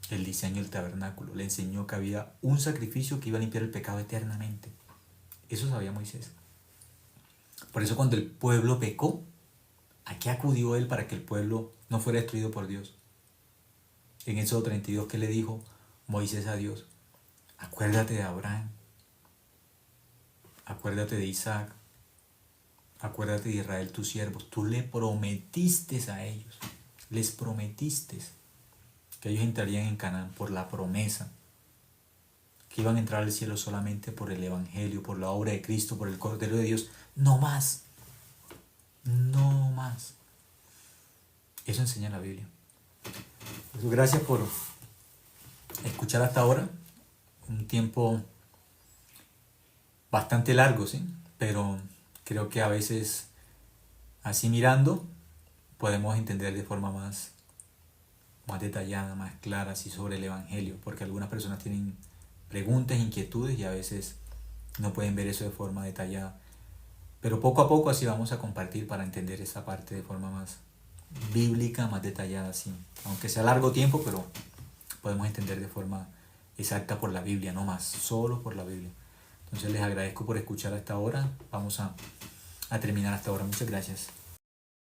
el diseño del tabernáculo. Le enseñó que había un sacrificio que iba a limpiar el pecado eternamente. Eso sabía Moisés. Por eso cuando el pueblo pecó, ¿a qué acudió él para que el pueblo no fuera destruido por Dios? En Éxodo 32, ¿qué le dijo Moisés a Dios? Acuérdate de Abraham. Acuérdate de Isaac. Acuérdate de Israel, tus siervos. Tú le prometiste a ellos. Les prometiste que ellos entrarían en Canaán por la promesa. Que iban a entrar al cielo solamente por el Evangelio, por la obra de Cristo, por el Cordero de Dios. No más. No más. Eso enseña la Biblia. Gracias por escuchar hasta ahora. Un tiempo bastante largo, ¿sí? Pero creo que a veces, así mirando, podemos entender de forma más detallada, más clara, así sobre el Evangelio. Porque algunas personas tienen preguntas, inquietudes y a veces no pueden ver eso de forma detallada. Pero poco a poco así vamos a compartir para entender esa parte de forma más bíblica, más detallada, así. Aunque sea largo tiempo, pero podemos entender de forma exacta por la Biblia, no más, solo por la Biblia. Entonces les agradezco por escuchar hasta ahora. Vamos a terminar hasta ahora. Muchas gracias.